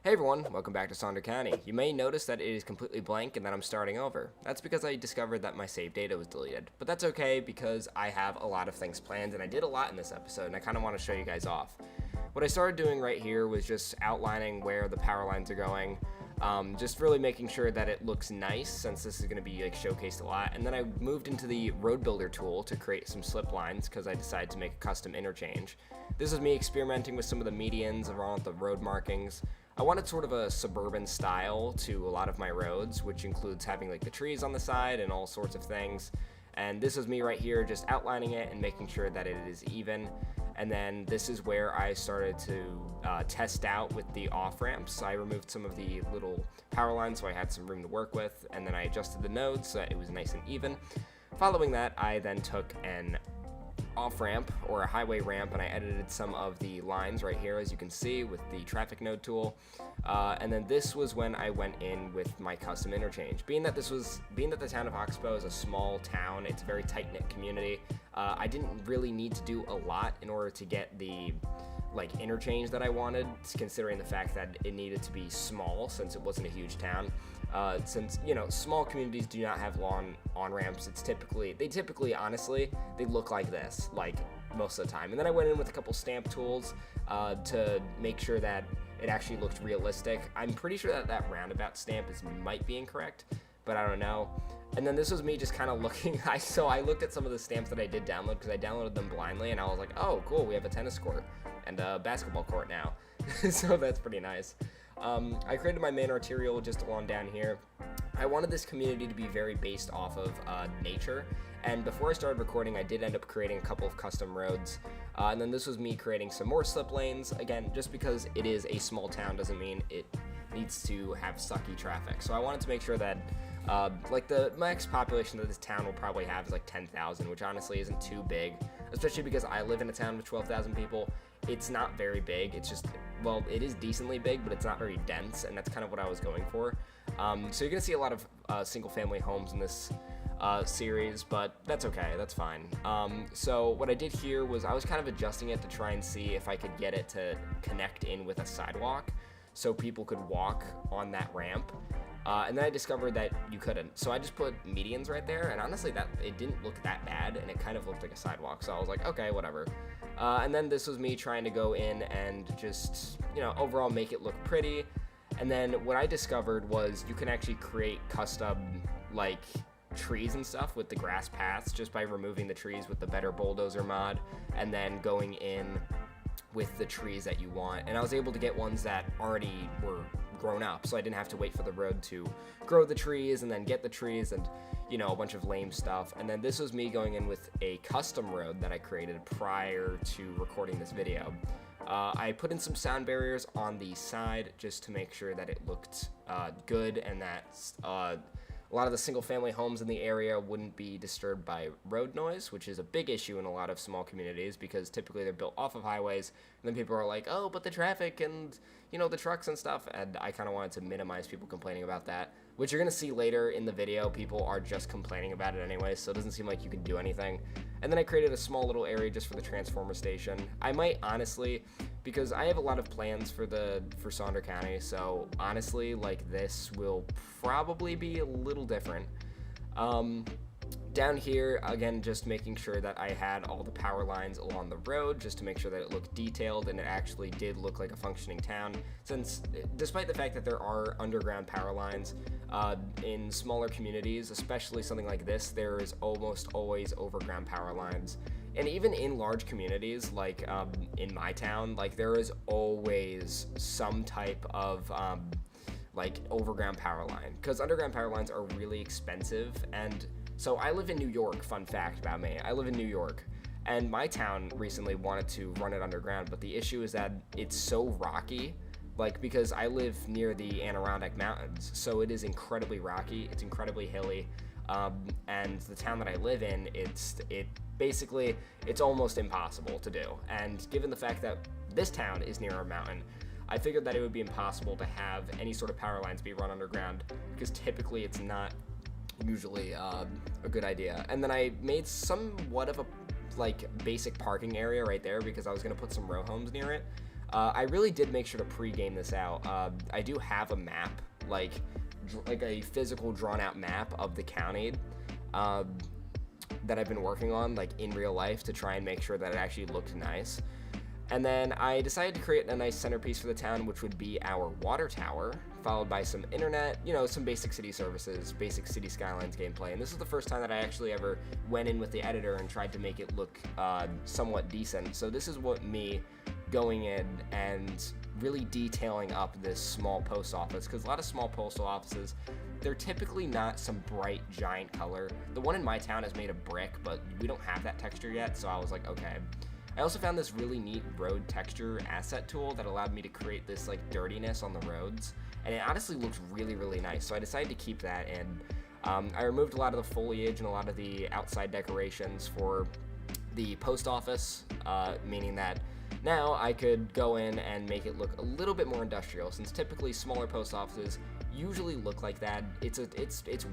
Hey everyone, welcome back to Sonder County. You may notice that it is completely blank and that I'm starting over. That's because I discovered that my save data was deleted. But that's okay because I have a lot of things planned and I did a lot in this episode and I kind of want to show you guys off. What I started doing right here was just outlining where the power lines are going, just really making sure that it looks nice since this is going to be like showcased a lot. And then I moved into the road builder tool to create some slip lines because I decided to make a custom interchange. This is me experimenting with some of the medians along with the road markings. I wanted sort of a suburban style to a lot of my roads, which includes having like the trees on the side and all sorts of things. And this is me right here just outlining it and making sure that it is even. And then this is where I started to test out with the off-ramps. I removed some of the little power lines so I had some room to work with, and then I adjusted the nodes so that it was nice and even. Following that, I then took an off-ramp or a highway ramp and I edited some of the lines right here, as you can see, with the traffic node tool. And then this was when I went in with my custom interchange. Being that the town of Oxbow is a small town, it's a very tight-knit community, I didn't really need to do a lot in order to get the interchange that I wanted, considering the fact that it needed to be small since it wasn't a huge town. Since small communities do not have long on-ramps, they typically honestly they look like this most of the time. And then I went in with a couple stamp tools to make sure that it actually looked realistic. I'm pretty sure that roundabout stamp might be incorrect, but I don't know. And then this was me just kind of looking. So I looked at some of the stamps that I did download because I downloaded them blindly, and I was like, oh cool, we have a tennis court and a basketball court now. So that's pretty nice. I created my main arterial just along down here. I wanted this community to be very based off of nature, and before I started recording I did end up creating a couple of custom roads, and then this was me creating some more slip lanes. Again, just because it is a small town doesn't mean it needs to have sucky traffic, so I wanted to make sure that the max population that this town will probably have is 10,000, which honestly isn't too big, especially because I live in a town with 12,000 people. It's not very big. It's just, well, it is decently big, but it's not very dense, and that's kind of what I was going for. So you're gonna see a lot of single-family homes in this series, but that's okay, that's fine. So what I did here was I was kind of adjusting it to try and see if I could get it to connect in with a sidewalk so people could walk on that ramp. And then I discovered that you couldn't. So I just put medians right there, and honestly it didn't look that bad, and it kind of looked like a sidewalk. So I was like, okay, whatever. And then this was me trying to go in and just, overall make it look pretty. And then what I discovered was you can actually create custom, trees and stuff with the grass paths just by removing the trees with the Better Bulldozer mod and then going in with the trees that you want. And I was able to get ones that already were grown up, so I didn't have to wait for the road to grow the trees and then get the trees and a bunch of lame stuff. And then this was me going in with a custom road that I created prior to recording this video. I put in some sound barriers on the side just to make sure that it looked good and that a lot of the single-family homes in the area wouldn't be disturbed by road noise, which is a big issue in a lot of small communities because typically they're built off of highways, and then people are like, oh, but the traffic and, the trucks and stuff, and I kind of wanted to minimize people complaining about that, which you're going to see later in the video. People are just complaining about it anyway, so it doesn't seem like you can do anything. And then I created a small little area just for the transformer station. I might honestly, because I have a lot of plans for Sonder County, so honestly, this will probably be a little different. Down here, again, just making sure that I had all the power lines along the road just to make sure that it looked detailed and it actually did look like a functioning town, since despite the fact that there are underground power lines in smaller communities, especially something like this, there is almost always overground power lines. And even in large communities, in my town, there is always some type of overground power line, because underground power lines are really expensive. And so I live in New York. Fun fact about me, I live in New York, and my town recently wanted to run it underground, but the issue is that it's so rocky, because I live near the Adirondack Mountains, so it is incredibly rocky, it's incredibly hilly, and the town that I live in, it's almost impossible to do. And given the fact that this town is near a mountain, I figured that it would be impossible to have any sort of power lines be run underground, because typically it's not usually a good idea. And then I made somewhat of a basic parking area right there because I was going to put some row homes near it. I really did make sure to pre-game this out. I do have a map, like a physical drawn-out map of the county that I've been working on, like in real life, to try and make sure that it actually looked nice. And then I decided to create a nice centerpiece for the town, which would be our water tower, followed by some internet, some basic city services, basic City Skylines gameplay. And this is the first time that I actually ever went in with the editor and tried to make it look somewhat decent. So this is what me going in and really detailing up this small post office, because a lot of small postal offices, they're typically not some bright giant color. The one in my town is made of brick, but we don't have that texture yet, so I was like, okay. I also found this really neat road texture asset tool that allowed me to create this like dirtiness on the roads, and it honestly looks really, really nice. So I decided to keep that in. I removed a lot of the foliage and a lot of the outside decorations for the post office, meaning that now I could go in and make it look a little bit more industrial, since typically smaller post offices usually look like that. It's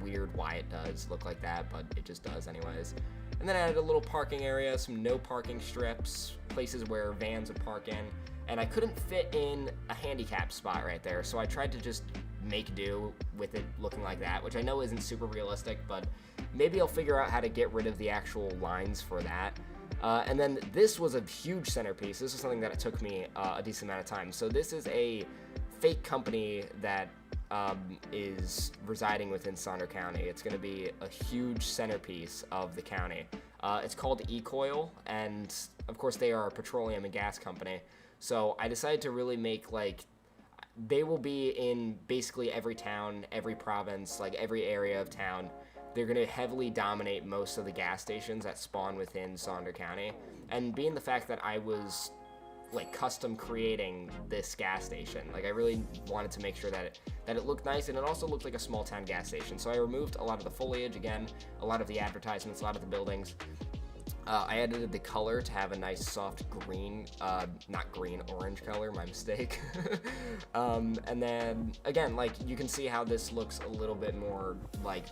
weird why it does look like that, but it just does anyways. And then I added a little parking area, some no parking strips, places where vans would park in, and I couldn't fit in a handicap spot right there, so I tried to just make do with it looking like that, which I know isn't super realistic, but maybe I'll figure out how to get rid of the actual lines for that. And then this was a huge centerpiece. This is something that it took me a decent amount of time. So this is a fake company that is residing within Sonder County. It's going to be a huge centerpiece of the county. It's called Ecoil, and of course they are a petroleum and gas company. So I decided to really make they will be in basically every town, every province, like every area of town. They're going to heavily dominate most of the gas stations that spawn within Sonder County. And being the fact that I was custom creating this gas station, I really wanted to make sure that it looked nice, and it also looked like a small town gas station. So I removed a lot of the foliage, again, a lot of the advertisements, a lot of the buildings. I edited the color to have a nice soft green, not green, orange color, my mistake. And then, again, you can see how this looks a little bit more,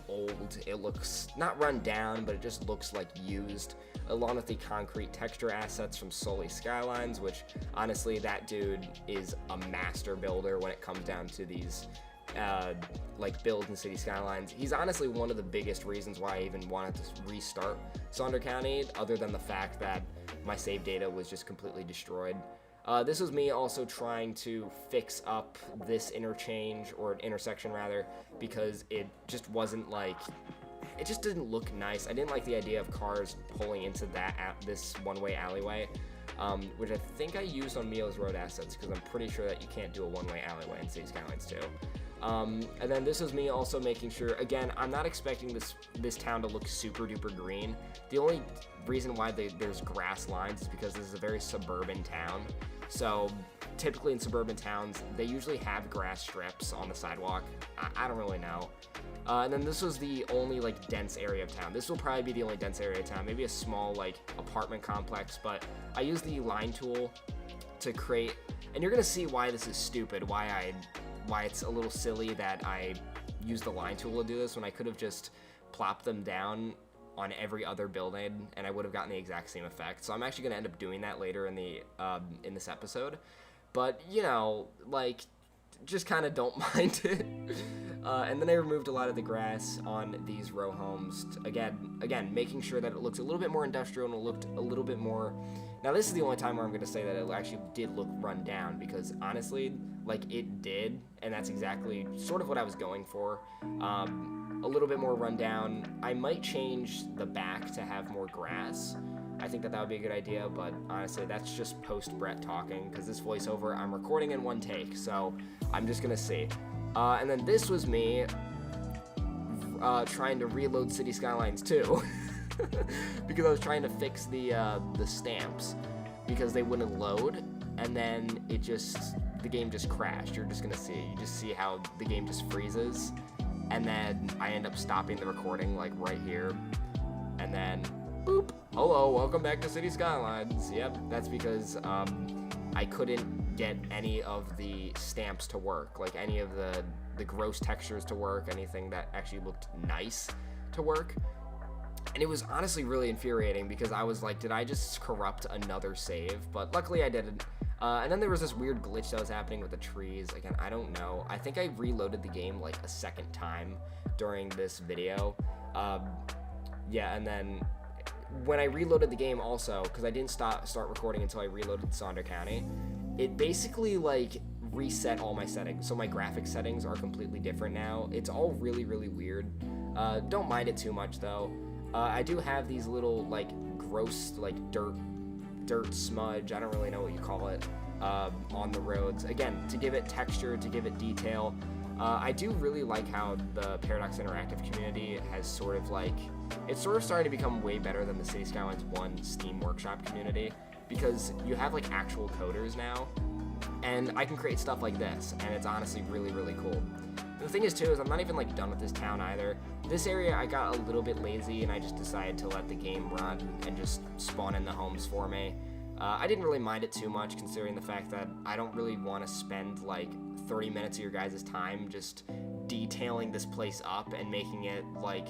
old. It looks not run down, but it just looks used, along with the concrete texture assets from City Skylines, which, honestly, that dude is a master builder when it comes down to these builds in City Skylines. He's honestly one of the biggest reasons why I even wanted to restart Sonder County, other than the fact that my save data was just completely destroyed. This was me also trying to fix up this interchange, or intersection rather, because it just wasn't it just didn't look nice. I didn't like the idea of cars pulling into this one-way alleyway, which I think I used on Mio's road assets, because I'm pretty sure that you can't do a one-way alleyway in City Skylines 2. And then this is me also making sure, again, I'm not expecting this town to look super duper green. The only reason why there's grass lines is because this is a very suburban town. So typically in suburban towns, they usually have grass strips on the sidewalk. I don't really know. And then this was the only dense area of town. This will probably be the only dense area of town, maybe a small apartment complex, but I used the line tool to create, and you're gonna see why this is stupid, why it's a little silly that I used the line tool to do this, when I could have just plopped them down on every other building and I would have gotten the exact same effect. So I'm actually gonna end up doing that later in in this episode, but just kind of don't mind it. And then I removed a lot of the grass on these row homes. Again, making sure that it looks a little bit more industrial and it looked a little bit more. Now this is the only time where I'm going to say that it actually did look run down, because honestly, it did, and that's exactly sort of what I was going for. A little bit more run down. I might change the back to have more grass. I think that would be a good idea, but honestly, that's just post-Brett talking, because this voiceover I'm recording in one take, so I'm just gonna see. And then this was me trying to reload City Skylines 2, because I was trying to fix the stamps, because they wouldn't load, and then the game just crashed. You're just gonna see. You just see how the game just freezes, and then I end up stopping the recording right here, and then boop. Hello, welcome back to City Skylines. Yep, that's because I couldn't get any of the stamps to work, any of the gross textures to work, anything that actually looked nice to work. And it was honestly really infuriating, because I was like, did I just corrupt another save? But luckily I didn't. And then there was this weird glitch that was happening with the trees. Again, I don't know. I think I reloaded the game like a second time during this video. Yeah, and then when I reloaded the game also, because I didn't start recording until I reloaded Sonder County, it basically like reset all my settings. So my graphics settings are completely different now. It's all really, really weird. Don't mind it too much though. I do have these little like gross like dirt smudge, I don't really know what you call it, on the roads. Again, to give it texture, to give it detail. I do really like how the Paradox Interactive community has sort of like, it's sort of starting to become way better than the City Skylines 1 Steam Workshop community, because you have like actual coders now, and I can create stuff like this, and it's honestly really, really cool. And the thing is too, is I'm not even like done with this town either. This area I got a little bit lazy, and I just decided to let the game run and just spawn in the homes for me. I didn't really mind it too much, considering the fact that I don't really want to spend like 30 minutes of your guys' time just detailing this place up and making it like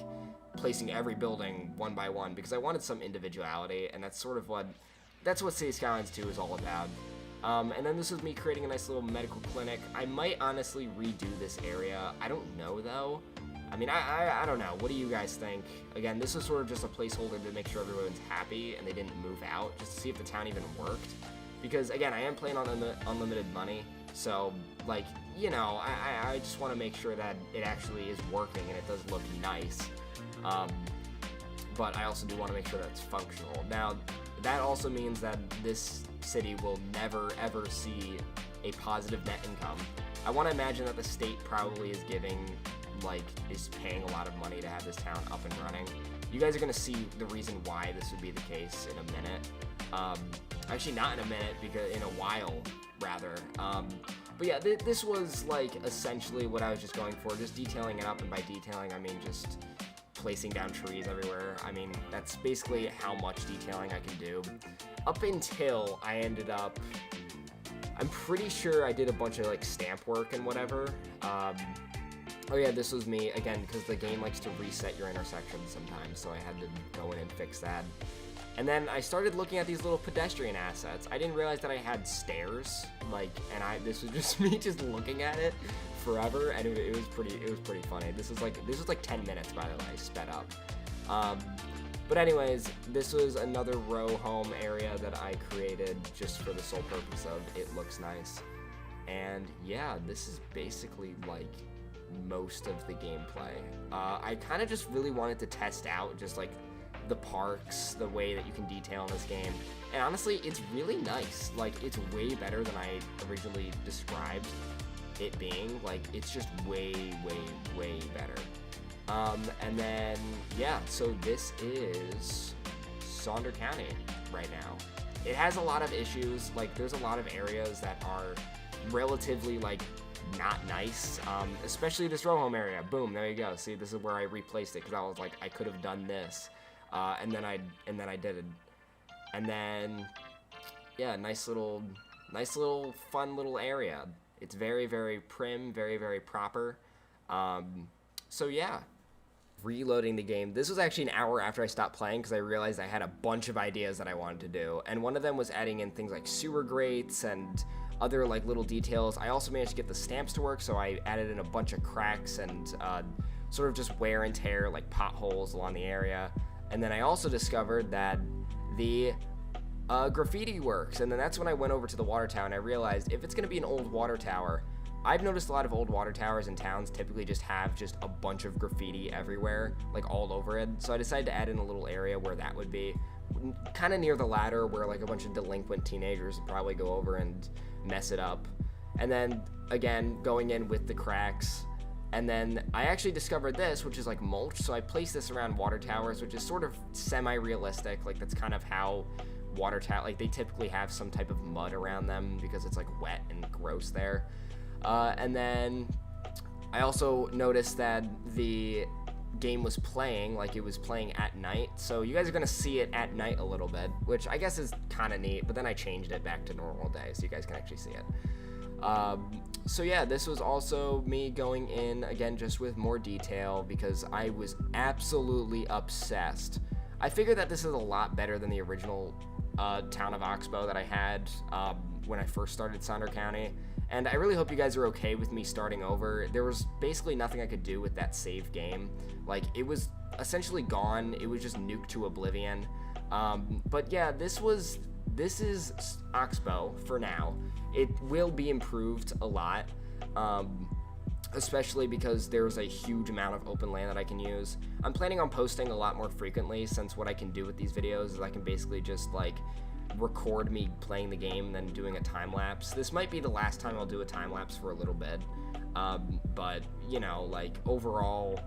placing every building one by one, because I wanted some individuality, and that's what City Skylines 2 is all about. And then this was me creating a nice little medical clinic. I might honestly redo this area. I don't know though. I mean, I don't know. What do you guys think? Again, this is sort of just a placeholder to make sure everyone's happy and they didn't move out, just to see if the town even worked. Because again, I am playing on unlimited money, so like, you know, I just want to make sure that it actually is working and it does look nice. But I also do want to make sure that it's functional. Now, that also means that this city will never ever see a positive net income. I want to imagine that the state probably is paying a lot of money to have this town up and running. You guys are going to see the reason why this would be the case in a minute. Actually, not in a minute, because in a while, rather. But yeah, this was like essentially what I was just going for, just detailing it up, and by detailing I mean just placing down trees everywhere. I mean, that's basically how much detailing I can do. Up until I ended up, I'm pretty sure I did a bunch of like stamp work and whatever. Oh yeah, this was me, again, because the game likes to reset your intersections sometimes, so I had to go in and fix that. And then I started looking at these little pedestrian assets. I didn't realize that I had stairs, and this was just me just looking at it forever, and it was pretty funny. This was like 10 minutes, by the way, sped up. But anyways, this was another row home area that I created just for the sole purpose of it looks nice. And yeah, this is basically like most of the gameplay. I kind of just really wanted to test out just like the parks, the way that you can detail in this game, and honestly, it's really nice. Like, it's way better than I originally described it being. Like, it's just way better. And then yeah, so this is Sonder County right now. It has a lot of issues. Like, there's a lot of areas that are relatively like not nice, especially this row home area. Boom, there you go. See, this is where I replaced it, because I was like, I could have done this, and then I did. And then yeah, nice little fun little area. It's very prim, very proper. So yeah, reloading the game. This was actually an hour after I stopped playing, because I realized I had a bunch of ideas that I wanted to do, and one of them was adding in things like sewer grates and other like little details. I also managed to get the stamps to work, so I added in a bunch of cracks and sort of just wear and tear, like potholes along the area. And then I also discovered that the graffiti works, and then that's when I went over to the water tower and I realized if it's going to be an old water tower, I've noticed a lot of old water towers in towns typically just have just a bunch of graffiti everywhere, like all over it. So I decided to add in a little area where that would be, kind of near the ladder, where like a bunch of delinquent teenagers would probably go over and mess it up. And then again, going in with the cracks. And then I actually discovered this, which is like mulch. So I placed this around water towers, which is sort of semi-realistic. Like, that's kind of how water tower, like, they typically have some type of mud around them because it's like wet and gross there. And then I also noticed that the game was playing, like, it was playing at night. So you guys are gonna see it at night a little bit, which I guess is kind of neat, but then I changed it back to normal day so you guys can actually see it. So yeah, this was also me going in again just with more detail, because I was absolutely obsessed. I figured that this is a lot better than the original town of Oxbow that I had when I first started Sonder County. And I really hope you guys are okay with me starting over. There was basically nothing I could do with that save game. Like, it was essentially gone. It was just nuked to oblivion. But yeah, this is Oxbow for now. It will be improved a lot, especially because there's a huge amount of open land that I can use. I'm planning on posting a lot more frequently, since what I can do with these videos is I can basically just like record me playing the game and then doing a time lapse. This might be the last time I'll do a time lapse for a little bit, but you know, like overall,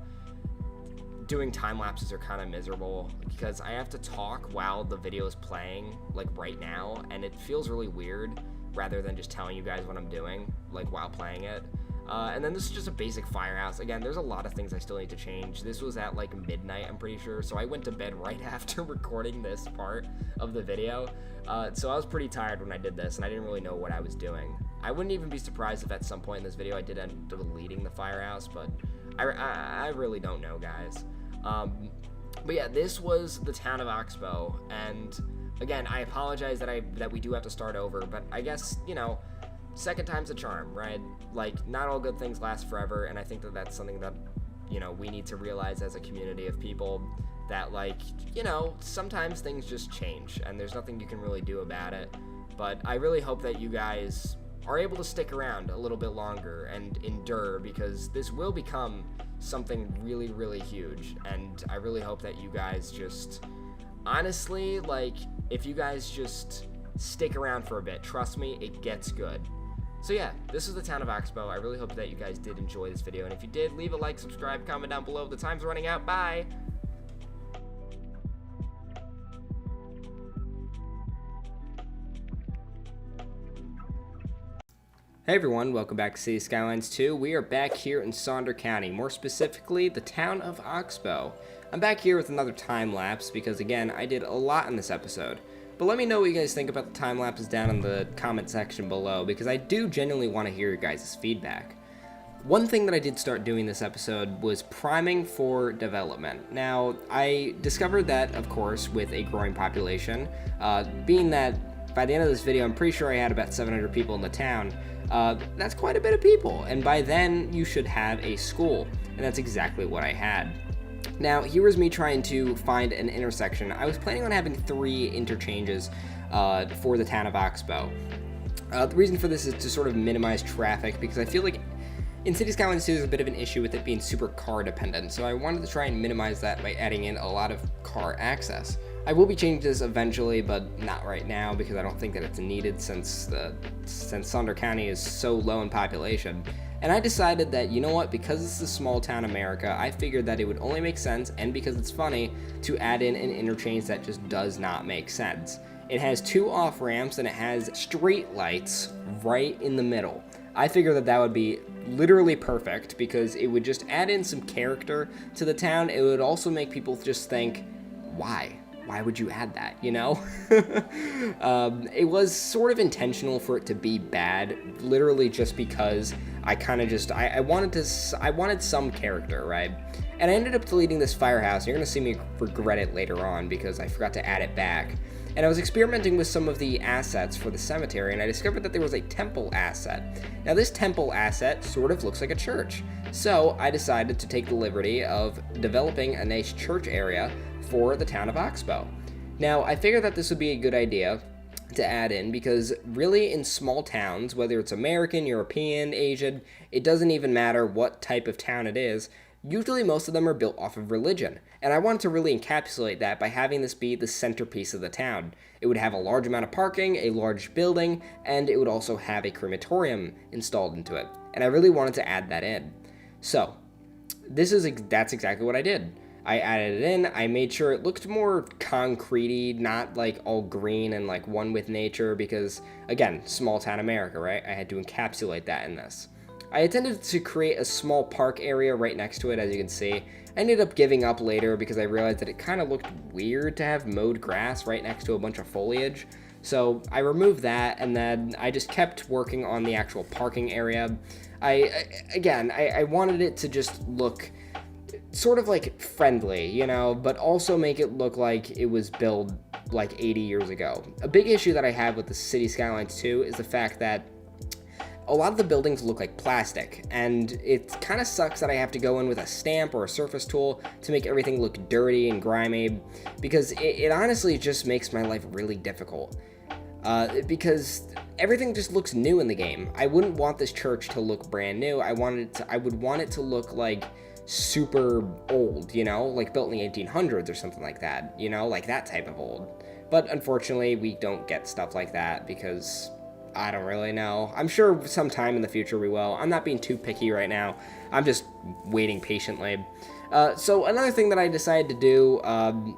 doing time lapses are kind of miserable because I have to talk while the video is playing, like right now, and it feels really weird rather than just telling you guys what I'm doing, like while playing it. And then this is just a basic firehouse. Again, there's a lot of things I still need to change. This was at like midnight, I'm pretty sure, so I went to bed right after recording this part of the video. So I was pretty tired when I did this, and I didn't really know what I was doing. I wouldn't even be surprised if at some point in this video I did end up deleting the firehouse, but I really don't know, guys. But yeah, this was the town of Oxbow, and again, I apologize that we do have to start over, but I guess, you know, second time's a charm, right? Like, not all good things last forever, and I think that that's something that, you know, we need to realize as a community of people, that, like, you know, sometimes things just change, and there's nothing you can really do about it. But I really hope that you guys are able to stick around a little bit longer and endure, because this will become something really, really huge, and I really hope that you guys just, honestly, like, if you guys just stick around for a bit, trust me, it gets good. So yeah, this is the town of Oxbow. I really hope that you guys did enjoy this video, and if you did, leave a like, subscribe, comment down below. The time's running out. Bye! Hey everyone, welcome back to City Skylines 2. We are back here in Sonder County, more specifically the town of Oxbow. I'm back here with another time lapse because, again, I did a lot in this episode. But let me know what you guys think about the time lapses down in the comment section below, because I do genuinely want to hear your guys' feedback. One thing that I did start doing this episode was priming for development. Now, I discovered that, of course, with a growing population, being that by the end of this video, I'm pretty sure I had about 700 people in the town. That's quite a bit of people, and by then you should have a school, and that's exactly what I had. Now, here was me trying to find an intersection. I was planning on having 3 interchanges for the town of Oxbow. The reason for this is to sort of minimize traffic, because I feel like in City Skylines 2 there's a bit of an issue with it being super car dependent, so I wanted to try and minimize that by adding in a lot of car access. I will be changing this eventually, but not right now, because I don't think that it's needed since Sonder County is so low in population. And I decided that, you know what, because this is a small town America, I figured that it would only make sense, and because it's funny, to add in an interchange that just does not make sense. It has 2 off-ramps, and it has street lights right in the middle. I figured that that would be literally perfect, because it would just add in some character to the town. It would also make people just think, why? Why would you add that, you know? It was sort of intentional for it to be bad, literally just because I kind of just, I wanted some character, right? And I ended up deleting this firehouse, and you're gonna see me regret it later on because I forgot to add it back. And I was experimenting with some of the assets for the cemetery, and I discovered that there was a temple asset. Now, this temple asset sort of looks like a church. So I decided to take the liberty of developing a nice church area for the town of Oxbow. Now, I figured that this would be a good idea to add in, because really in small towns, whether it's American, European, Asian, it doesn't even matter what type of town it is, usually most of them are built off of religion. And I wanted to really encapsulate that by having this be the centerpiece of the town. It would have a large amount of parking, a large building, and it would also have a crematorium installed into it. And I really wanted to add that in. So, that's exactly what I did. I added it in, I made sure it looked more concrete-y, not like all green and like one with nature, because again, small town America, right? I had to encapsulate that in this. I intended to create a small park area right next to it, as you can see. I ended up giving up later because I realized that it kind of looked weird to have mowed grass right next to a bunch of foliage. So I removed that, and then I just kept working on the actual parking area. I wanted it to just look sort of like friendly, you know, but also make it look like it was built like 80 years ago. A big issue that I have with the City Skylines 2 is the fact that a lot of the buildings look like plastic, and it kind of sucks that I have to go in with a stamp or a surface tool to make everything look dirty and grimy, because it honestly just makes my life really difficult. Because everything just looks new in the game. I wouldn't want this church to look brand new. I would want it to look like super old, like built in the 1800s or something like that, like that type of old. But unfortunately, we don't get stuff like that because I don't really know. I'm sure sometime in the future we will. I'm not being too picky right now. I'm just waiting patiently. So another thing that I decided to do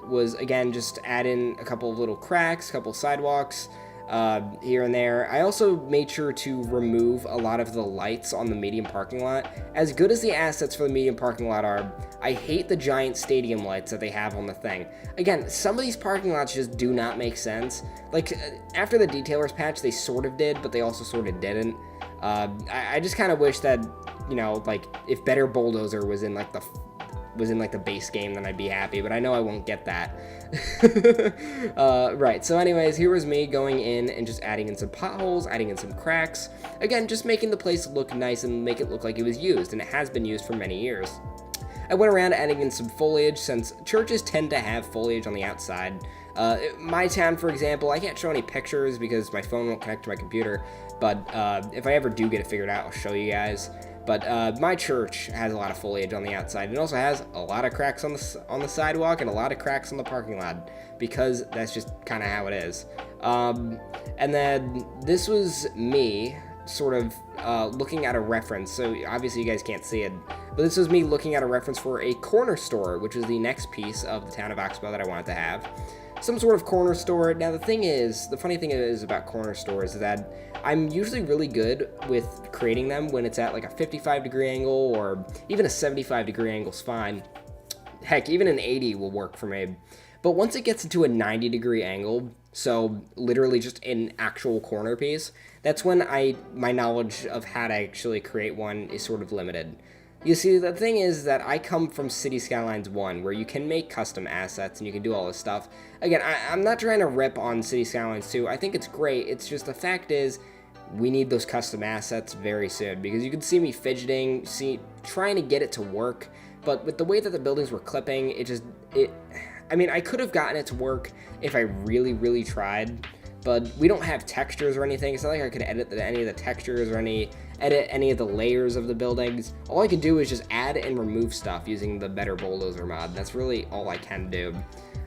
was, again, just add in a couple of little cracks, a couple of sidewalks here and there. I also made sure to remove a lot of the lights on the medium parking lot. As good as the assets for the medium parking lot are, I hate the giant stadium lights that they have on the thing. Again, some of these parking lots just do not make sense. Like, after the detailers patch, they sort of did, but they also sort of didn't. I just kind of wish that, like, if Better Bulldozer was in the base game, then I'd be happy, but I know I won't get that. Right, so anyways, here was me going in and just adding in some potholes, adding in some cracks. Again, just making the place look nice and make it look like it was used, and it has been used for many years. I went around adding in some foliage, since churches tend to have foliage on the outside. My town, for example, I can't show any pictures because my phone won't connect to my computer, but if I ever do get it figured out, I'll show you guys. But my church has a lot of foliage on the outside. It also has a lot of cracks on the sidewalk and a lot of cracks on the parking lot, because that's just kind of how it is. And then this was me sort of looking at a reference. So obviously you guys can't see it, but this was me looking at a reference for a corner store, which is the next piece of the town of Oxbow that I wanted to have. Some sort of corner store. Now the funny thing is about corner stores is that I'm usually really good with creating them when it's at like a 55-degree angle, or even a 75-degree angle is fine. Heck, even an 80 will work for me. But once it gets into a 90-degree angle, so literally just an actual corner piece, that's when my knowledge of how to actually create one is sort of limited. You see, the thing is that I come from City Skylines 1, where you can make custom assets and you can do all this stuff. Again, I'm not trying to rip on City Skylines 2. I think it's great. It's just the fact is, we need those custom assets very soon, because you can see me fidgeting, trying to get it to work, but with the way that the buildings were clipping, I mean, I could have gotten it to work if I really, really tried, but we don't have textures or anything. It's not like I could edit any of the textures or edit any of the layers of the buildings. All I can do is just add and remove stuff using the Better Bulldozer mod. That's really all I can do.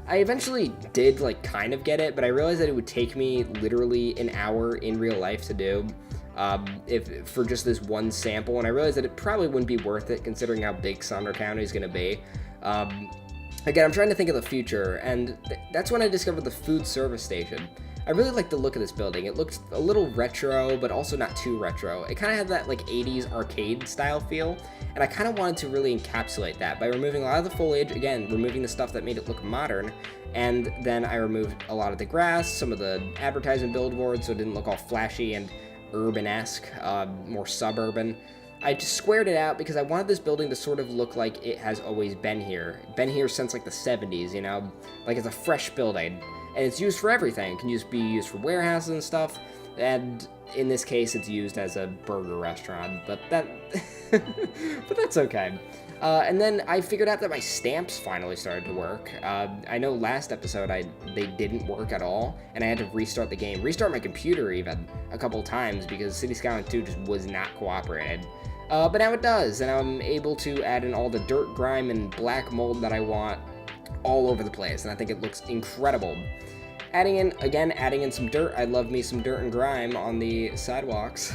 I eventually did kind of get it, but I realized that it would take me literally an hour in real life to do for just this one sample, and I realized that it probably wouldn't be worth it considering how big Sonder County is going to be. Again, I'm trying to think of the future, and that's when I discovered the food service station. I really like the look of this building. It looks a little retro, but also not too retro. It kind of had that 80s arcade style feel, and I kind of wanted to really encapsulate that by removing a lot of the foliage, again, removing the stuff that made it look modern, and then I removed a lot of the grass, some of the advertising billboards, so it didn't look all flashy and urban-esque, more suburban. I just squared it out because I wanted this building to sort of look like it has always been here. Been here since the 70s, like it's a fresh building. And it's used for everything. It can be used for warehouses and stuff, and in this case, it's used as a burger restaurant. But that's okay. And then I figured out that my stamps finally started to work. I know last episode they didn't work at all, and I had to restart the game, restart my computer even a couple times because City Skylines 2 just was not cooperating. But now it does, and I'm able to add in all the dirt, grime, and black mold that I want all over the place, and I think it looks incredible. Adding in some dirt. I love me some dirt and grime on the sidewalks.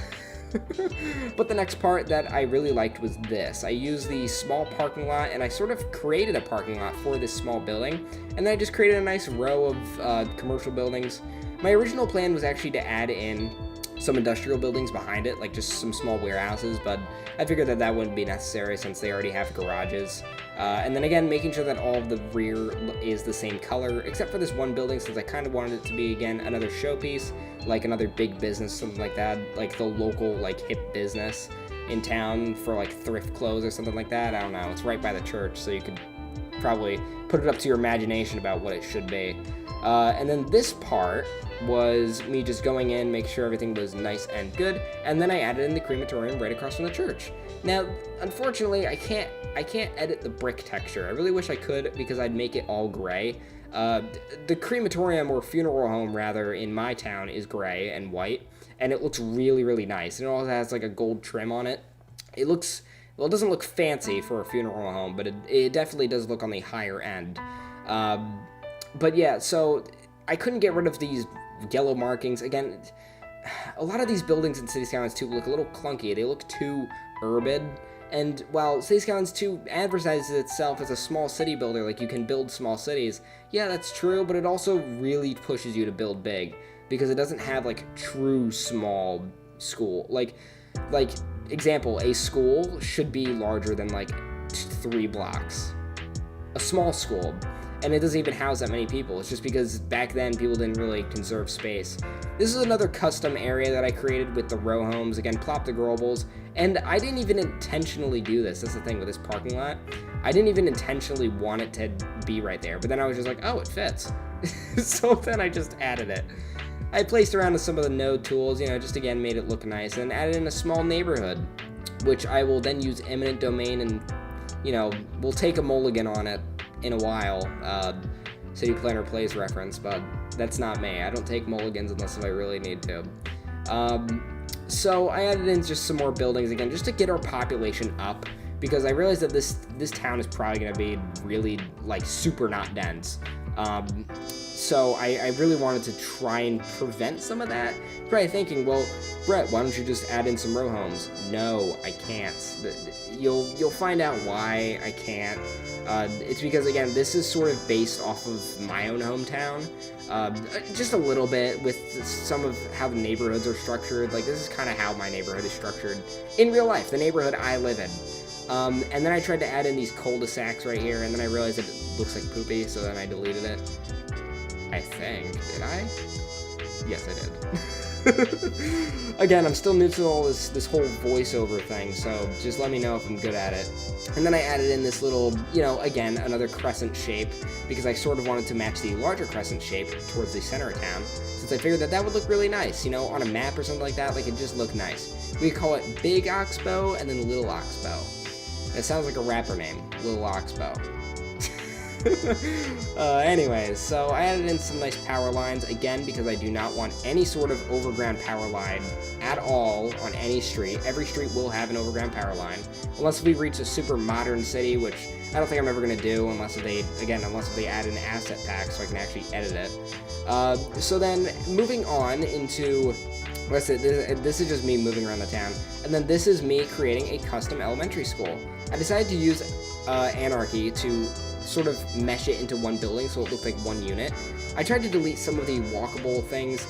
But the next part that I really liked was this. I used the small parking lot, and I sort of created a parking lot for this small building, and then I just created a nice row of commercial buildings. My original plan was actually to add in some industrial buildings behind it, like just some small warehouses, but I figured that wouldn't be necessary since they already have garages. And then again, making sure that all of the rear is the same color, except for this one building, since I kind of wanted it to be, again, another showpiece, like another big business, something like that, like the local, hip business in town for, thrift clothes or something like that. I don't know. It's right by the church, so you could probably put it up to your imagination about what it should be. And then this part was me just going in, make sure everything was nice and good, and then I added in the crematorium right across from the church. Now, unfortunately, I can't edit the brick texture. I really wish I could, because I'd make it all gray. The crematorium, or funeral home rather, in my town is gray and white, and it looks really, really nice. And it also has like a gold trim on it. It looks, well, it doesn't look fancy for a funeral home, but it definitely does look on the higher end. But yeah, so I couldn't get rid of these yellow markings. Again, a lot of these buildings in City Skylines 2 look a little clunky. They look too urban. And while City Skylines 2 advertises itself as a small city builder, like you can build small cities, yeah, that's true, but it also really pushes you to build big, because it doesn't have like true small school. Like example, a school should be larger than like 3 blocks. A small school. And it doesn't even house that many people. It's just because back then people didn't really conserve space. This is another custom area that I created with the row homes. Again, plop the growables. And I didn't even intentionally do this. That's the thing with this parking lot. I didn't even intentionally want it to be right there. But then I was just like, oh, it fits. So then I just added it. I placed around with some of the node tools, just again made it look nice. And added in a small neighborhood, which I will then use eminent domain and, we'll take a mulligan on it in a while. City Planner Plays reference, but that's not me. I don't take mulligans unless if I really need to. So I added in just some more buildings again, just to get our population up, because I realized that this town is probably going to be really like super not dense. So I really wanted to try and prevent some of that. Probably thinking, well, Brett, why don't you just add in some row homes? No, I can't. You'll find out why I can't. It's because, again, this is sort of based off of my own hometown. Just a little bit with some of how the neighborhoods are structured. Like, this is kind of how my neighborhood is structured in real life, the neighborhood I live in. And then I tried to add in these cul-de-sacs right here, and then I realized that it looks like poopy, so then I deleted it. I think. Did I? Yes, I did. Again, I'm still new to all this whole voiceover thing, so just let me know if I'm good at it. And then I added in this little, again, another crescent shape, because I sort of wanted to match the larger crescent shape towards the center of town, since I figured that would look really nice, on a map or something like that, like it just looked nice. We call it Big Oxbow and then Little Oxbow. That sounds like a rapper name, Little Oxbow. Anyways, so I added in some nice power lines, again, because I do not want any sort of overground power line at all on any street. Every street will have an overground power line, unless we reach a super modern city, which I don't think I'm ever going to do, unless they add an asset pack so I can actually edit it. So then, moving on into... This is just me moving around the town, and then this is me creating a custom elementary school. I decided to use Anarchy to sort of mesh it into one building so it looked like one unit. I tried to delete some of the walkable things.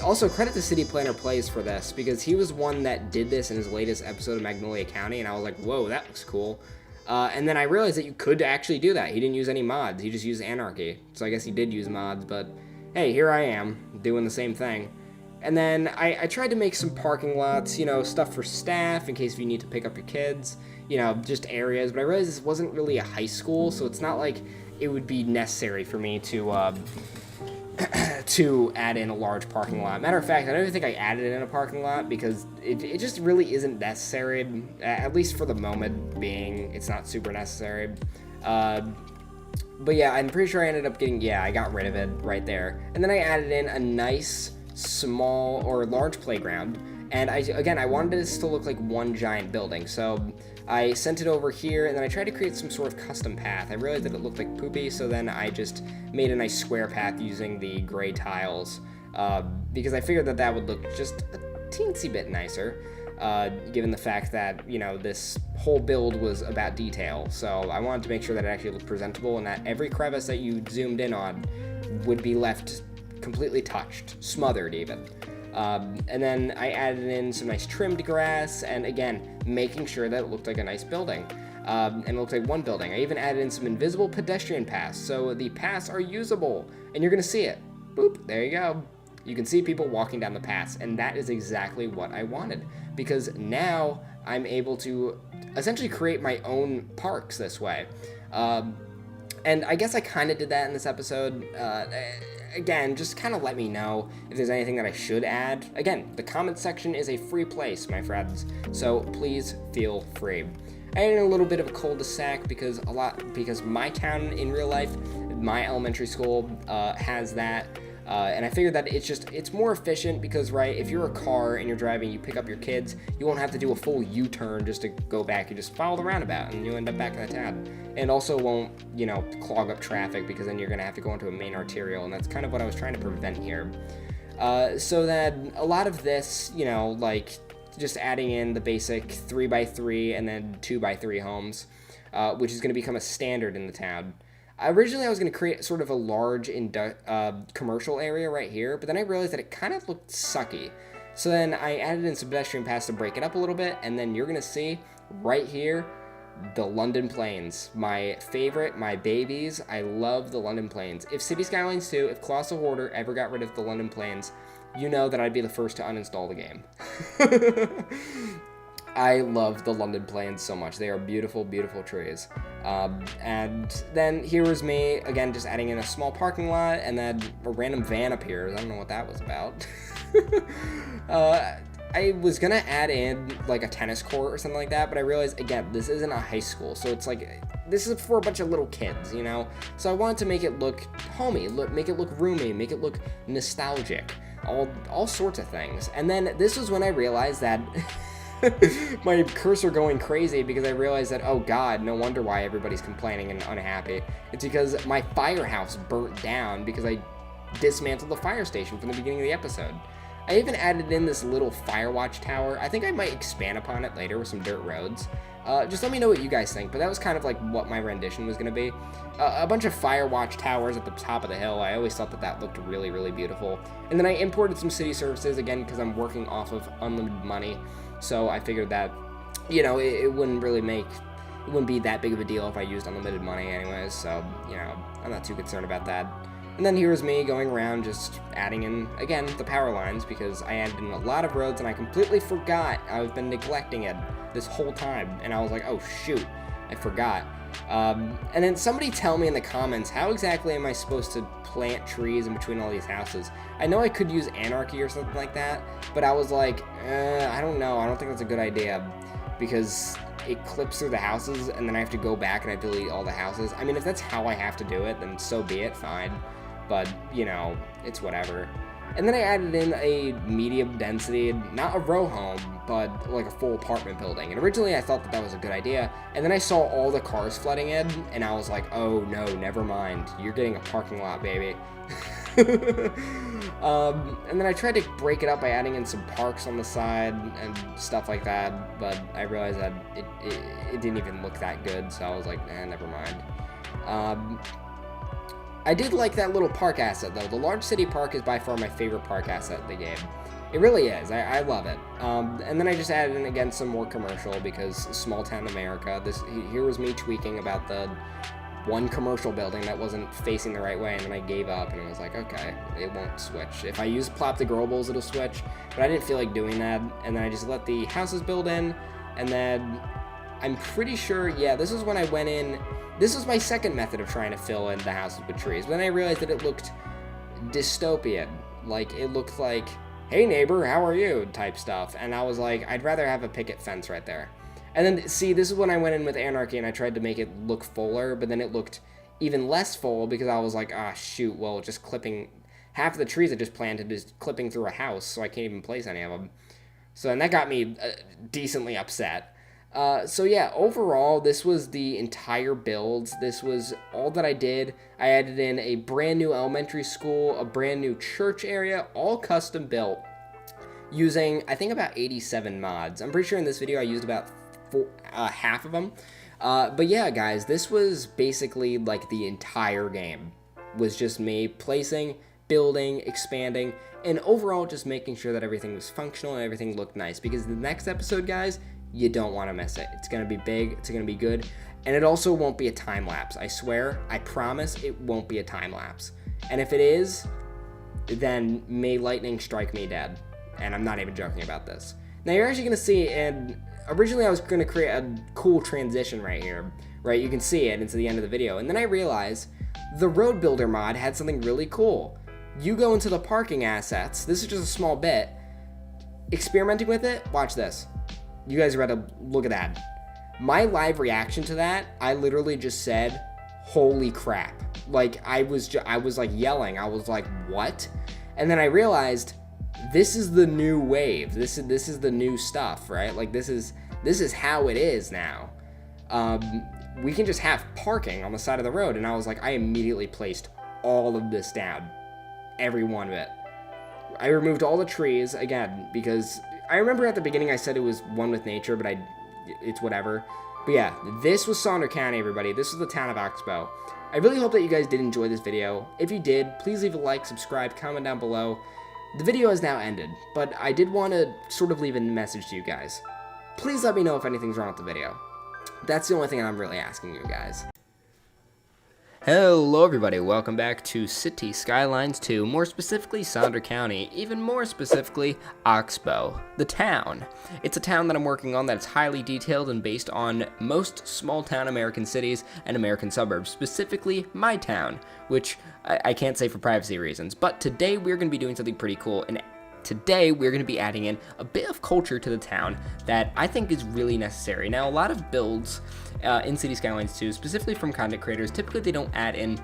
Also, credit to City Planner Plays for this, because he was one that did this in his latest episode of Magnolia County, and I was like, whoa, that looks cool. And then I realized that you could actually do that. He didn't use any mods, he just used Anarchy. So I guess he did use mods, but hey, here I am, doing the same thing. And then I tried to make some parking lots, stuff for staff in case you need to pick up your kids, just areas. But I realized this wasn't really a high school, so it's not like it would be necessary for me to to add in a large parking lot. Matter of fact, I don't even think I added in a parking lot because it just really isn't necessary, at least for the moment being. It's not super necessary. But yeah, I'm pretty sure I ended up I got rid of it right there. And then I added in a nice small or large playground, and I wanted this to look like one giant building, so I sent it over here, and then I tried to create some sort of custom path. I realized that it looked like poopy, so then I just made a nice square path using the gray tiles, because I figured that would look just a teensy bit nicer, given the fact that, this whole build was about detail. So I wanted to make sure that it actually looked presentable and that every crevice that you zoomed in on would be left completely touched, smothered even. And then I added in some nice trimmed grass, and again, making sure that it looked like a nice building. And it looked like one building. I even added in some invisible pedestrian paths, so the paths are usable, and you're gonna see it. Boop, there you go. You can see people walking down the paths, and that is exactly what I wanted, because now I'm able to essentially create my own parks this way. And I guess I kind of did that in this episode. Again, just kind of let me know if there's anything that I should add. Again, the comment section is a free place, my friends, so please feel free. I added a little bit of a cul-de-sac because my town in real life, my elementary school has that. And I figured that it's more efficient because, right, if you're a car and you're driving, you pick up your kids, you won't have to do a full U-turn just to go back. You just follow the roundabout and you end up back in the town. And also won't, clog up traffic because then you're going to have to go into a main arterial, and that's kind of what I was trying to prevent here. So that a lot of this, like just adding in the basic 3x3 and then 2x3 homes, which is going to become a standard in the town. Originally, I was going to create sort of a large commercial area right here, but then I realized that it kind of looked sucky. So then I added in some pedestrian paths to break it up a little bit, and then you're going to see right here the London Plains. My favorite, my babies. I love the London Plains. If City Skylines 2, if Colossal Hoarder ever got rid of the London Plains, you know that I'd be the first to uninstall the game. I love the London Plains so much. They are beautiful, beautiful trees. And then here was me, again, just adding in a small parking lot, and then a random van appears. I don't know what that was about. I was gonna add in like a tennis court or something like that, but I realized, again, this isn't a high school, so it's like, this is for a bunch of little kids, So I wanted to make it look homey, make it look roomy, make it look nostalgic, all sorts of things. And then this was when I realized that my cursor going crazy, because I realized that, oh god, no wonder why everybody's complaining and unhappy. It's because my firehouse burnt down because I dismantled the fire station from the beginning of the episode. I even added in this little firewatch tower. I think I might expand upon it later with some dirt roads. Just let me know what you guys think, but that was kind of like what my rendition was going to be. A bunch of firewatch towers at the top of the hill. I always thought that looked really, really beautiful. And then I imported some city services, again, because I'm working off of unlimited money. So I figured that, it wouldn't be that big of a deal if I used unlimited money anyways. So, I'm not too concerned about that. And then here's me going around just adding in, again, the power lines, because I added in a lot of roads and I completely forgot. I've been neglecting it this whole time, and I was like, oh shoot, I forgot. And then somebody tell me in the comments, how exactly am I supposed to plant trees in between all these houses? I know I could use anarchy or something like that, but I was like, I don't know, I don't think that's a good idea, because it clips through the houses, and then I have to go back and I delete all the houses. I mean, if that's how I have to do it, then so be it, fine. But, it's whatever. And then I added in a medium density, not a row home, but like a full apartment building. And originally I thought that was a good idea. And then I saw all the cars flooding in, and I was like, oh no, never mind. You're getting a parking lot, baby. And then I tried to break it up by adding in some parks on the side and stuff like that. But I realized that it didn't even look that good. So I was like, never mind. I did like that little park asset, though. The large city park is by far my favorite park asset in the game. It really is. I love it. And then I just added in, again, some more commercial, because small town America. Here was me tweaking about the one commercial building that wasn't facing the right way, and then I gave up, and I was like, okay, it won't switch. If I use plop the growables, it'll switch, but I didn't feel like doing that, and then I just let the houses build in, and then I'm pretty sure, yeah, this is when I went in. This was my second method of trying to fill in the houses with trees. But then I realized that it looked dystopian. Like, it looked like, hey neighbor, how are you? Type stuff. And I was like, I'd rather have a picket fence right there. And then, see, this is when I went in with anarchy and I tried to make it look fuller, but then it looked even less full because I was like, shoot, well, just clipping, half of the trees I just planted is clipping through a house, so I can't even place any of them. So, and that got me decently upset. So yeah, overall, this was the entire build. This was all that I did. I added in a brand new elementary school, a brand new church area, all custom built, using, I think, about 87 mods. I'm pretty sure in this video I used about half of them. But yeah, guys, this was basically like the entire game. Was just me placing, building, expanding, and overall just making sure that everything was functional and everything looked nice. Because the next episode, guys, you don't want to miss it. It's going to be big, it's going to be good, and it also won't be a time lapse. I swear, I promise it won't be a time lapse. And if it is, then may lightning strike me dead. And I'm not even joking about this. Now you're actually going to see in originally I was going to create a cool transition right here, right? You can see it into the end of the video. And then I realized the road builder mod had something really cool. You go into the parking assets. This is just a small bit. Experimenting with it, watch this. You guys are about to look at that. My live reaction to that, I literally just said, holy crap. Like, I was like yelling. I was like, what? And then I realized this is the new wave. This is the new stuff, right? Like, this is how it is now. We can just have parking on the side of the road. And I was like, I immediately placed all of this down. Every one of it. I removed all the trees, again, because I remember at the beginning I said it was one with nature, but it's whatever. But yeah, this was Sonder County, everybody. This was the town of Oxbow. I really hope that you guys did enjoy this video. If you did, please leave a like, subscribe, comment down below. The video has now ended, but I did want to sort of leave a message to you guys. Please let me know if anything's wrong with the video. That's the only thing I'm really asking you guys. Hello everybody, welcome back to City Skylines 2, more specifically Sonder County, even more specifically Oxbow, the town. It's a town that I'm working on that's highly detailed and based on most small-town American cities and American suburbs, specifically my town, which I can't say for privacy reasons, but today we're going to be doing something pretty cool, and today we're going to be adding in a bit of culture to the town that I think is really necessary. Now, a lot of builds in City Skylines 2, specifically from content creators, typically they don't add in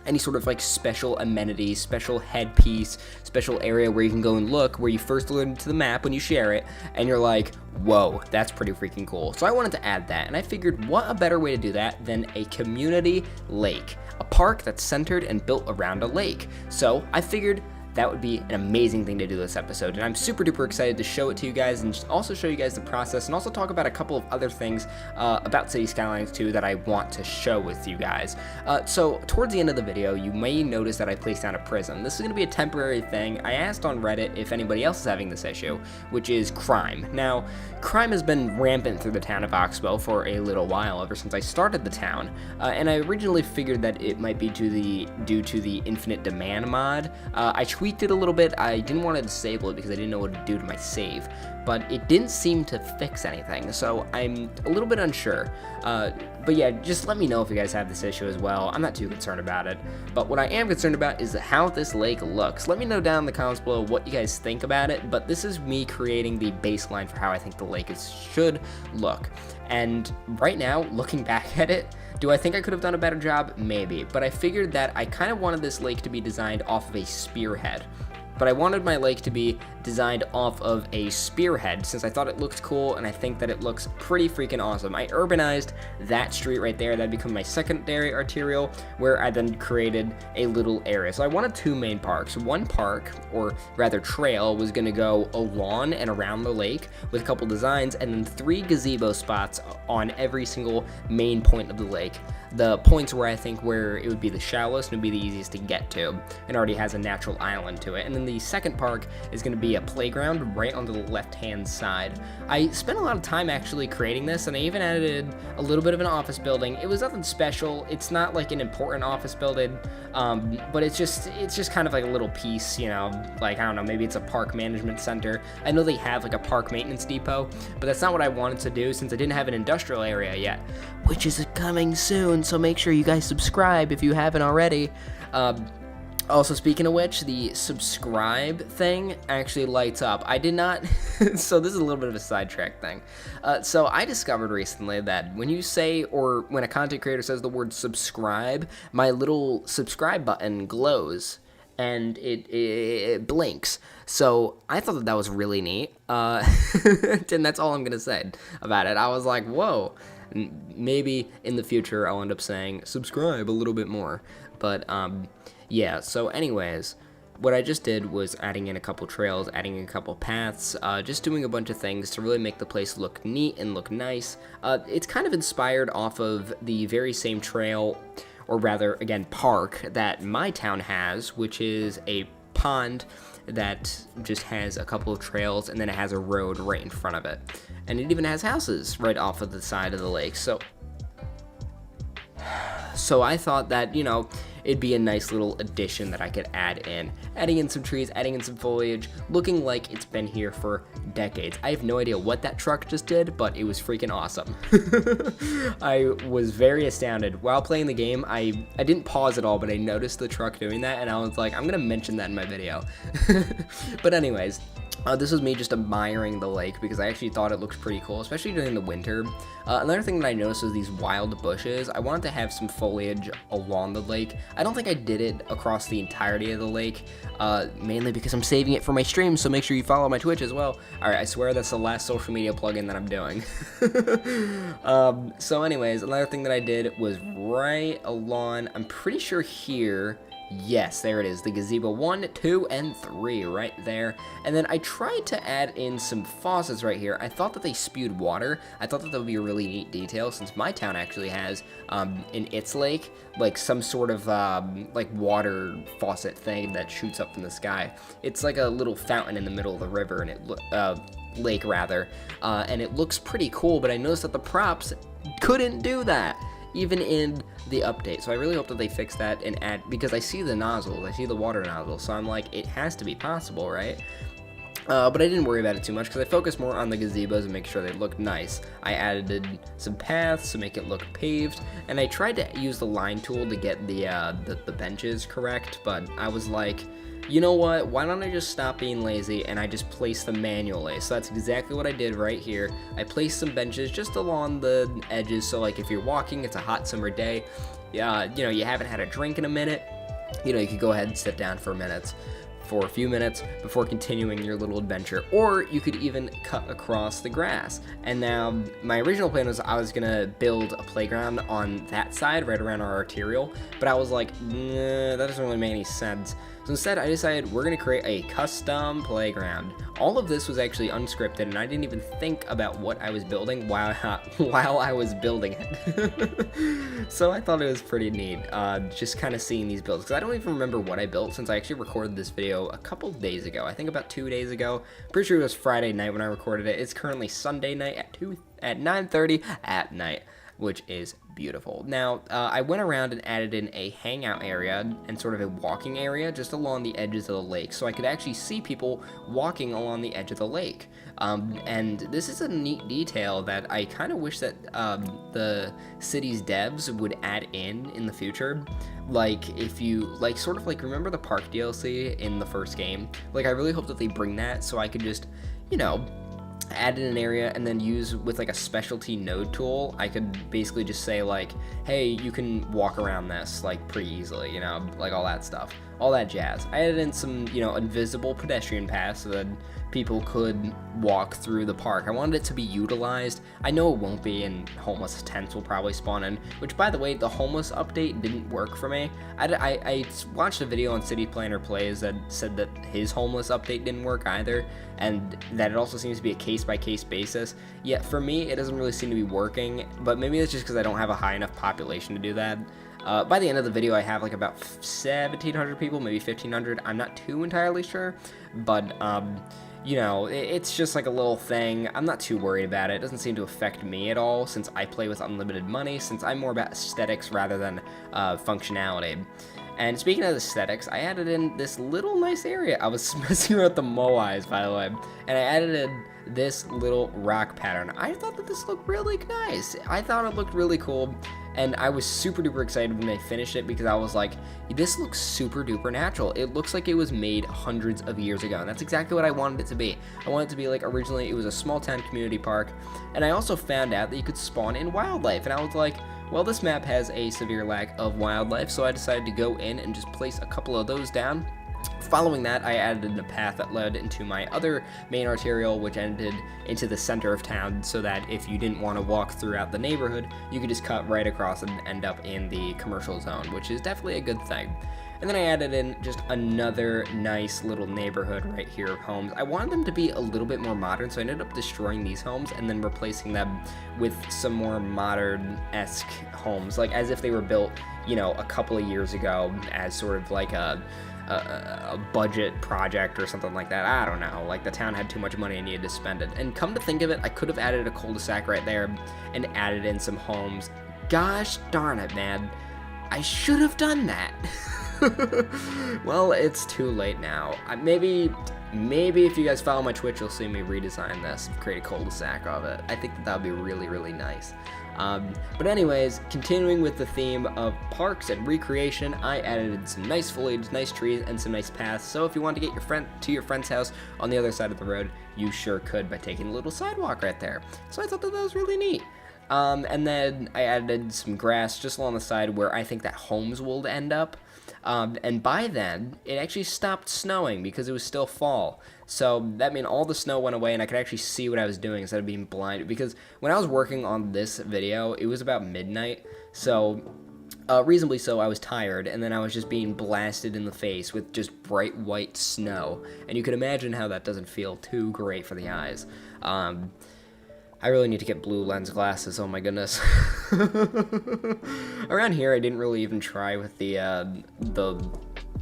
any sort of like special amenities, special headpiece, special area where you can go and look, where you first alert to the map when you share it, and you're like, whoa, that's pretty freaking cool. So I wanted to add that, and I figured what a better way to do that than a community lake, a park that's centered and built around a lake. So I figured that would be an amazing thing to do this episode, and I'm super duper excited to show it to you guys and also show you guys the process and also talk about a couple of other things about City Skylines 2 that I want to show with you guys. So towards the end of the video, you may notice that I placed down a prism. This is going to be a temporary thing. I asked on Reddit if anybody else is having this issue, which is crime. Now, crime has been rampant through the town of Oxbow for a little while, ever since I started the town, and I originally figured that it might be due to the infinite demand mod. I tweaked it a little bit. I didn't want to disable it because I didn't know what it would do to my save, but it didn't seem to fix anything, so I'm a little bit unsure. But yeah, just let me know if you guys have this issue as well. I'm not too concerned about it, but what I am concerned about is how this lake looks. Let me know down in the comments below what you guys think about it, but this is me creating the baseline for how I think the lake should look. And right now, looking back at it, do I think I could have done a better job? Maybe, but I figured that I kind of wanted this lake to be designed off of a spearhead. But I wanted my lake to be designed off of a spearhead since I thought it looked cool, and I think that it looks pretty freaking awesome. I urbanized that street right there. That became my secondary arterial, where I then created a little area. So I wanted two main parks. One park, or rather trail, was going to go along and around the lake with a couple designs, and then 3 gazebo spots on every single main point of the lake. The points where I think where it would be the shallowest and would be the easiest to get to, and already has a natural island to it. And then the second park is going to be a playground right on the left-hand side. I spent a lot of time actually creating this, and I even added a little bit of an office building. It was nothing special. It's not like an important office building, but it's just kind of like a little piece, you know, like, I don't know, maybe it's a park management center. I know they have like a park maintenance depot, but that's not what I wanted to do since I didn't have an industrial area yet, which is coming soon, so make sure you guys subscribe if you haven't already. Also, speaking of which, the subscribe thing actually lights up. I did not, so this is a little bit of a sidetrack thing. So I discovered recently that when you say, or when a content creator says the word subscribe, my little subscribe button glows and it blinks. So I thought that was really neat, and that's all I'm gonna say about it. I was like, whoa, maybe in the future I'll end up saying subscribe a little bit more, but yeah, so anyways, what I just did was adding in a couple trails, adding in a couple paths, just doing a bunch of things to really make the place look neat and look nice. It's kind of inspired off of the very same trail, or rather, again, park that my town has, which is a pond that just has a couple of trails, and then it has a road right in front of it. And it even has houses right off of the side of the lake. So I thought that, you know, it'd be a nice little addition that I could add in. Adding in some trees, adding in some foliage, looking like it's been here for decades. I have no idea what that truck just did, but it was freaking awesome. I was very astounded. While playing the game, I didn't pause at all, but I noticed the truck doing that, and I was like, I'm gonna mention that in my video. But anyways, this was me just admiring the lake because I actually thought it looked pretty cool, especially during the winter. Another thing that I noticed was these wild bushes. I wanted to have some foliage along the lake. I don't think I did it across the entirety of the lake, mainly because I'm saving it for my stream, so make sure you follow my Twitch as well. Alright, I swear that's the last social media plugin that I'm doing. So anyways, another thing that I did was right along, I'm pretty sure here, yes, there it is, the gazebo 1, 2, and 3 right there. And then I tried to add in some faucets right here. I thought that they spewed water. I thought that would be a really neat detail since my town actually has in its lake like some sort of like water faucet thing that shoots up from the sky. It's like a little fountain in the middle of the river, and lake rather, and it looks pretty cool, but I noticed that the props couldn't do that even in the update. So I really hope that they fix that and add, because I see the nozzles, I see the water nozzles, so I'm like, it has to be possible, right? But I didn't worry about it too much because I focused more on the gazebos and make sure they looked nice. I added some paths to make it look paved, and I tried to use the line tool to get the benches correct, but I was like, you know what, why don't I just stop being lazy and I just place them manually? So that's exactly what I did right here. I placed some benches just along the edges, so like if you're walking, it's a hot summer day, you know, you haven't had a drink in a minute, you know, you could go ahead and sit down for a few minutes before continuing your little adventure, or you could even cut across the grass. And now my original plan was I was gonna build a playground on that side right around our arterial, but I was like, nah, that doesn't really make any sense. So instead I decided we're gonna create a custom playground. All of this was actually unscripted, and I didn't even think about what I was building while I was building it. So I thought it was pretty neat, just kind of seeing these builds, because I don't even remember what I built since I actually recorded this video a couple days ago. I think about 2 days ago. Pretty sure it was Friday night when I recorded it. It's currently Sunday night at 9:30 at night, which is beautiful. Now, I went around and added in a hangout area and sort of a walking area just along the edges of the lake, so I could actually see people walking along the edge of the lake. And this is a neat detail that I kind of wish that the city's devs would add in the future. Like, if you, like, sort of like, remember the park DLC in the first game? Like, I really hope that they bring that so I could just, you know, add in an area and then use with like a specialty node tool. I could basically just say like, hey, you can walk around this like pretty easily, you know, like all that stuff, all that jazz. I added in some, you know, invisible pedestrian paths so that people could walk through the park. I wanted it to be utilized. I know it won't be, and homeless tents will probably spawn in, which, by the way, the homeless update didn't work for me. I watched a video on City Planner Plays that said that his homeless update didn't work either, and that it also seems to be a case-by-case basis. Yet for me, it doesn't really seem to be working, but maybe it's just because I don't have a high enough population to do that. By the end of the video, I have like about 1,700 people, maybe 1,500. I'm not too entirely sure, but you know, it's just like a little thing. I'm not too worried about it. It doesn't seem to affect me at all since I play with unlimited money, since I'm more about aesthetics rather than functionality. And speaking of aesthetics, I added in this little nice area. I was messing around with the moais, by the way, and I added in this little rock pattern. I thought that this looked really nice. I thought it looked really cool, and I was super duper excited when I finished it because I was like, this looks super duper natural. It looks like it was made hundreds of years ago, and that's exactly what I wanted it to be. I wanted it to be like, originally it was a small town community park, and I also found out that you could spawn in wildlife, and I was like, well, this map has a severe lack of wildlife, so I decided to go in and just place a couple of those down. Following that, I added in a path that led into my other main arterial, which ended into the center of town, so that if you didn't want to walk throughout the neighborhood, you could just cut right across and end up in the commercial zone, which is definitely a good thing. And then I added in just another nice little neighborhood right here of homes. I wanted them to be a little bit more modern, so I ended up destroying these homes and then replacing them with some more modern-esque homes, like as if they were built, you know, a couple of years ago as sort of like a budget project or something like that. I don't know, like the town had too much money and needed to spend it. And come to think of it, I could have added a cul-de-sac right there and added in some homes. Gosh darn it, man. I should have done that. Well, it's too late now. Maybe if you guys follow my Twitch, you'll see me redesign this, create a cul-de-sac of it. I think that would be really, really nice. But anyways, continuing with the theme of parks and recreation, I added some nice foliage, nice trees, and some nice paths. So if you want to get your friend's house on the other side of the road, you sure could by taking a little sidewalk right there. So I thought that was really neat. And then I added some grass just along the side where I think that homes will end up. And by then, it actually stopped snowing because it was still fall. So that meant all the snow went away and I could actually see what I was doing instead of being blind. Because when I was working on this video, it was about midnight. So reasonably so, I was tired, and then I was just being blasted in the face with just bright white snow. And you can imagine how that doesn't feel too great for the eyes. I really need to get blue lens glasses, oh my goodness. Around here, I didn't really even try with the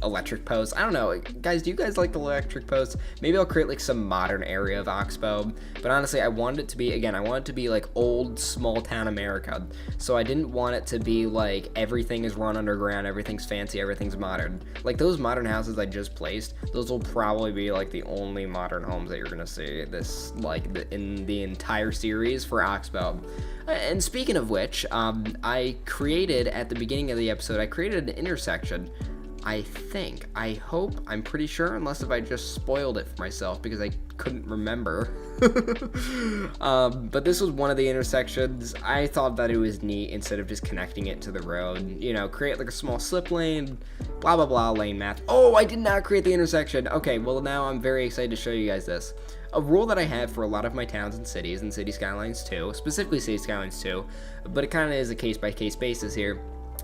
electric posts. I don't know, guys, do you guys like the electric posts? Maybe I'll create like some modern area of Oxbow, but honestly, I wanted it to be, again, I want it to be like old small town America, so I didn't want it to be like everything is run underground, everything's fancy, everything's modern. Like those modern houses I just placed, those will probably be like the only modern homes that you're gonna see this in the entire series for Oxbow. And speaking of which, I created at the beginning of the episode, I created an intersection. I hope, I'm pretty sure, unless if I just spoiled it for myself because I couldn't remember. But this was one of the intersections. I thought that it was neat instead of just connecting it to the road. You know, create like a small slip lane, blah, blah, blah, lane map. Oh, I did not create the intersection. Okay, well now I'm very excited to show you guys this. A rule that I have for a lot of my towns and City Skylines too, specifically City Skylines 2, but it kind of is a case-by-case basis here,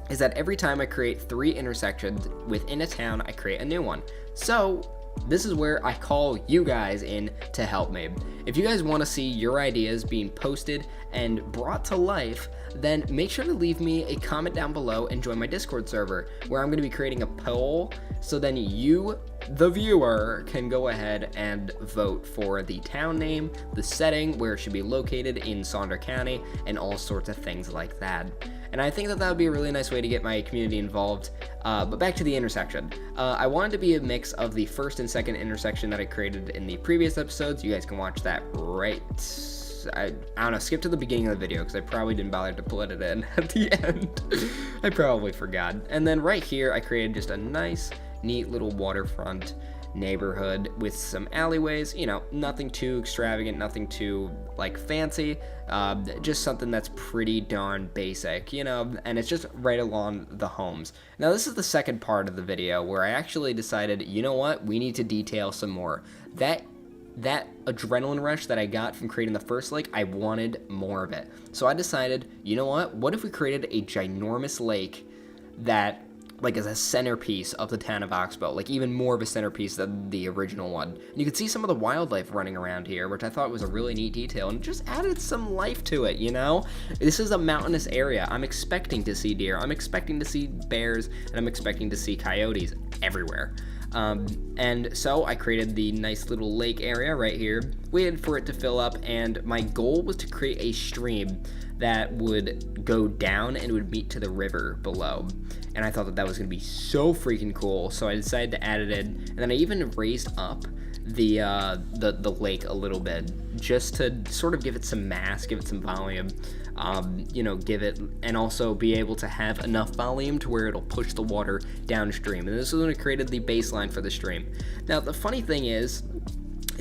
is that every time I create 3 intersections within a town, I create a new one. So this is where I call you guys in to help me. If you guys want to see your ideas being posted and brought to life, then make sure to leave me a comment down below and join my Discord server, where I'm going to be creating a poll, so then you, the viewer, can go ahead and vote for the town name, the setting, where it should be located in Sonder County, and all sorts of things like that. And I think that would be a really nice way to get my community involved. But back to the intersection. I wanted to be a mix of the first and second intersection that I created in the previous episodes. You guys can watch that right... I don't know, skip to the beginning of the video because I probably didn't bother to put it in at the end. I probably forgot. And then right here, I created just a nice, neat little waterfront neighborhood with some alleyways, you know, nothing too extravagant, nothing too like fancy, just something that's pretty darn basic, you know, and it's just right along the homes. Now this is the second part of the video where I actually decided, you know what, we need to detail some more. That adrenaline rush that I got from creating the first lake, I wanted more of it. So I decided, you know what if we created a ginormous lake that like is a centerpiece of the town of Oxbow, like even more of a centerpiece than the original one. And you can see some of the wildlife running around here, which I thought was a really neat detail, and it just added some life to it, you know? This is a mountainous area. I'm expecting to see deer, I'm expecting to see bears, and I'm expecting to see coyotes everywhere. And so I created the nice little lake area right here, waited for it to fill up, and my goal was to create a stream that would go down and would meet to the river below. And I thought that was going to be so freaking cool, so I decided to add it in, and then I even raised up the lake a little bit, just to sort of give it some mass, give it some volume, you know, give it, and also be able to have enough volume to where it'll push the water downstream. And this is when I created the baseline for the stream. Now, the funny thing is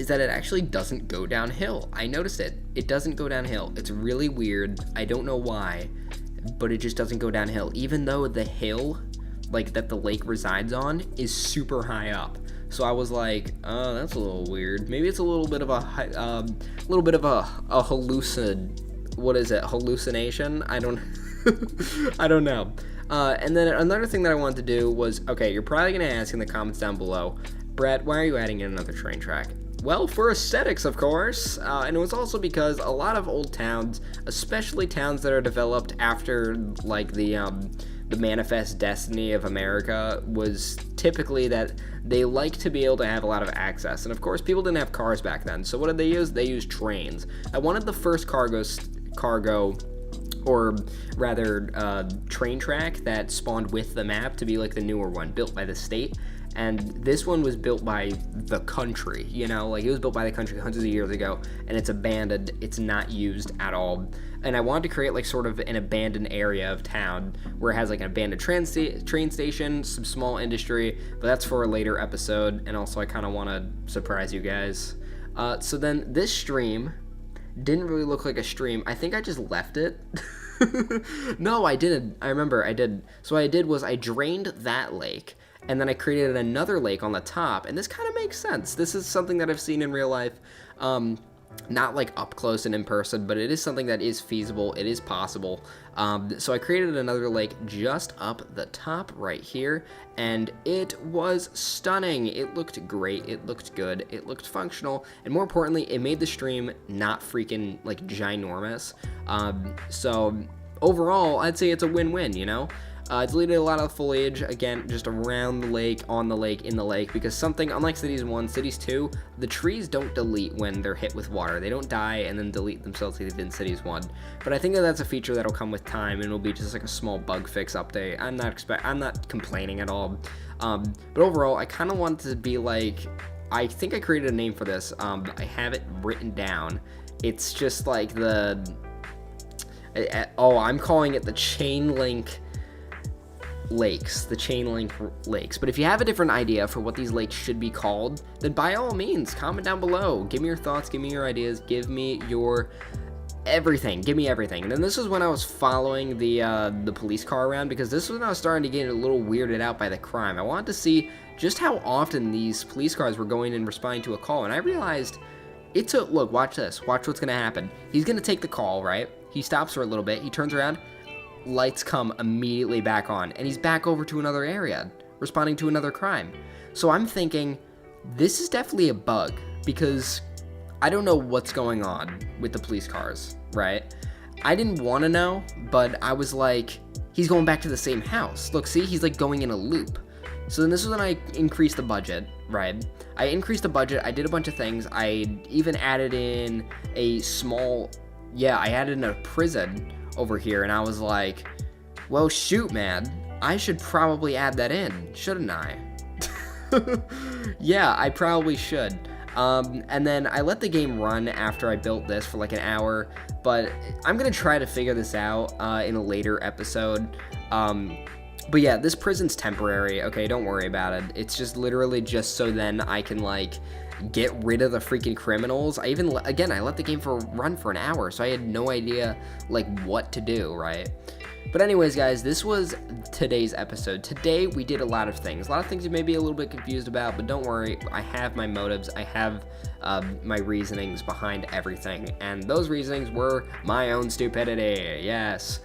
that it actually doesn't go downhill. I noticed it. It doesn't go downhill. It's really weird. I don't know why, but it just doesn't go downhill, even though the hill, like, that the lake resides on is super high up. So I was like, oh, that's a little weird. Maybe it's a little bit of a hallucination? I don't I don't know. And then another thing that I wanted to do was, okay, you're probably gonna ask in the comments down below, Brett, why are you adding in another train track? Well, for aesthetics, of course, and it was also because a lot of old towns, especially towns that are developed after, like, the manifest destiny of America, was typically that they like to be able to have a lot of access. And of course, people didn't have cars back then, so what did they use? They used trains. I wanted the first cargo or rather train track that spawned with the map to be like the newer one built by the state. And this one was built by the country, you know, like it was built by the country hundreds of years ago, and it's abandoned. It's not used at all. And I wanted to create like sort of an abandoned area of town where it has like an abandoned train station, some small industry, but that's for a later episode. And also I kind of want to surprise you guys. So then this stream didn't really look like a stream. I think I just left it. No, I didn't. I remember I did. So what I did was I drained that lake, and then I created another lake on the top, and this kind of makes sense. This is something that I've seen in real life, not like up close and in person, but it is something that is feasible. It is possible. So I created another lake just up the top right here, and it was stunning. It looked great. It looked good. It looked functional, and more importantly, it made the stream not freaking like ginormous. So overall, I'd say it's a win-win, you know? I deleted a lot of the foliage, again, just around the lake, on the lake, in the lake, because something, unlike Cities 1, Cities 2, the trees don't delete when they're hit with water. They don't die and then delete themselves like they did in Cities 1. But I think that that's a feature that'll come with time, and it'll be just like a small bug fix update. I'm not complaining at all. But overall, I kind of want to be like, I think I created a name for this. I have it written down. It's just like I'm calling it the chain link lakes, the chain link lakes. But if you have a different idea for what these lakes should be called, then by all means, comment down below. Give me your thoughts, give me your ideas, give me your everything, give me everything. And then this was when I was following the police car around, because this was when I was starting to get a little weirded out by the crime. I wanted to see just how often these police cars were going and responding to a call, and I realized look, watch this, watch what's gonna happen. He's gonna take the call, right? He stops for a little bit, he turns around, lights come immediately back on, and he's back over to another area, responding to another crime. So I'm thinking, this is definitely a bug, because I don't know what's going on with the police cars, right? I didn't want to know, but I was like, he's going back to the same house. Look, see, he's like going in a loop. So then this is when I increased the budget, right? I increased the budget, I did a bunch of things, I even added in I added in a prison over here, and I was like, well, shoot, man, I should probably add that in, shouldn't I? Yeah, I probably should. And then I let the game run after I built this for like an hour, but I'm gonna try to figure this out in a later episode. But yeah, this prison's temporary, okay, don't worry about it. It's just literally just so then I can like get rid of the freaking criminals. I let the game run for an hour, so I had no idea like what to do, right? But anyways, guys, this was today's episode. Today we did a lot of things you may be a little bit confused about, but don't worry, I have my motives, I have my reasonings behind everything, and those reasonings were my own stupidity. Yes.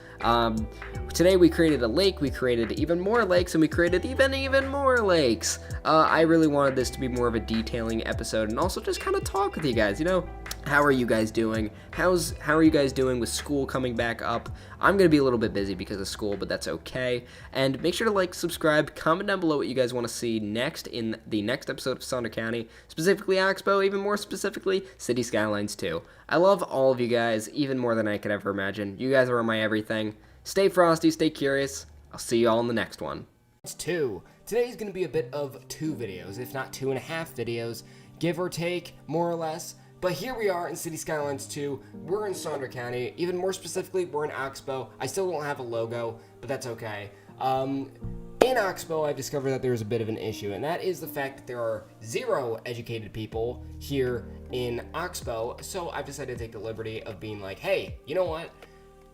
Today we created a lake, we created even more lakes, and we created even more lakes. I really wanted this to be more of a detailing episode, and also just kind of talk with you guys, you know? How are you guys doing? How are you guys doing with school coming back up? I'm going to be a little bit busy because of school, but that's okay. And make sure to like, subscribe, comment down below what you guys want to see next in the next episode of Sonder County, specifically Oxbow, even more specifically City Skylines 2. I love all of you guys, even more than I could ever imagine. You guys are my everything. Stay frosty, stay curious. I'll see you all in the next one. It's 2. Today's going to be a bit of 2 videos, if not 2.5 videos, give or take, more or less. But here we are in City Skylines 2, we're in Sonder County, even more specifically, we're in Oxbow. I still don't have a logo, but that's okay. In Oxbow, I've discovered that there's a bit of an issue, and that is the fact that there are 0 educated people here in Oxbow, so I've decided to take the liberty of being like, hey, you know what?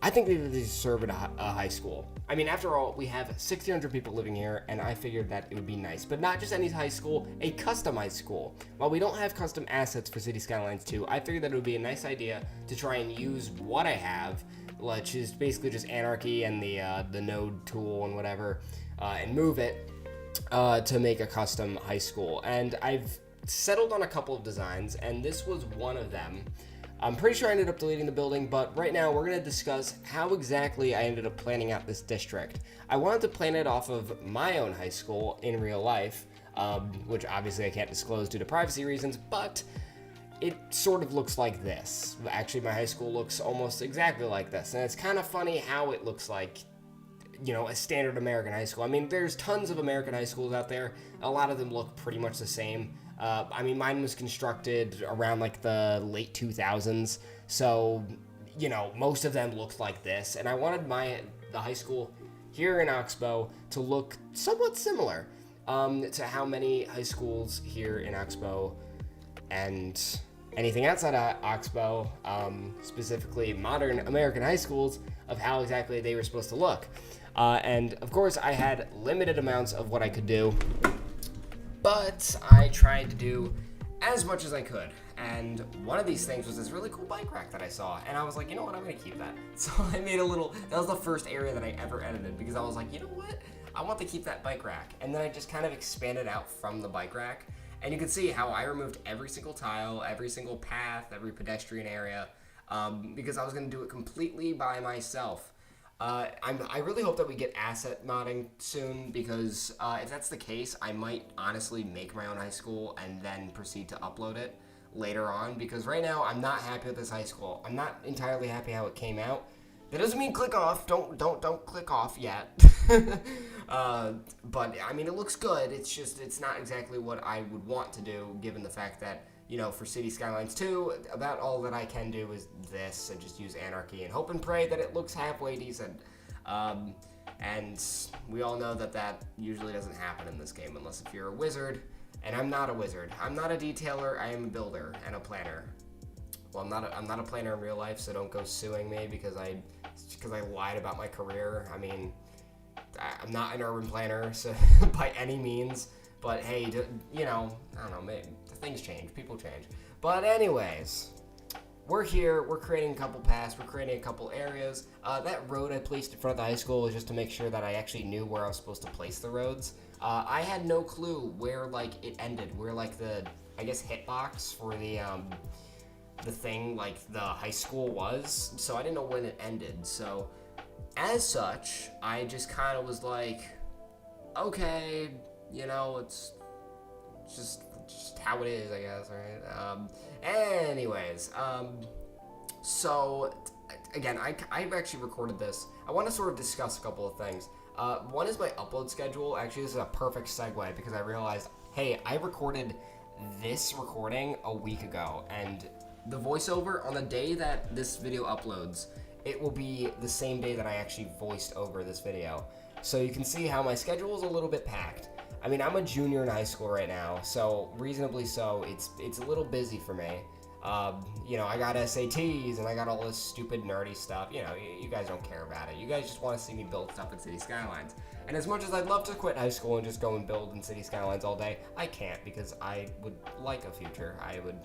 I think they deserve a high school. I mean, after all, we have 1,600 people living here, and I figured that it would be nice. But not just any high school, a customized school. While we don't have custom assets for City Skylines 2, I figured that it would be a nice idea to try and use what I have, which is basically just Anarchy and the node tool and whatever, and move it to make a custom high school. And I've settled on a couple of designs, and this was one of them. I'm pretty sure I ended up deleting the building, but right now we're going to discuss how exactly I ended up planning out this district. I wanted to plan it off of my own high school in real life, which obviously I can't disclose due to privacy reasons, but it sort of looks like this. Actually, my high school looks almost exactly like this, and it's kind of funny how it looks like, you know, a standard American high school. I mean, there's tons of American high schools out there. A lot of them look pretty much the same. I mean, mine was constructed around like the late 2000s, so, you know, most of them looked like this, and I wanted the high school here in Oxbow to look somewhat similar to how many high schools here in Oxbow and anything outside of Oxbow, specifically modern American high schools, of how exactly they were supposed to look. And of course, I had limited amounts of what I could do, but I tried to do as much as I could. And one of these things was this really cool bike rack that I saw, and I was like, you know what, I'm gonna keep that. So I made that was the first area that I ever edited, because I was like, you know what, I want to keep that bike rack. And then I just kind of expanded out from the bike rack, and you can see how I removed every single tile, every single path, every pedestrian area, because I was gonna do it completely by myself. I really hope that we get asset modding soon, because if that's the case, I might honestly make my own high school and then proceed to upload it later on, because right now I'm not happy with this high school. I'm not entirely happy how it came out. That doesn't mean click off. Don't click off yet. But I mean, it looks good. It's not exactly what I would want to do, given the fact that, you know, for City Skylines 2, about all that I can do is this, and just use Anarchy and hope and pray that it looks halfway decent. And we all know that usually doesn't happen in this game, unless if you're a wizard. And I'm not a wizard. I'm not a detailer. I am a builder and a planner. Well, I'm not a planner in real life, so don't go suing me because I lied about my career. I mean, I'm not an urban planner, so by any means. But hey, you know, I don't know, maybe things change, people change. But anyways, we're here, we're creating a couple paths, we're creating a couple areas. That road I placed in front of the high school was just to make sure that I actually knew where I was supposed to place the roads. I had no clue where, like, it ended, where, like, the, I guess, hitbox for the thing, like, the high school was, so I didn't know when it ended. So, as such, I just kind of was like, okay, you know, it's just how it is, I guess, right? Anyways, so, again, I've actually recorded this. I want to sort of discuss a couple of things. One is my upload schedule. Actually, this is a perfect segue, because I realized, hey, I recorded this recording a week ago, and the voiceover on the day that this video uploads, it will be the same day that I actually voiced over this video. So you can see how my schedule is a little bit packed. I mean, I'm a junior in high school right now, so reasonably so, it's a little busy for me. You know, I got SATs, and I got all this stupid nerdy stuff. You know, you guys don't care about it. You guys just want to see me build stuff in City Skylines. And as much as I'd love to quit high school and just go and build in City Skylines all day, I can't, because I would like a future. I would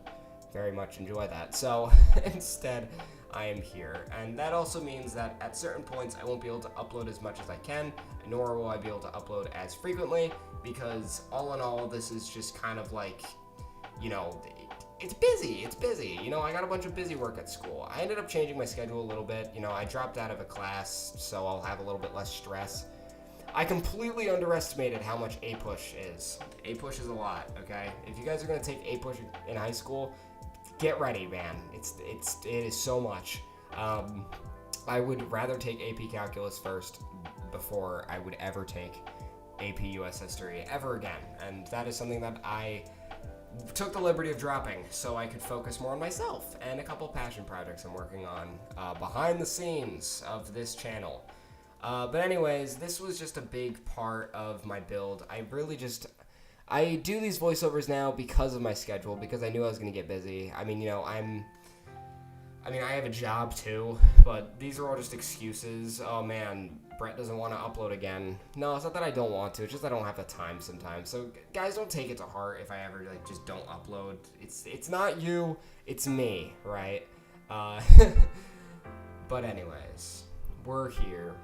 very much enjoy that. So instead, I am here. And that also means that at certain points, I won't be able to upload as much as I can, nor will I be able to upload as frequently, because all in all, this is just kind of like, you know, it's busy. You know, I got a bunch of busy work at school. I ended up changing my schedule a little bit. You know, I dropped out of a class, so I'll have a little bit less stress. I completely underestimated how much A-Push is. A-Push is a lot, okay? If you guys are going to take A-Push in high school, get ready, man. It is so much. I would rather take AP Calculus first before I would ever take AP US History ever again. And that is something that I took the liberty of dropping so I could focus more on myself and a couple passion projects I'm working on behind the scenes of this channel. But anyways, this was just a big part of my build. I do these voiceovers now because of my schedule, because I knew I was going to get busy. I mean, you know, I have a job too, but these are all just excuses. Oh man, Brett doesn't want to upload again. No, it's not that I don't want to, it's just I don't have the time sometimes. So guys, don't take it to heart if I ever like just don't upload. It's not you, it's me, right? But anyways, we're here.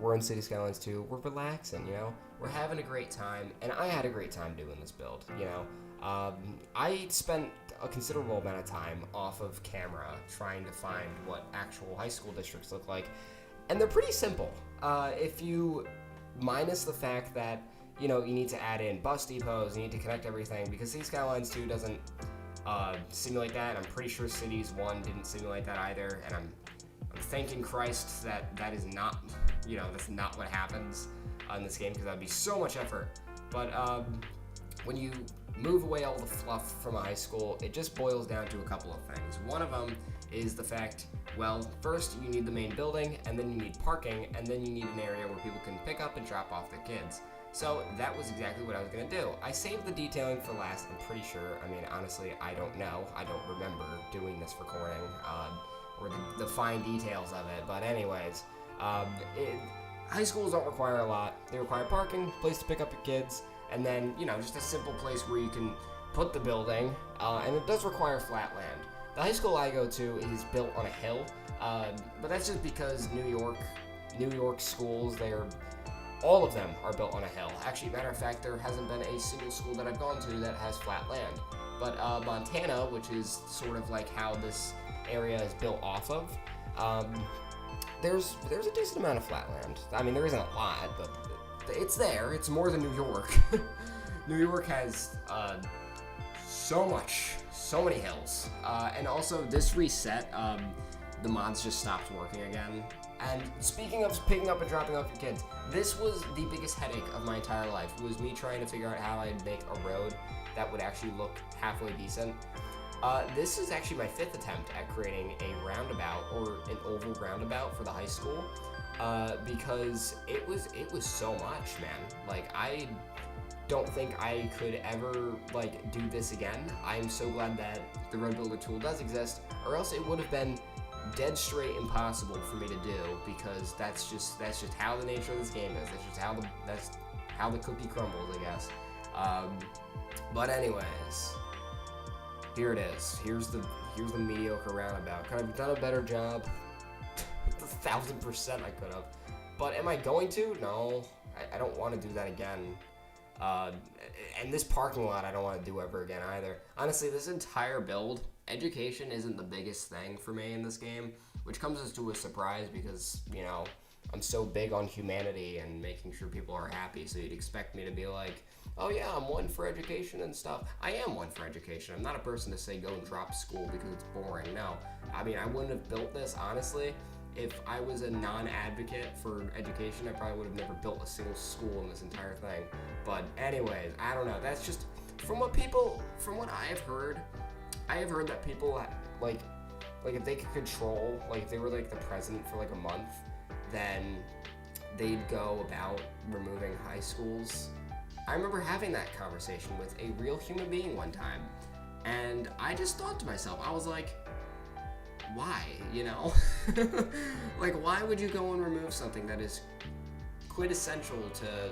We're in City Skylines 2. We're relaxing, you know? We're having a great time, and I had a great time doing this build, you know? I spent a considerable amount of time off of camera trying to find what actual high school districts look like, and they're pretty simple. If you minus the fact that, you know, you need to add in bus depots, you need to connect everything, because City Skylines 2 doesn't simulate that. I'm pretty sure Cities 1 didn't simulate that either, and I'm thanking Christ that is not, that's not what happens in this game, because that would be so much effort. But when you move away all the fluff from a high school, it just boils down to a couple of things. One of them is the fact, well, first you need the main building, and then you need parking, and then you need an area where people can pick up and drop off their kids. So that was exactly what I was going to do. I saved the detailing for last, I'm pretty sure. I mean, honestly, I don't know. I don't remember doing this recording, or the fine details of it. But anyways, high schools don't require a lot. They require parking, place to pick up your kids, and then, just a simple place where you can put the building, and it does require flat land. The high school I go to is built on a hill, but that's just because New York schools, all of them are built on a hill. Actually, matter of fact, there hasn't been a single school that I've gone to that has flat land. But Montana, which is sort of like how this area is built off of, there's a decent amount of flat land. I mean, there isn't a lot, but it's there. It's more than New York. New York has so many hills. And also, this reset, the mods just stopped working again. And speaking of picking up and dropping off your kids, this was the biggest headache of my entire life. It was me trying to figure out how I'd make a road that would actually look halfway decent. This is actually my 5th attempt at creating a roundabout, or an oval roundabout for the high school, because it was so much, man. Like, I don't think I could ever do this again. I'm so glad that the road builder tool does exist, or else it would have been dead straight impossible for me to do, because that's just how the nature of this game is. That's how the cookie crumbles, I guess. But anyways, here it is. Here's the mediocre roundabout. Could I have done a better job? 1,000% I could have. But am I going to? No, I don't want to do that again. And this parking lot I don't want to do ever again either. Honestly, this entire build, education isn't the biggest thing for me in this game, which comes as to a surprise because, I'm so big on humanity and making sure people are happy, so you'd expect me to be like, oh yeah, I'm one for education and stuff. I am one for education. I'm not a person to say go and drop school because it's boring. No. I mean, I wouldn't have built this, honestly. If I was a non-advocate for education, I probably would have never built a single school in this entire thing. But anyways, I don't know. That's just, from what I have heard that people, if they could control, if they were the president for a month, then they'd go about removing high schools. I remember having that conversation with a real human being one time, and I just thought to myself, I was like, why, why would you go and remove something that is quintessential to,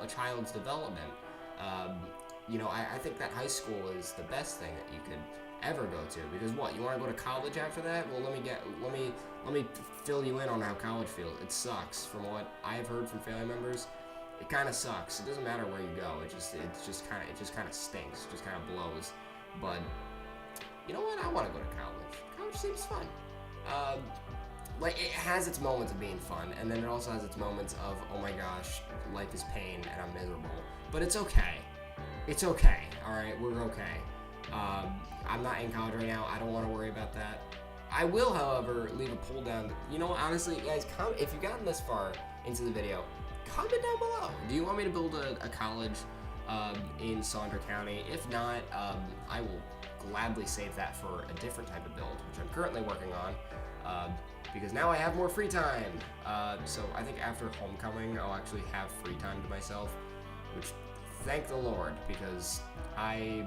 a child's development? I think that high school is the best thing that you could ever go to, because what, you want to go to college after that? Well, let me fill you in on how college feels. It sucks. From what I've heard from family members, it kind of sucks. It doesn't matter where you go. It just kind of stinks. It just kind of blows. But you know what? I want to go to college. College seems fun. It has its moments of being fun, and then it also has its moments of, oh my gosh, life is pain and I'm miserable. But it's okay. It's okay. All right, we're okay. I'm not in college right now. I don't want to worry about that. I will, however, leave a poll down. Honestly, guys, if you've gotten this far into the video, comment down below. Do you want me to build a college in Sonder County? If not, I will gladly save that for a different type of build, which I'm currently working on, because now I have more free time. So I think after homecoming, I'll actually have free time to myself, which, thank the Lord, because I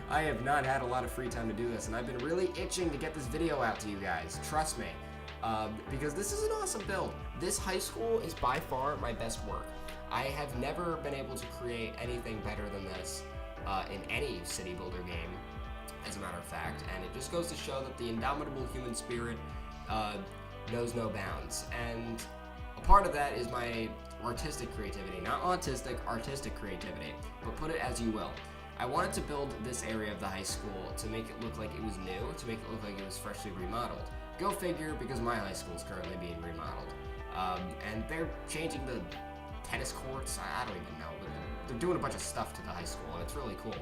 have not had a lot of free time to do this, and I've been really itching to get this video out to you guys. Trust me, because this is an awesome build. This high school is by far my best work. I have never been able to create anything better than this in any city builder game, as a matter of fact, and it just goes to show that the indomitable human spirit knows no bounds. And a part of that is my artistic creativity, not autistic, artistic creativity, but put it as you will. I wanted to build this area of the high school to make it look like it was new, to make it look like it was freshly remodeled. Go figure, because my high school is currently being remodeled. And they're changing the tennis courts, I don't even know, but they're doing a bunch of stuff to the high school, and it's really cool.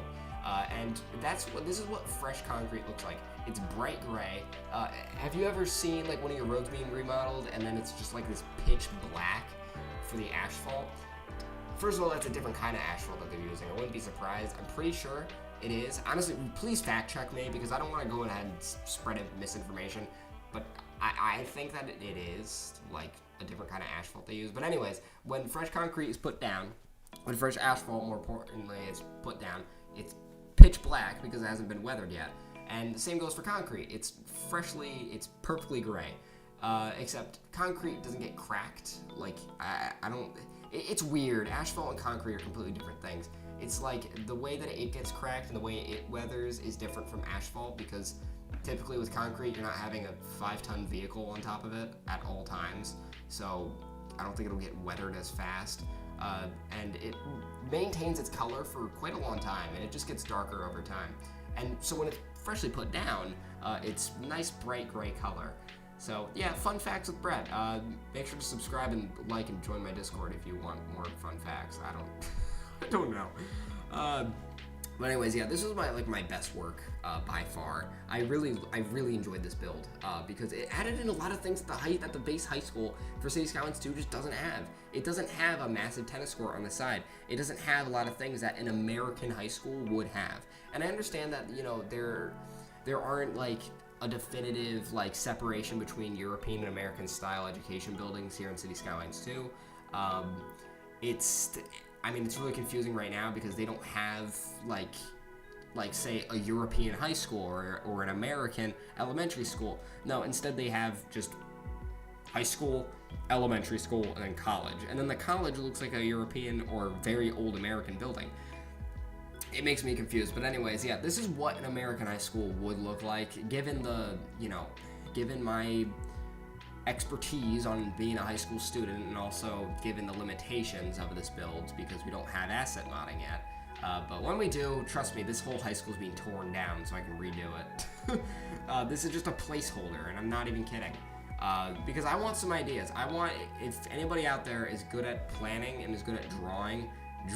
And this is what fresh concrete looks like. It's bright gray. Have you ever seen like one of your roads being remodeled and then it's just like this pitch black for the asphalt? First of all, that's a different kind of asphalt that they're using. I wouldn't be surprised. I'm pretty sure it is. Honestly, please fact check me because I don't want to go ahead and spread misinformation. But I think that it is like a different kind of asphalt they use. But anyways, when fresh concrete is put down, when fresh asphalt, more importantly, is put down, it's pitch black because it hasn't been weathered yet. And the same goes for concrete. It's perfectly gray. Except concrete doesn't get cracked. Like, it's weird. Asphalt and concrete are completely different things. It's like the way that it gets cracked and the way it weathers is different from asphalt because typically with concrete, you're not having a 5-ton vehicle on top of it at all times. So I don't think it'll get weathered as fast. And it maintains its color for quite a long time, and it just gets darker over time. And so when it's freshly put down, it's nice bright gray color. So yeah, fun facts with Brett. Make sure to subscribe and like and join my Discord if you want more fun facts. I don't know. But anyways, yeah, this was my best work by far. I really enjoyed this build because it added in a lot of things that the base high school for City Skylines 2 just doesn't have. It doesn't have a massive tennis court on the side. It doesn't have a lot of things that an American high school would have. And I understand that there aren't like a definitive like separation between European and American style education buildings here in City Skylines 2. It's really confusing right now because they don't have like say a European high school or an American elementary school. No, instead they have just high school, elementary school, and then college. And then the college looks like a European or very old American building. It makes me confused, but anyways, yeah, this is what an American high school would look like, given my expertise on being a high school student and also given the limitations of this build because we don't have asset modding yet. But when we do, trust me, this whole high school is being torn down so I can redo it. This is just a placeholder, and I'm not even kidding. Because I want some ideas. If anybody out there is good at planning and is good at drawing,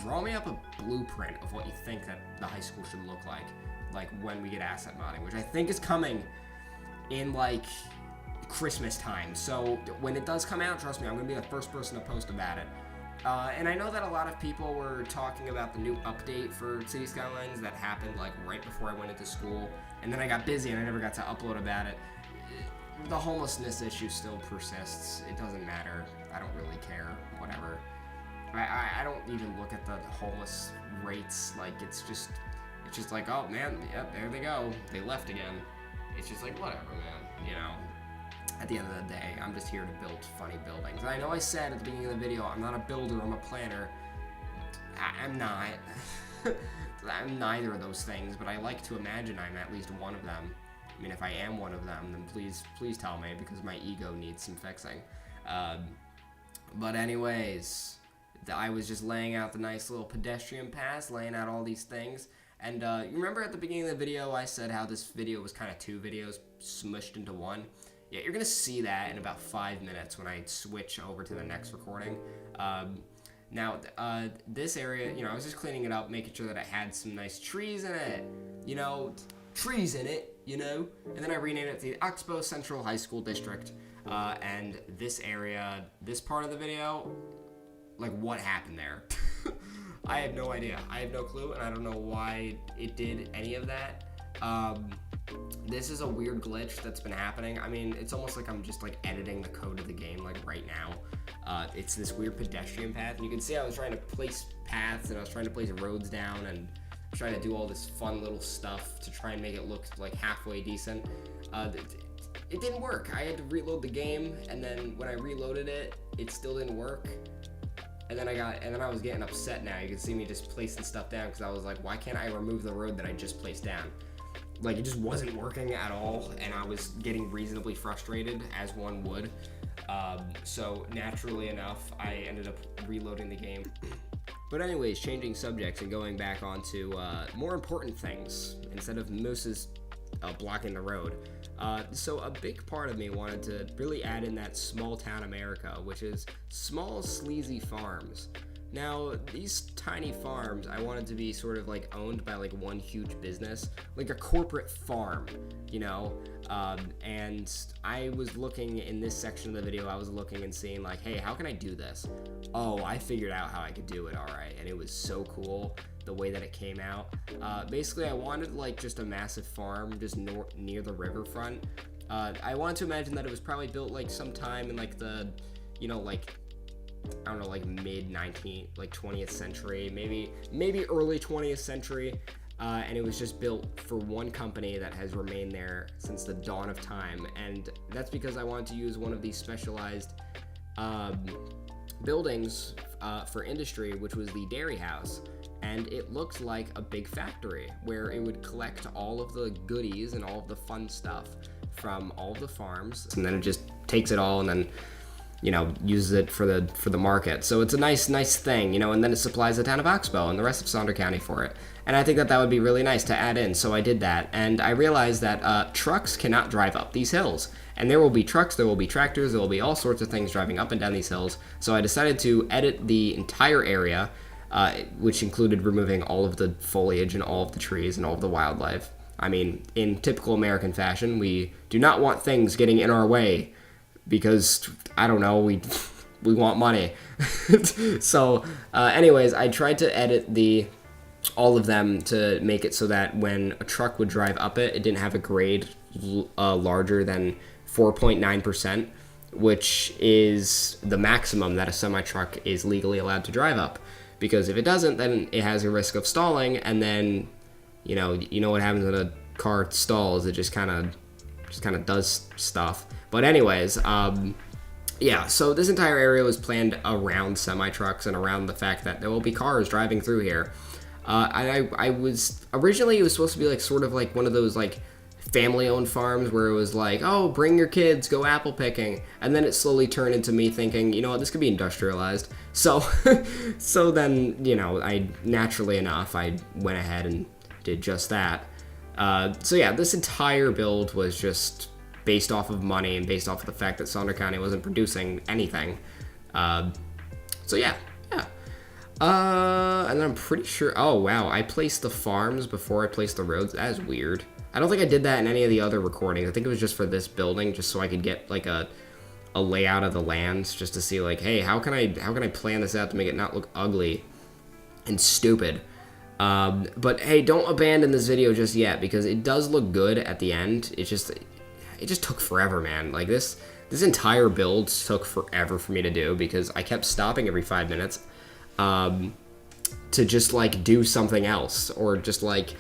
draw me up a blueprint of what you think that the high school should look like when we get asset modding, which I think is coming in like Christmas time. So when it does come out, trust me, I'm gonna be the first person to post about it. And I know that a lot of people were talking about the new update for City Skylines that happened like right before I went into school, and then I got busy and I never got to upload about it. The homelessness issue still persists. It doesn't matter. I don't really care. Whatever. I don't even look at the homeless rates. Like it's just like, oh man, yep, there they go. They left again. It's just like whatever, man. At the end of the day, I'm just here to build funny buildings. And I know I said at the beginning of the video, I'm not a builder, I'm a planner. I'm not. I'm neither of those things, but I like to imagine I'm at least one of them. I mean, if I am one of them, then please tell me, because my ego needs some fixing. But anyways, I was just laying out the nice little pedestrian paths, laying out all these things. And you remember at the beginning of the video, I said how this video was kind of 2 videos smushed into one? Yeah, you're going to see that in about 5 minutes when I switch over to the next recording. Now, this area, I was just cleaning it up, making sure that it had some nice trees in it. Trees in it, And then I renamed it to the Oxbow Central High School District. And this area, this part of the video, like what happened there? I have no idea. I have no clue, and I don't know why it did any of that. This is a weird glitch that's been happening. I mean, it's almost like I'm just like editing the code of the game like right now. It's this weird pedestrian path, and you can see I was trying to place paths and I was trying to place roads down and trying to do all this fun little stuff to try and make it look like halfway decent. It didn't work. I had to reload the game, and then when I reloaded it, it still didn't work. And then I was getting upset now. You can see me just placing stuff down because I was like, why can't I remove the road that I just placed down? Like, it just wasn't working at all, and I was getting reasonably frustrated, as one would. So naturally enough, I ended up reloading the game. But anyways, changing subjects and going back onto more important things instead of mooses blocking the road. So a big part of me wanted to really add in that small town America, which is small sleazy farms. Now, these tiny farms, I wanted to be sort of like owned by like one huge business, like a corporate farm, you know? And I was looking in this section of the video, I was looking and seeing like, hey, how can I do this? Oh, I figured out how I could do it, all right. And it was so cool the way that it came out. Basically, I wanted like just a massive farm just near the riverfront. I wanted to imagine that it was probably built like sometime in like the, you know, like, I don't know, like mid 19th, like 20th century, maybe early 20th century. And it was just built for one company that has remained there since the dawn of time. And that's because I wanted to use one of these specialized buildings for industry, which was the dairy house. And it looked like a big factory where it would collect all of the goodies and all of the fun stuff from all of the farms, and then it just takes it all and then, you know, uses it for the market. So it's a nice thing, you know, and then it supplies the town of Oxbow and the rest of Sonder County for it. And I think that would be really nice to add in, so I did that. And I realized that trucks cannot drive up these hills. And there will be trucks, there will be tractors, there will be all sorts of things driving up and down these hills. So I decided to edit the entire area, which included removing all of the foliage and all of the trees and all of the wildlife. I mean, in typical American fashion, we do not want things getting in our way because, I don't know, we want money. So, anyways, I tried to edit all of them to make it so that when a truck would drive up it, it didn't have a grade larger than 4.9%, which is the maximum that a semi-truck is legally allowed to drive up. Because if it doesn't, then it has a risk of stalling, and then, you know what happens when a car stalls, it just kind of does stuff. But anyways, yeah, so this entire area was planned around semi-trucks and around the fact that there will be cars driving through here. I was, originally it was supposed to be like sort of like one of those like family-owned farms where it was like, oh, bring your kids, go apple picking, and then it slowly turned into me thinking, you know what, this could be industrialized. So, so then, you know, naturally enough, I went ahead and did just that. So yeah, this entire build was just based off of money and based off of the fact that Sonder County wasn't producing anything. So yeah. And then I'm pretty sure, oh wow, I placed the farms before I placed the roads. That is weird. I don't think I did that in any of the other recordings. I think it was just for this building, just so I could get like a layout of the lands, just to see like, hey, how can I plan this out to make it not look ugly and stupid. But hey, don't abandon this video just yet, because it does look good at the end. It just took forever, man. Like this entire build took forever for me to do, because I kept stopping every 5 minutes to just like do something else, or just like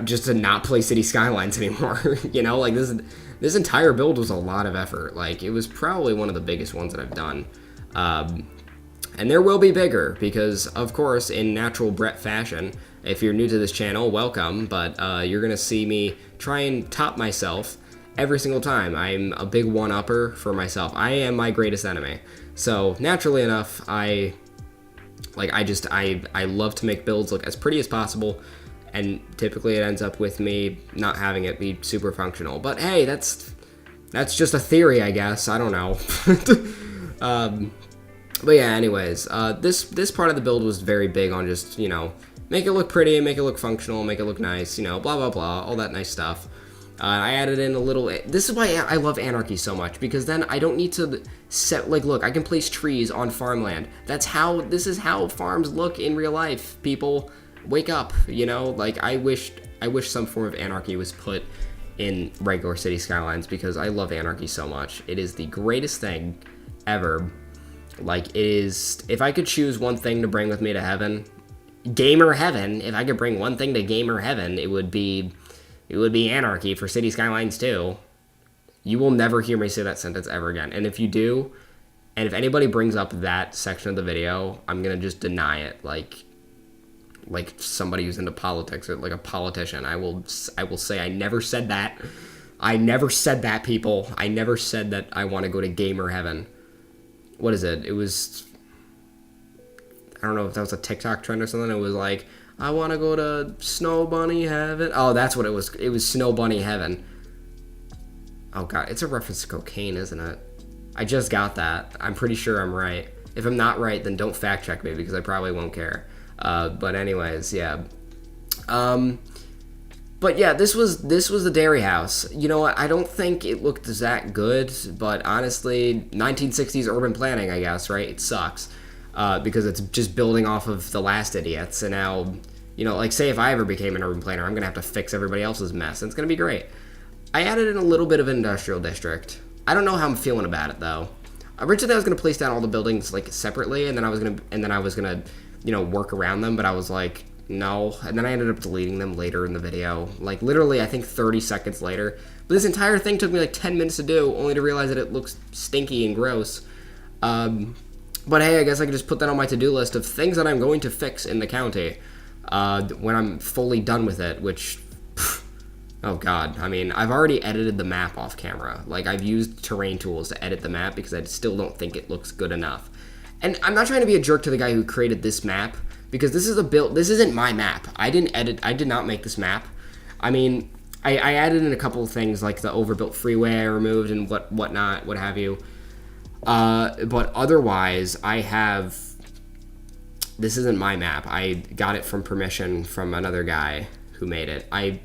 just to not play City Skylines anymore. You know, like this entire build was a lot of effort. Like it was probably one of the biggest ones that I've done. And there will be bigger, because of course, in natural Brett fashion, if you're new to this channel, welcome, but you're gonna see me try and top myself every single time. I'm a big one-upper for myself. I am my greatest enemy. So naturally enough, I love to make builds look as pretty as possible, and typically it ends up with me not having it be super functional. But hey, that's just a theory, I guess. I don't know. But yeah, anyways, this part of the build was very big on just, you know, make it look pretty, make it look functional, make it look nice, you know, blah, blah, blah, all that nice stuff. I added in a little, this is why I love anarchy so much, because then I don't need to set, like, look, I can place trees on farmland. This is how farms look in real life, people. Wake up, you know, like, I wish some form of anarchy was put in regular City Skylines, because I love anarchy so much. It is the greatest thing ever. Like, it is, if I could choose one thing to bring with me to heaven, gamer heaven, if I could bring one thing to gamer heaven, it would be anarchy for City Skylines 2. You will never hear me say that sentence ever again. And if you do, and if anybody brings up that section of the video, I'm gonna just deny it, like somebody who's into politics, or like a politician. I will say I never said that. I never said that, people. I never said that I want to go to gamer heaven. What is it? It was, I don't know if that was a TikTok trend or something. It was like, I want to go to Snow Bunny Heaven. Oh, that's what it was. It was Snow Bunny Heaven. Oh, God. It's a reference to cocaine, isn't it? I just got that. I'm pretty sure I'm right. If I'm not right, then don't fact check me because I probably won't care. But anyways, yeah. But yeah, this was the dairy house. You know what? I don't think it looked that good, but honestly, 1960s urban planning, I guess, right? It sucks because it's just building off of the last idiots, and now, you know, like say if I ever became an urban planner, I'm gonna have to fix everybody else's mess, and it's gonna be great. I added in a little bit of an industrial district. I don't know how I'm feeling about it though. Originally, I was gonna place down all the buildings like separately, and then I was gonna, you know, work around them, but I was like, no, and then I ended up deleting them later in the video, like literally I think 30 seconds later. But this entire thing took me like 10 minutes to do, only to realize that it looks stinky and gross. But hey, I guess I could just put that on my to-do list of things that I'm going to fix in the county when I'm fully done with it, which, oh god, I mean, I've already edited the map off camera. Like, I've used terrain tools to edit the map because I still don't think it looks good enough. And I'm not trying to be a jerk to the guy who created this map, because this isn't my map. I did not make this map. I mean, I added in a couple of things like the overbuilt freeway I removed and whatnot, what have you. But otherwise, this isn't my map. I got it from permission from another guy who made it. I'm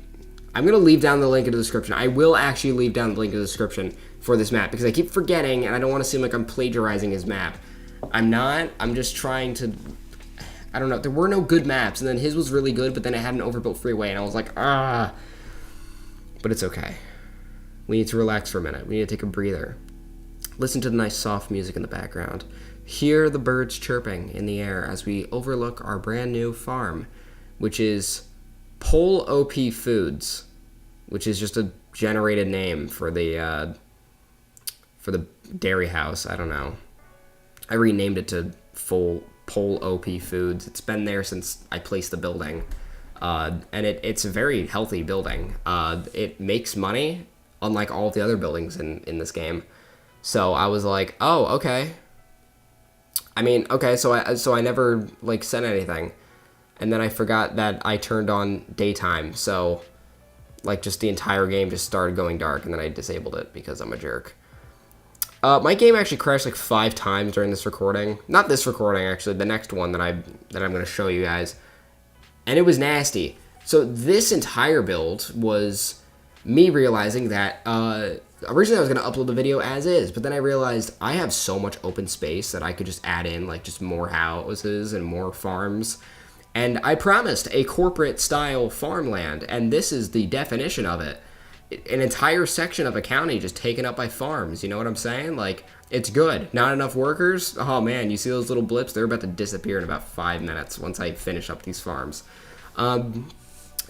going to leave down the link in the description. I will actually leave down the link in the description for this map because I keep forgetting and I don't want to seem like I'm plagiarizing his map. I'm not. I'm just trying to... I don't know. There were no good maps, and then his was really good, but then it had an overbuilt freeway, and I was like, ah. But it's okay. We need to relax for a minute. We need to take a breather. Listen to the nice soft music in the background. Hear the birds chirping in the air as we overlook our brand new farm, which is Pole OP Foods, which is just a generated name for the dairy house. I don't know. I renamed it to Pole OP Foods. It's been there since I placed the building, and it's a very healthy building. It makes money, unlike all of the other buildings in this game. So I was like, oh, okay. I mean, okay, so I never like said anything, and then I forgot that I turned on daytime. So like just the entire game just started going dark, and then I disabled it because I'm a jerk. My game actually crashed like 5 times during this recording. Not this recording, actually. The next one that I'm going to show you guys. And it was nasty. So this entire build was me realizing that originally I was going to upload the video as is, but then I realized I have so much open space that I could just add in like just more houses and more farms. And I promised a corporate style farmland, and this is the definition of it. An entire section of a county just taken up by farms. You know what I'm saying? Like, it's good. Not enough workers? Oh man, you see those little blips? They're about to disappear in about 5 minutes once I finish up these farms.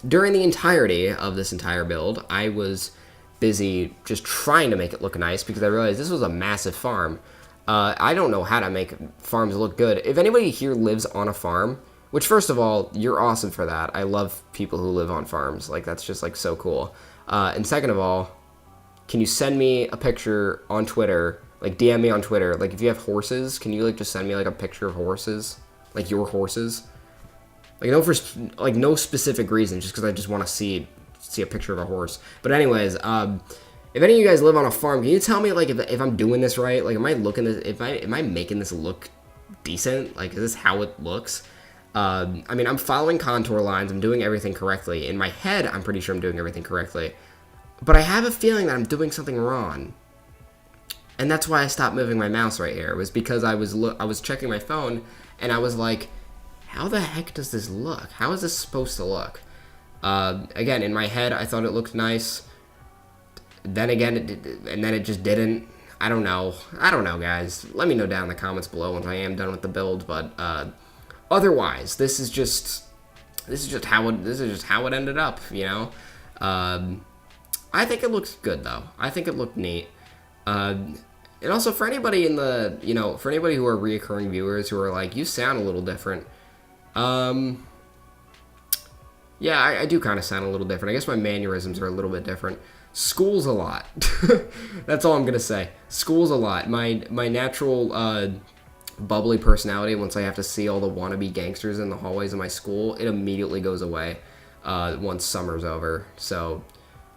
During the entirety of this entire build, I was busy just trying to make it look nice because I realized this was a massive farm. I don't know how to make farms look good. If anybody here lives on a farm, which first of all, you're awesome for that. I love people who live on farms. Like, that's just like so cool. And second of all, can you send me a picture on Twitter, like DM me on Twitter, like if you have horses, can you like just send me like a picture of horses, like your horses, like no specific reason, just because I just want to see a picture of a horse. But anyways, if any of you guys live on a farm, can you tell me like if I'm doing this right, like am I making this look decent, like is this how it looks? I mean, I'm following contour lines, I'm doing everything correctly. In my head, I'm pretty sure I'm doing everything correctly. But I have a feeling that I'm doing something wrong. And that's why I stopped moving my mouse right here. It was because I was checking my phone, and I was like, how the heck does this look? How is this supposed to look? Again, in my head, I thought it looked nice. Then again, it just didn't. I don't know, guys. Let me know down in the comments below once I am done with the build, but, otherwise, this is just how it ended up, you know. I think it looks good though. I think it looked neat. And also for anybody who are reoccurring viewers who are like, you sound a little different. Yeah, I do kind of sound a little different. I guess my mannerisms are a little bit different. School's a lot. That's all I'm gonna say. School's a lot. My natural bubbly personality, once I have to see all the wannabe gangsters in the hallways of my school, it immediately goes away once summer's over. So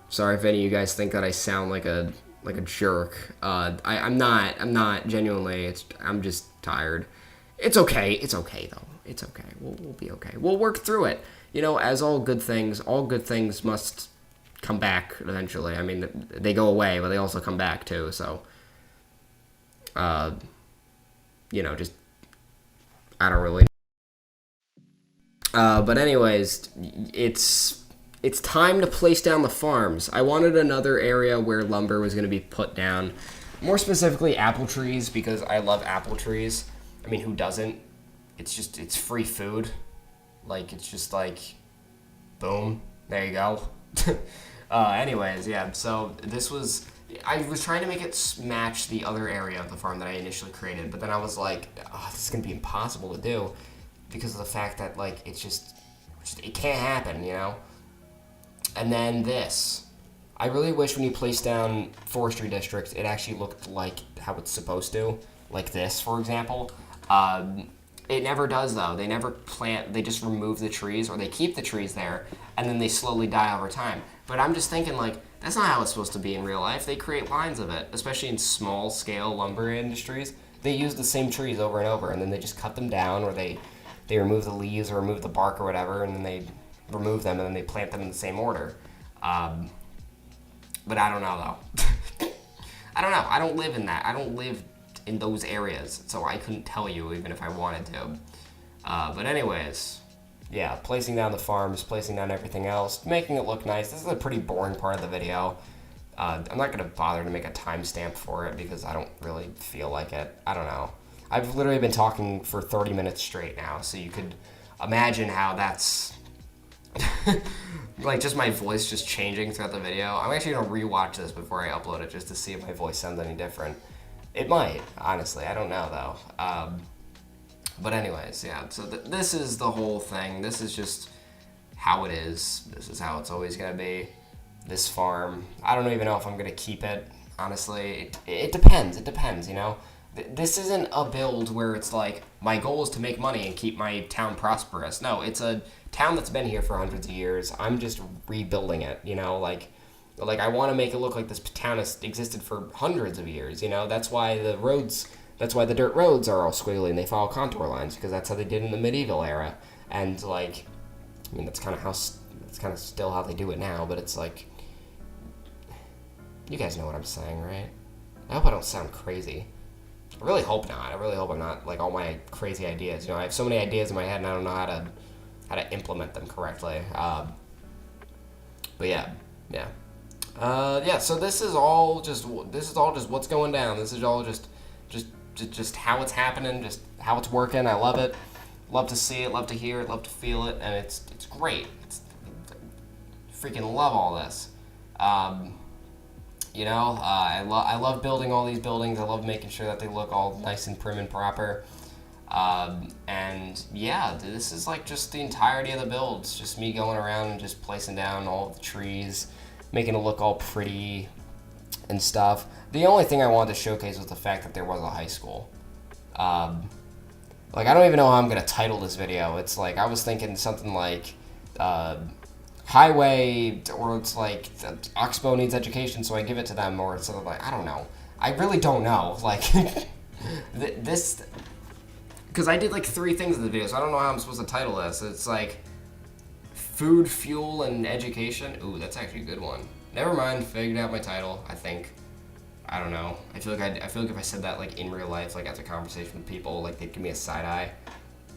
sorry if any of you guys think that I sound like a like a jerk. I'm not genuinely. I'm just tired. It's okay. It's okay though. It's okay. We'll be okay. We'll work through it. As all good things must come back eventually. I mean, they go away, but they also come back too. So, just I don't really. But anyways, it's time to place down the farms. I wanted another area where lumber was going to be put down. More specifically, apple trees, because I love apple trees. I mean, who doesn't? It's free food. Like, it's just like, boom, there you go. Anyways, yeah, so I was trying to make it match the other area of the farm that I initially created, but then I was like, oh, this is going to be impossible to do because of the fact that, like, it can't happen, And then this. I really wish when you place down forestry districts, it actually looked like how it's supposed to. Like this, for example. It never does, though. They never plant, they just remove the trees, or they keep the trees there, and then they slowly die over time. But I'm just thinking, like, that's not how it's supposed to be in real life. They create lines of it, especially in small-scale lumber industries. They use the same trees over and over, and then they just cut them down, or they remove the leaves or remove the bark or whatever, and then they remove them, and then they plant them in the same order. But I don't know, though. I don't know. I don't live in that. I don't live in those areas, so I couldn't tell you even if I wanted to. But anyways, yeah, placing down the farms, placing down everything else, making it look nice. This is a pretty boring part of the video. I'm not going to bother to make a timestamp for it because I don't really feel like it. I don't know. I've literally been talking for 30 minutes straight now, so you could imagine how that's like just my voice just changing throughout the video. I'm actually going to rewatch this before I upload it just to see if my voice sounds any different. It might, honestly. I don't know, though. But anyways, yeah. So this is the whole thing. This is just how it is. This is how it's always going to be. This farm. I don't even know if I'm going to keep it, honestly. It depends. It depends, This isn't a build where it's like, my goal is to make money and keep my town prosperous. No, it's a town that's been here for hundreds of years. I'm just rebuilding it, Like, I want to make it look like this town has existed for hundreds of years, That's why the dirt roads are all squiggly and they follow contour lines, because that's how they did in the medieval era. And, that's kind of still how they do it now, but it's like, you guys know what I'm saying, right? I hope I don't sound crazy. I really hope not. I really hope I'm not, like, all my crazy ideas. I have so many ideas in my head and I don't know how to implement them correctly. But yeah. So this is all just what's going down. This is all just how it's happening, just how it's working. I love it. Love to see it, love to hear it, love to feel it, and it's great. Freaking love all this. I love building all these buildings. I love making sure that they look all nice and prim and proper. And yeah, this is like just the entirety of the build. It's just me going around and just placing down all the trees, making it look all pretty and stuff. The only thing I wanted to showcase was the fact that there was a high school. I don't even know how I'm going to title this video. It's like, I was thinking something like, Highway, or it's like, Oxbow needs education, so I give it to them, or something like, I don't know. I really don't know. Like, this, because I did like 3 things in the video, so I don't know how I'm supposed to title this. It's like, food, fuel, and education. Ooh, that's actually a good one. Never mind, figured out my title, I think. I don't know. I feel like if I said that like in real life, like as a conversation with people, like they'd give me a side eye.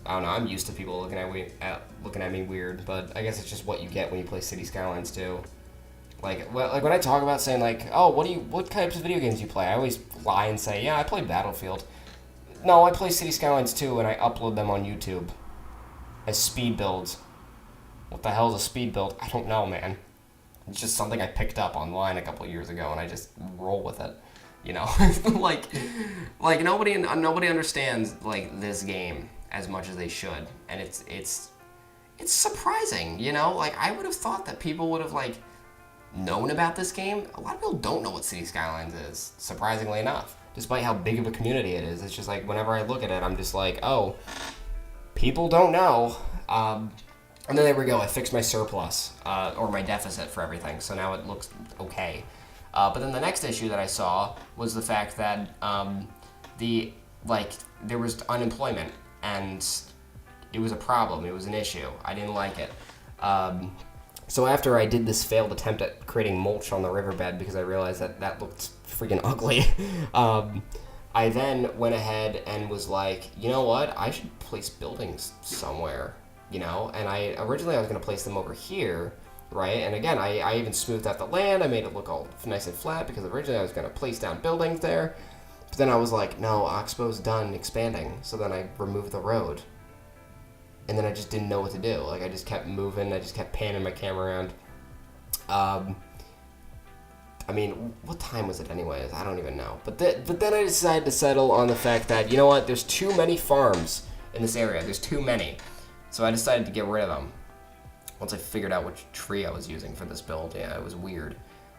I don't know. I'm used to people looking at me weird, but I guess it's just what you get when you play City Skylines 2. Like when I talk about saying like, oh, what types of video games do you play? I always lie and say, yeah, I play Battlefield. No, I play City Skylines 2 and I upload them on YouTube as speed builds. What the hell is a speed build? I don't know, man. It's just something I picked up online a couple years ago, and I just roll with it. like nobody understands like this game as much as they should, and it's surprising. Like I would have thought that people would have like known about this game. A lot of people don't know what City Skylines is, surprisingly enough, despite how big of a community it is. It's just like whenever I look at it, I'm just like, oh, people don't know. And then there we go. I fixed my surplus, or my deficit for everything, so now it looks okay. But then the next issue that I saw was the fact that there was unemployment, and it was a problem. It was an issue. I didn't like it. So after I did this failed attempt at creating mulch on the riverbed because I realized that looked freaking ugly, I then went ahead and was like, you know what? I should place buildings somewhere, And originally I was going to place them over here, right? And again, I even smoothed out the land. I made it look all nice and flat because originally I was going to place down buildings there. But then I was like, no, Oxbow's done expanding. So then I removed the road. And then I just didn't know what to do. Like, I just kept moving. I just kept panning my camera around. I mean, what time was it anyways? I don't even know. But then I decided to settle on the fact that, you know what? There's too many farms in this area. There's too many. So I decided to get rid of them. Once I figured out which tree I was using for this build. Yeah, it was weird.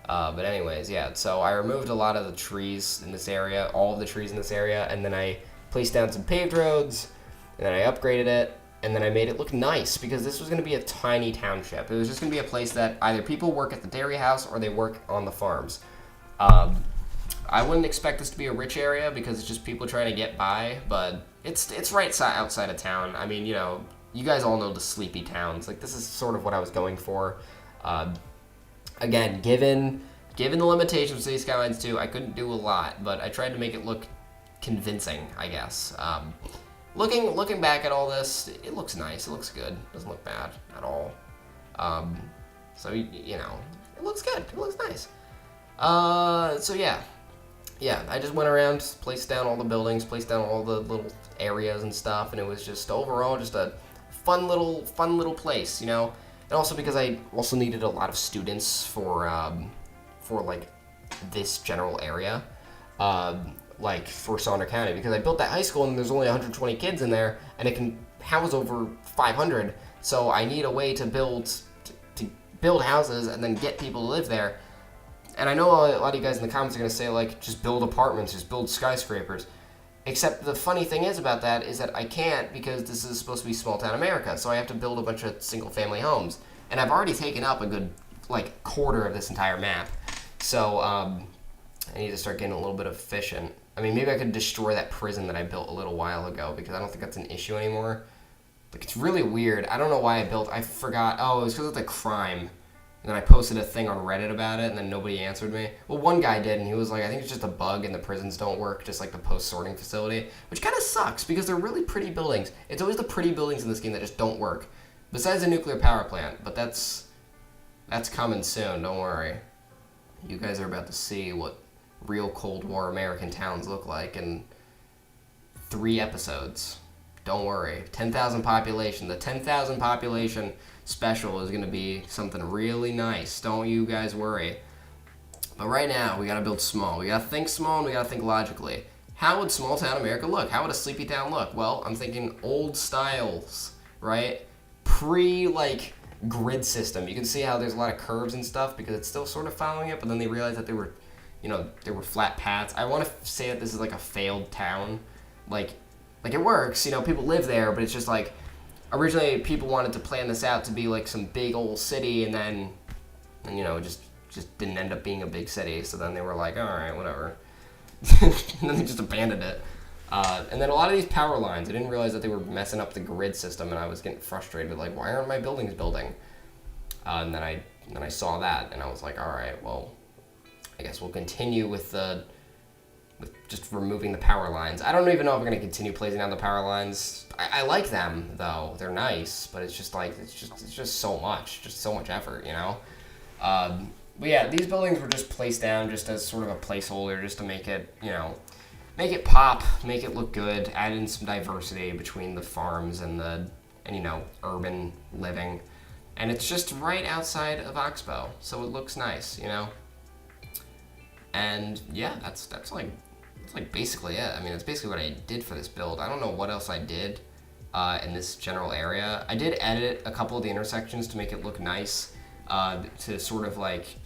But anyways, yeah. So I removed a lot of the trees in this area. All of the trees in this area. And then I placed down some paved roads. And then I upgraded it. And then I made it look nice because this was going to be a tiny township. It was just going to be a place that either people work at the dairy house or they work on the farms. I wouldn't expect this to be a rich area because it's just people trying to get by, but it's right outside of town. I mean, you guys all know the sleepy towns. Like, this is sort of what I was going for. Again, given the limitations of City Skylines 2, I couldn't do a lot, but I tried to make it look convincing, I guess. Looking back at all this, it looks nice. It looks good. It doesn't look bad at all. So, it looks good. It looks nice. So yeah. Yeah, I just went around, placed down all the buildings, placed down all the little areas and stuff, and it was just overall just a fun little place, And also because I also needed a lot of students for like this general area. Like for Sonder County, because I built that high school and there's only 120 kids in there and it can house over 500, so I need a way to build houses and then get people to live there. And I know a lot of you guys in the comments are going to say, like, just build apartments, just build skyscrapers. Except the funny thing is about that is that I can't, because this is supposed to be small town America, so I have to build a bunch of single family homes. And I've already taken up a good, like, quarter of this entire map. So, I need to start getting a little bit efficient. I mean, maybe I could destroy that prison that I built a little while ago, because I don't think that's an issue anymore. Like, it's really weird. I don't know why I forgot. Oh, it was because of the crime. And then I posted a thing on Reddit about it, and then nobody answered me. Well, one guy did, and he was like, I think it's just a bug and the prisons don't work, just like the post-sorting facility. Which kind of sucks, because they're really pretty buildings. It's always the pretty buildings in this game that just don't work. Besides the nuclear power plant, but that's coming soon, don't worry. You guys are about to see what real Cold War American towns look like in 3 episodes. Don't worry. 10,000 population. The 10,000 population special is going to be something really nice. Don't you guys worry. But right now, we got to build small. We got to think small and we got to think logically. How would small town America look? How would a sleepy town look? Well, I'm thinking old styles, right? Grid system. You can see how there's a lot of curves and stuff because it's still sort of following it, but then they realized that there were flat paths. I want to say that this is like a failed town. Like it works, people live there, but it's just like, originally people wanted to plan this out to be like some big old city, and then, just didn't end up being a big city, so then they were like, alright, whatever. And then they just abandoned it. And then a lot of these power lines, I didn't realize that they were messing up the grid system, and I was getting frustrated, like, why aren't my buildings building? And then I saw that, and I was like, alright, well, I guess we'll continue with just removing the power lines. I don't even know if we're going to continue placing down the power lines. I like them, though. They're nice, but it's just so much effort, But yeah, these buildings were just placed down just as sort of a placeholder, just to make it, make it pop, make it look good, add in some diversity between the farms and urban living. And it's just right outside of Oxbow, so it looks nice, And yeah, that's basically it. I mean, that's basically what I did for this build. I don't know what else I did in this general area. I did edit a couple of the intersections to make it look nice, to sort of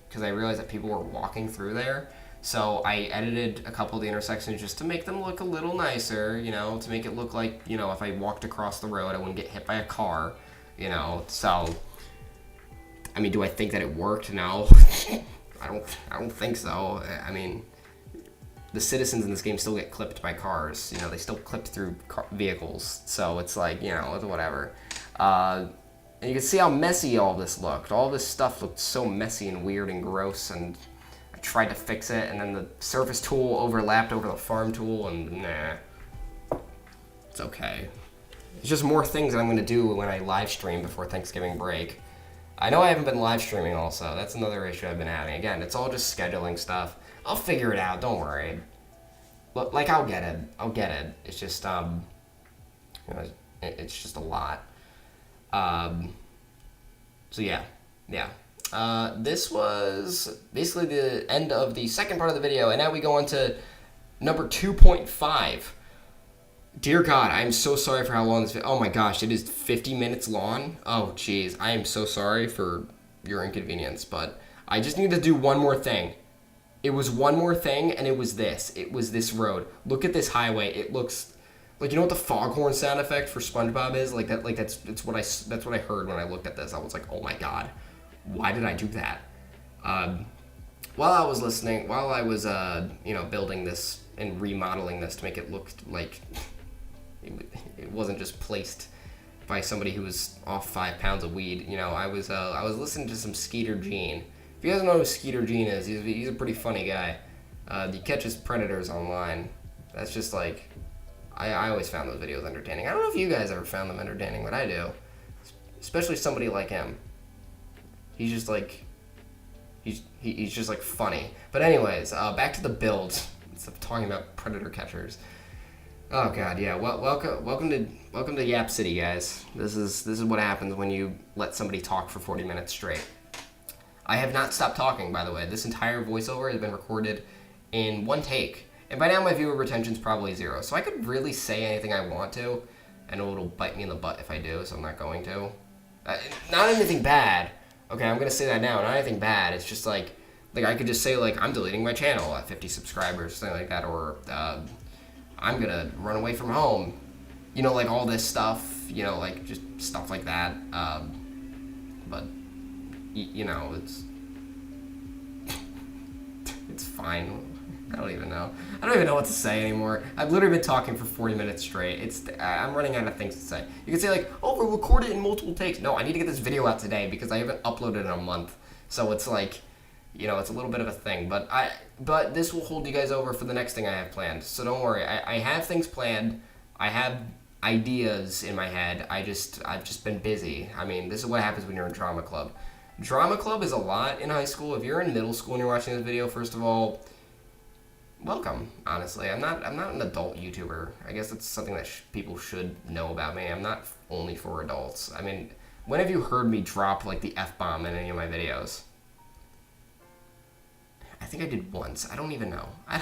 because I realized that people were walking through there. So I edited a couple of the intersections just to make them look a little nicer, to make it look like, if I walked across the road, I wouldn't get hit by a car, So, I mean, do I think that it worked? No. I don't think so. I mean, the citizens in this game still get clipped by cars. You know, they still clip through vehicles. So it's like, you know, it's whatever. And you can see how messy all this looked. All this stuff looked so messy and weird and gross, and I tried to fix it, and then the surface tool overlapped over the farm tool, and nah. It's okay. It's just more things that I'm going to do when I live stream before Thanksgiving break. I know I haven't been live streaming also. That's another issue I've been having. Again, it's all just scheduling stuff. I'll figure it out. Don't worry. But, like, I'll get it. I'll get it. It's just, you know, it's just a lot. So yeah. This was basically the end of the second part of the video, and now we go on to number 2.5. Dear God, I'm so sorry for how long this video... Oh my gosh, it is 50 minutes long? Oh, jeez. I am so sorry for your inconvenience, but I just need to do one more thing. It was one more thing, and it was this. It was this road. Look at this highway. It looks... Like, you know what the foghorn sound effect for SpongeBob is? Like, that's what I heard when I looked at this. I was like, oh my God, why did I do that? While I was listening, while I was, you know, building this and remodeling this to make it look like... It wasn't just placed by somebody who was off 5 pounds of weed. You know, I was listening to some Skeeter Gene. If you guys don't know who Skeeter Gene is, he's a pretty funny guy. He catches predators online. That's just like, I always found those videos entertaining. I don't know if you guys ever found them entertaining, but I do. Especially somebody like him. He's just like, he's just like funny. But anyways, back to the build. Instead of talking about predator catchers. Oh God, yeah. Well, welcome to YapCity, guys. This is what happens when you let somebody talk for 40 minutes straight. I have not stopped talking, by the way. This entire voiceover has been recorded in one take, and by now my viewer retention is probably 0. So I could really say anything I want to, and it'll bite me in the butt if I do. So I'm not going to. Not anything bad. Okay, I'm gonna say that now. Not anything bad. It's just like I could just say like I'm deleting my channel at 50 subscribers, something like that, or I'm gonna run away from home, you know, like all this stuff, you know, like just stuff like that. But you know, it's fine. I don't even know what to say anymore. I've literally been talking for 40 minutes straight. I'm running out of things to say. You can say like, oh, we'll record it in multiple takes. No, I need to get this video out today because I haven't uploaded in a month. So it's like, you know, it's a little bit of a thing, but this will hold you guys over for the next thing I have planned. So don't worry, I have things planned. I have ideas in my head. I've just been busy. I mean, this is what happens when you're in drama club. Drama club is a lot in high school. If you're in middle school and you're watching this video, first of all, welcome. Honestly, I'm not an adult YouTuber. I guess that's something that people should know about me. I'm not only for adults. I mean, when have you heard me drop like the F-bomb in any of my videos? I think I did once. I don't even know. I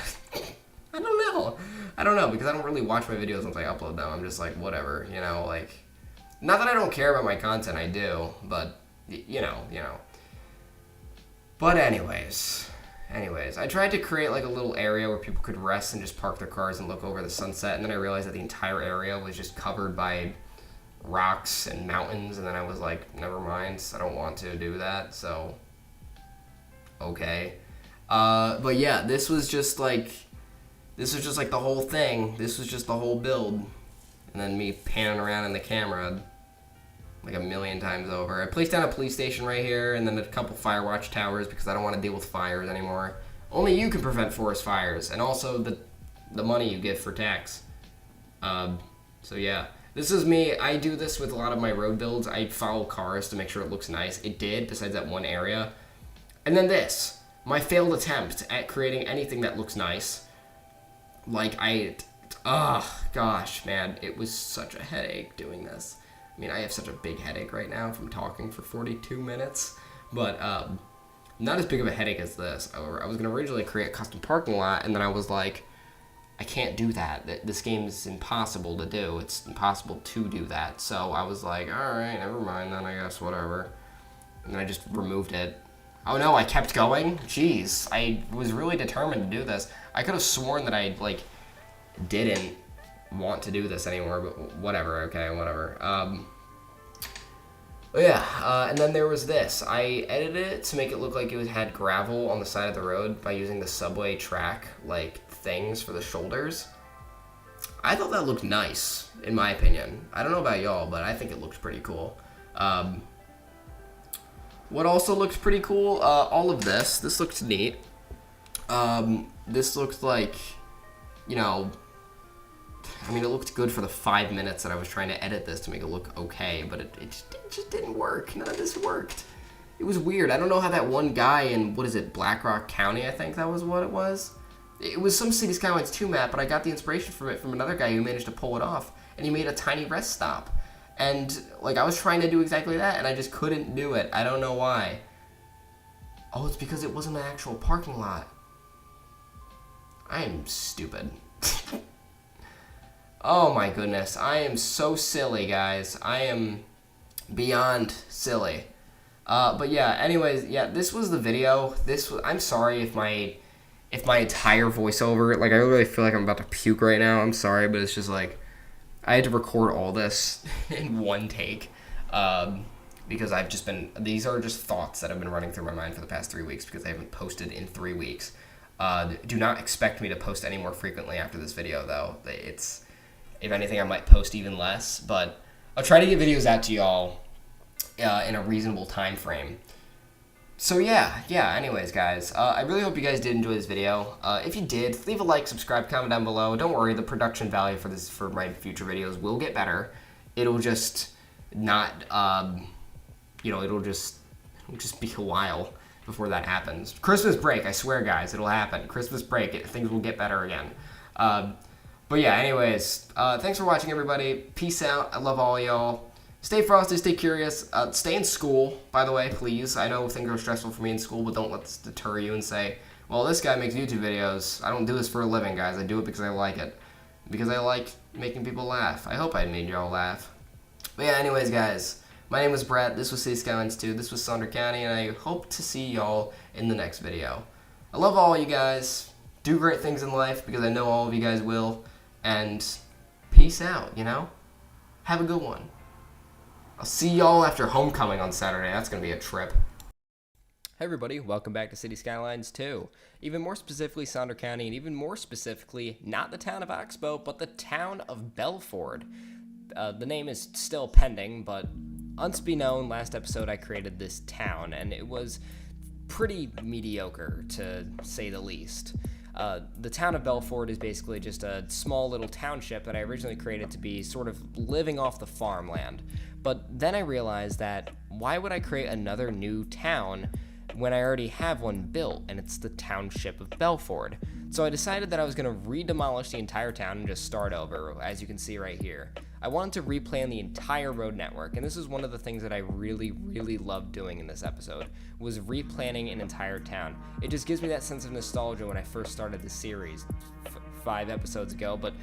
don't know because I don't really watch my videos once I upload them. I'm just like, whatever, you know, like, not that I don't care about my content, I do, but, you know. But anyways, I tried to create like a little area where people could rest and just park their cars and look over the sunset, and then I realized that the entire area was just covered by rocks and mountains, and then I was like, never mind, I don't want to do that, so, okay. But yeah, this was just like the whole thing. This was just the whole build. And then me panning around in the camera like a million times over. I placed down a police station right here and then a couple fire watch towers because I don't want to deal with fires anymore. Only you can prevent forest fires, and also the money you get for tax. So yeah, this is me. I do this with a lot of my road builds. I follow cars to make sure it looks nice. It did, besides that one area. And then this. My failed attempt at creating anything that looks nice. Like, gosh, man, it was such a headache doing this. I mean, I have such a big headache right now from talking for 42 minutes, but not as big of a headache as this. I was going to originally create a custom parking lot, and then I was like, I can't do that. This game is impossible to do. It's impossible to do that. So I was like, all right, never mind then, I guess, whatever. And then I just removed it. Oh no, I kept going? Jeez, I was really determined to do this. I could have sworn that I, like, didn't want to do this anymore, but whatever, okay, whatever. Oh yeah, and then there was this. I edited it to make it look like it had gravel on the side of the road by using the subway track, like, things for the shoulders. I thought that looked nice, in my opinion. I don't know about y'all, but I think it looked pretty cool. What also looked pretty cool, all of this. This looked neat. This looked like, you know, I mean, it looked good for the 5 minutes that I was trying to edit this to make it look okay, but it just didn't work. None of this worked. It was weird. I don't know how that one guy in, what is it, Black Rock County, I think that was what it was? It was some City Skylines 2 map, but I got the inspiration from it from another guy who managed to pull it off, and he made a tiny rest stop. And, like, I was trying to do exactly that, and I just couldn't do it. I don't know why. Oh, it's because it wasn't an actual parking lot. I am stupid. Oh my goodness, I am so silly, guys. I am beyond silly. But yeah, anyways, yeah, this was the video. I'm sorry if my entire voiceover, like, I really feel like I'm about to puke right now. I'm sorry, but it's just like, I had to record all this in one take. Because these are just thoughts that have been running through my mind for the past 3 weeks because I haven't posted in 3 weeks. Do not expect me to post any more frequently after this video, though. If anything, I might post even less, but I'll try to get videos out to y'all in a reasonable time frame. So yeah, anyways, guys, I really hope you guys did enjoy this video. If you did, leave a like, subscribe, comment down below. Don't worry, the production value for my future videos will get better. It'll just not, it'll just be a while before that happens. Christmas break, I swear, guys, it'll happen. Christmas break, things will get better again. But yeah, anyways, thanks for watching, everybody. Peace out. I love all y'all. Stay frosty, stay curious. Stay in school, by the way, please. I know things are stressful for me in school, but don't let this deter you and say, well, this guy makes YouTube videos. I don't do this for a living, guys. I do it because I like it. Because I like making people laugh. I hope I made y'all laugh. But yeah, anyways, guys, my name was Brett. This was City Skylines 2. This was Sonder County, and I hope to see y'all in the next video. I love all you guys. Do great things in life, because I know all of you guys will. And peace out, Have a good one. I'll see y'all after homecoming on Saturday. That's going to be a trip. Hey everybody, welcome back to City Skylines 2. Even more specifically, Sonder County, and even more specifically, not the town of Oxbow, but the town of Belford. The name is still pending, but unbeknown, last episode I created this town, and it was pretty mediocre, to say the least. The town of Belford is basically just a small little township that I originally created to be sort of living off the farmland. But then I realized that why would I create another new town when I already have one built, and it's the township of Belford? So I decided that I was going to re-demolish the entire town and just start over, as you can see right here. I wanted to replan the entire road network, and this is one of the things that I really, really loved doing in this episode, was replanning an entire town. It just gives me that sense of nostalgia when I first started the series 5 episodes ago, but,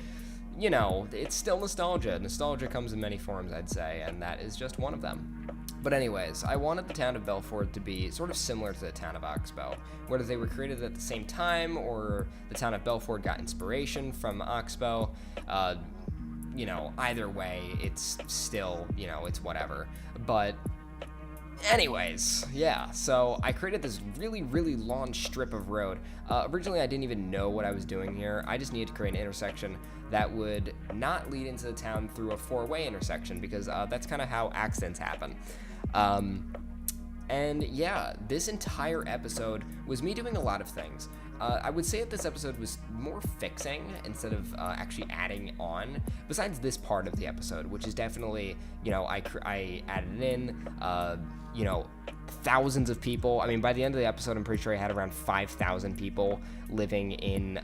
it's still nostalgia. Nostalgia comes in many forms, I'd say, and that is just one of them. But anyways, I wanted the town of Belford to be sort of similar to the town of Oxbow, whether they were created at the same time or the town of Belford got inspiration from Oxbow. Either way, it's still, it's whatever. But anyways, yeah, so I created this really, really long strip of road. Originally, I didn't even know what I was doing here. I just needed to create an intersection that would not lead into the town through a 4-way intersection, because that's kind of how accidents happen. And yeah, this entire episode was me doing a lot of things. I would say that this episode was more fixing instead of actually adding on, besides this part of the episode, which is definitely, I added in, thousands of people. I mean, by the end of the episode, I'm pretty sure I had around 5,000 people living in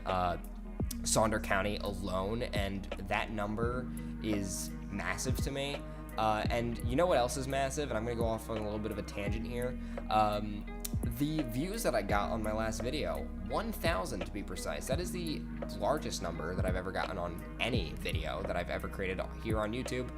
Sonder County alone, and that number is massive to me. And you know what else is massive? And I'm going to go off on a little bit of a tangent here. The views that I got on my last video, 1,000 to be precise. That is the largest number that I've ever gotten on any video that I've ever created here on YouTube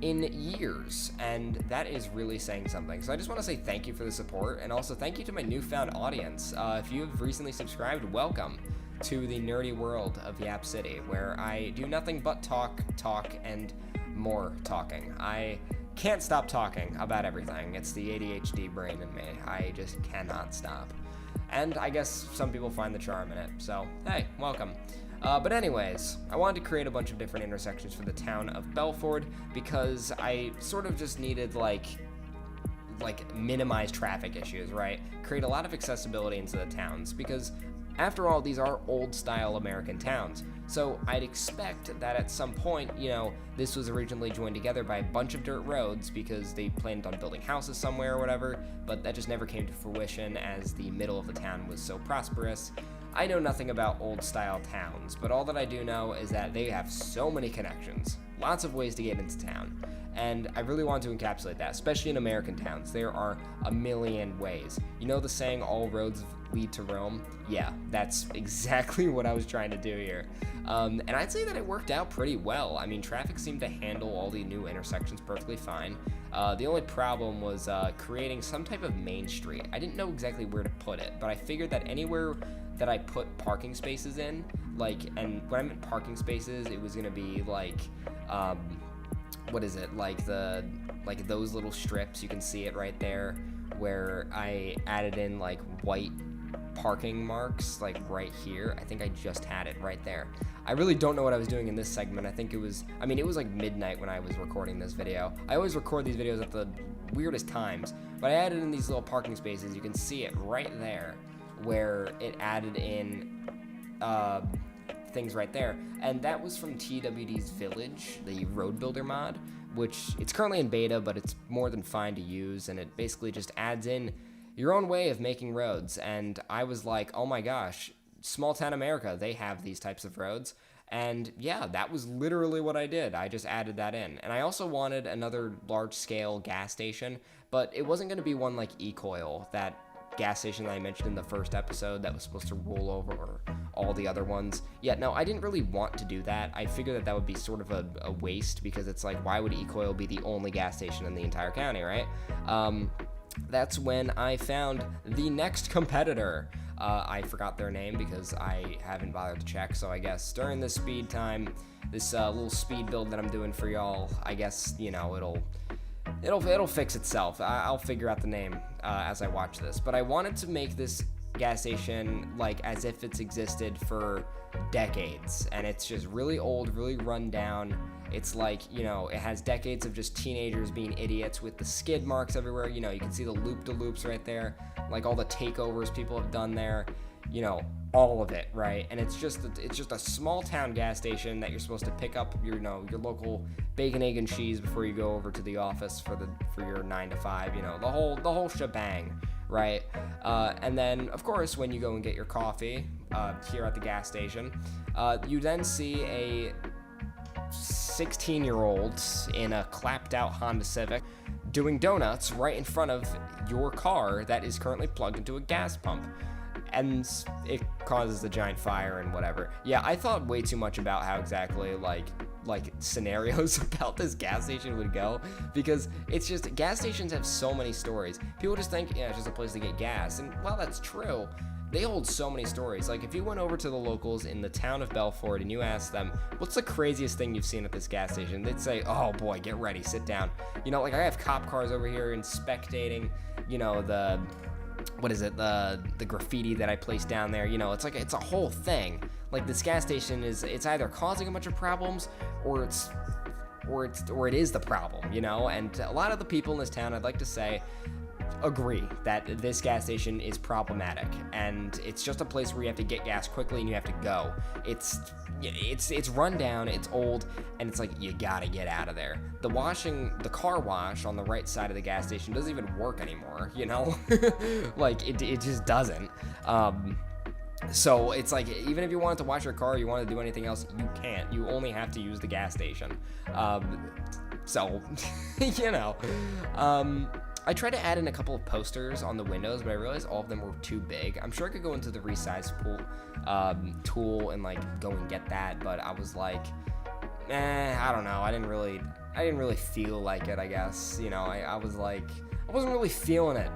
in years, and that is really saying something. So I just want to say thank you for the support, and also thank you to my newfound audience. If you have recently subscribed, welcome to the nerdy world of YapCity, where I do nothing but talk, and more talking. I can't stop talking about everything. It's the ADHD brain in me. I just cannot stop. And I guess some people find the charm in it, so hey, welcome. But anyways, I wanted to create a bunch of different intersections for the town of Belford because I sort of just needed like minimize traffic issues, right? Create a lot of accessibility into the towns because after all, these are old style American towns. So I'd expect that at some point, this was originally joined together by a bunch of dirt roads because they planned on building houses somewhere or whatever, but that just never came to fruition as the middle of the town was so prosperous. I know nothing about old style towns, but all that I do know is that they have so many connections, lots of ways to get into town. And I really want to encapsulate that, especially in American towns. There are a million ways. You know the saying, all roads lead to Rome? Yeah, that's exactly what I was trying to do here. And I'd say that it worked out pretty well. I mean, traffic seemed to handle all the new intersections perfectly fine. The only problem was creating some type of main street. I didn't know exactly where to put it, but I figured that anywhere that I put parking spaces in, and when I meant parking spaces, it was gonna be what is it, like those little strips, you can see it right there, where I added in like white parking marks, like right here. I think I just had it right there. I really don't know what I was doing in this segment. It was like midnight when I was recording this video. I always record these videos at the weirdest times, but I added in these little parking spaces. You can see it right there, where it added in things right there, and that was from TWD's Village, the road builder mod, which it's currently in beta, but it's more than fine to use, and it basically just adds in your own way of making roads. And I was like, oh my gosh, small town America, they have these types of roads. And yeah, that was literally what I did. I just added that in. And I also wanted another large scale gas station, but it wasn't going to be one like E-Coil, that gas station that I mentioned in the first episode that was supposed to roll over all the other ones. Yeah, no, I didn't really want to do that. I figured that would be sort of a waste, because it's like, why would E-Coil be the only gas station in the entire county, right? That's when I found the next competitor. I forgot their name because I haven't bothered to check, so I guess during this speed time, this little speed build that I'm doing for y'all, I guess, it'll fix itself. I'll figure out the name as I watch this. But I wanted to make this gas station like as if it's existed for decades, and it's just really old, really run down. It's like, it has decades of just teenagers being idiots with the skid marks everywhere. You can see the loop-de-loops right there, like all the takeovers people have done there, all of it, right? And it's just a small town gas station that you're supposed to pick up your local bacon, egg, and cheese before you go over to the office for your 9 to 5, the whole shebang, right? And then of course when you go and get your coffee here at the gas station, you then see a 16-year-old in a clapped out Honda Civic doing donuts right in front of your car that is currently plugged into a gas pump, and it causes a giant fire and whatever. Yeah, I thought way too much about how exactly like scenarios about this gas station would go, because it's just, gas stations have so many stories. People just think, it's just a place to get gas, and while that's true, they hold so many stories. Like, if you went over to the locals in the town of Belford and you asked them, what's the craziest thing you've seen at this gas station? They'd say, oh boy, get ready, sit down. I have cop cars over here inspecting, the graffiti that I placed down there. It's a whole thing. Like, this gas station it's either causing a bunch of problems or it is the problem, and a lot of the people in this town, I'd like to say, agree that this gas station is problematic, and it's just a place where you have to get gas quickly and you have to go. It's run down, it's old, and it's like, you gotta get out of there. The car wash on the right side of the gas station doesn't even work anymore, like it just doesn't. So it's like, even if you wanted to wash your car, you want to do anything else, you can't. You only have to use the gas station. I tried to add in a couple of posters on the windows, but I realized all of them were too big. I'm sure I could go into the resize tool and go and get that, but I was like, I don't know. I didn't really feel like it, I guess. I was like, I wasn't really feeling it,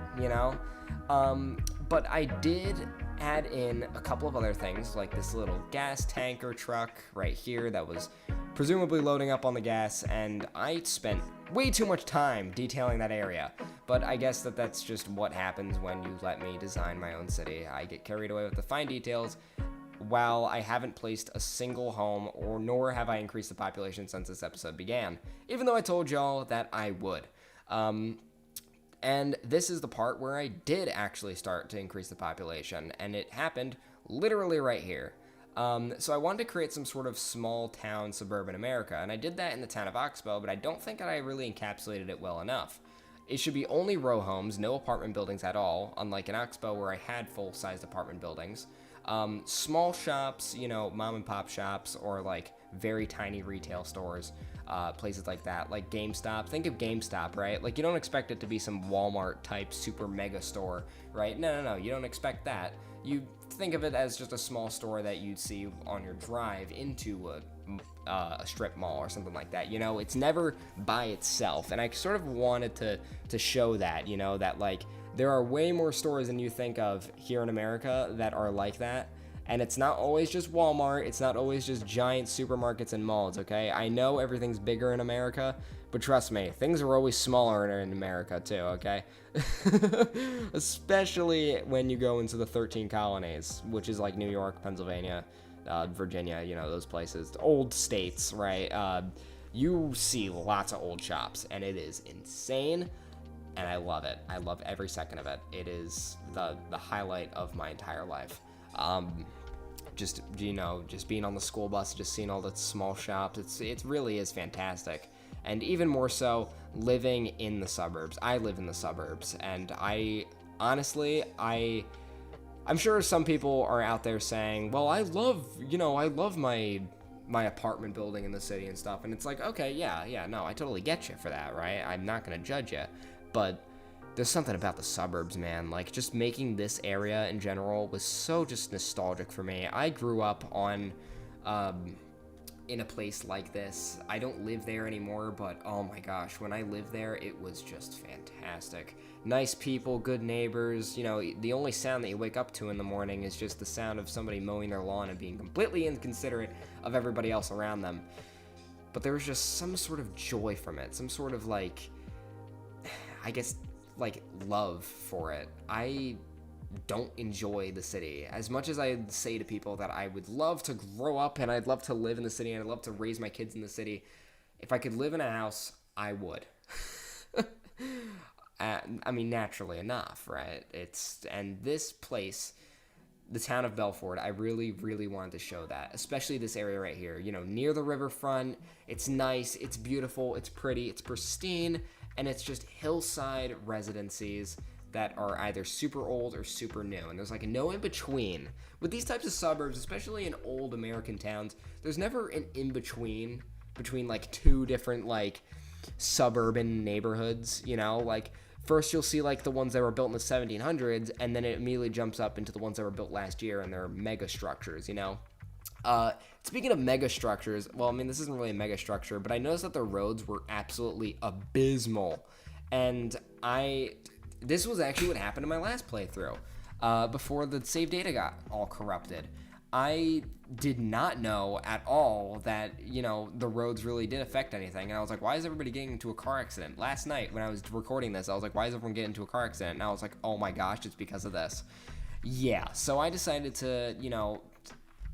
but I did add in a couple of other things, like this little gas tanker truck right here that was presumably loading up on the gas, and I spent way too much time detailing that area. But I guess that's just what happens when you let me design my own city. I get carried away with the fine details, while I haven't placed a single home, or nor have I increased the population since this episode began, even though I told y'all that I would. And this is the part where I did actually start to increase the population, and it happened literally right here. So I wanted to create some sort of small town suburban America, and I did that in the town of Oxbow, but I don't think that I really encapsulated it well enough. It should be only row homes, no apartment buildings at all, unlike in Oxbow where I had full-sized apartment buildings. Small shops, mom and pop shops, or like very tiny retail stores, places like that, like GameStop. Think of GameStop, right? Like, you don't expect it to be some Walmart type super mega store, right? No, you don't expect that. You think of it as just a small store that you'd see on your drive into a strip mall or something like that. It's never by itself, and I sort of wanted to show that, that like there are way more stores than you think of here in America that are like that. And it's not always just Walmart, it's not always just giant supermarkets and malls, okay? I know everything's bigger in America, but trust me, things are always smaller in America too, okay? Especially when you go into the 13 colonies, which is like New York, Pennsylvania, Virginia, those places, old states, right? You see lots of old shops, and it is insane, and I love it. I love every second of it. It is the highlight of my entire life. Just being on the school bus, just seeing all the small shops, it really is fantastic. And even more so, living in the suburbs. I live in the suburbs, and I'm sure some people are out there saying, well, I love my apartment building in the city and stuff. And it's like, okay, yeah, no, I totally get you for that, right? I'm not gonna judge you, but there's something about the suburbs, man. Like, just making this area in general was so just nostalgic for me. I grew up in a place like this. I don't live there anymore, but oh my gosh, when I lived there, it was just fantastic. Nice people, good neighbors. The only sound that you wake up to in the morning is just the sound of somebody mowing their lawn and being completely inconsiderate of everybody else around them. But there was just some sort of joy from it, some sort of love for it. I don't enjoy the city as much as I say to people that I would love to grow up and I'd love to live in the city and I'd love to raise my kids in the city. If I could live in a house, I would. Naturally enough, right? And this place, the town of Belfort, I really, really wanted to show that, especially this area right here, near the riverfront. It's nice, it's beautiful, it's pretty, it's pristine, and it's just hillside residencies that are either super old or super new, and there's like no in between. With these types of suburbs, especially in old American towns, there's never an in between like two different like suburban neighborhoods. Like first you'll see like the ones that were built in the 1700s, and then it immediately jumps up into the ones that were built last year, and they're mega structures. Speaking of mega structures, well, this isn't really a mega structure, but I noticed that the roads were absolutely abysmal, and this was actually what happened in my last playthrough, before the save data got all corrupted. I did not know at all that, the roads really did affect anything. And I was like, why is everybody getting into a car accident? Last night when I was recording this, I was like, why is everyone getting into a car accident? And I was like, oh my gosh, it's because of this. Yeah, so I decided to,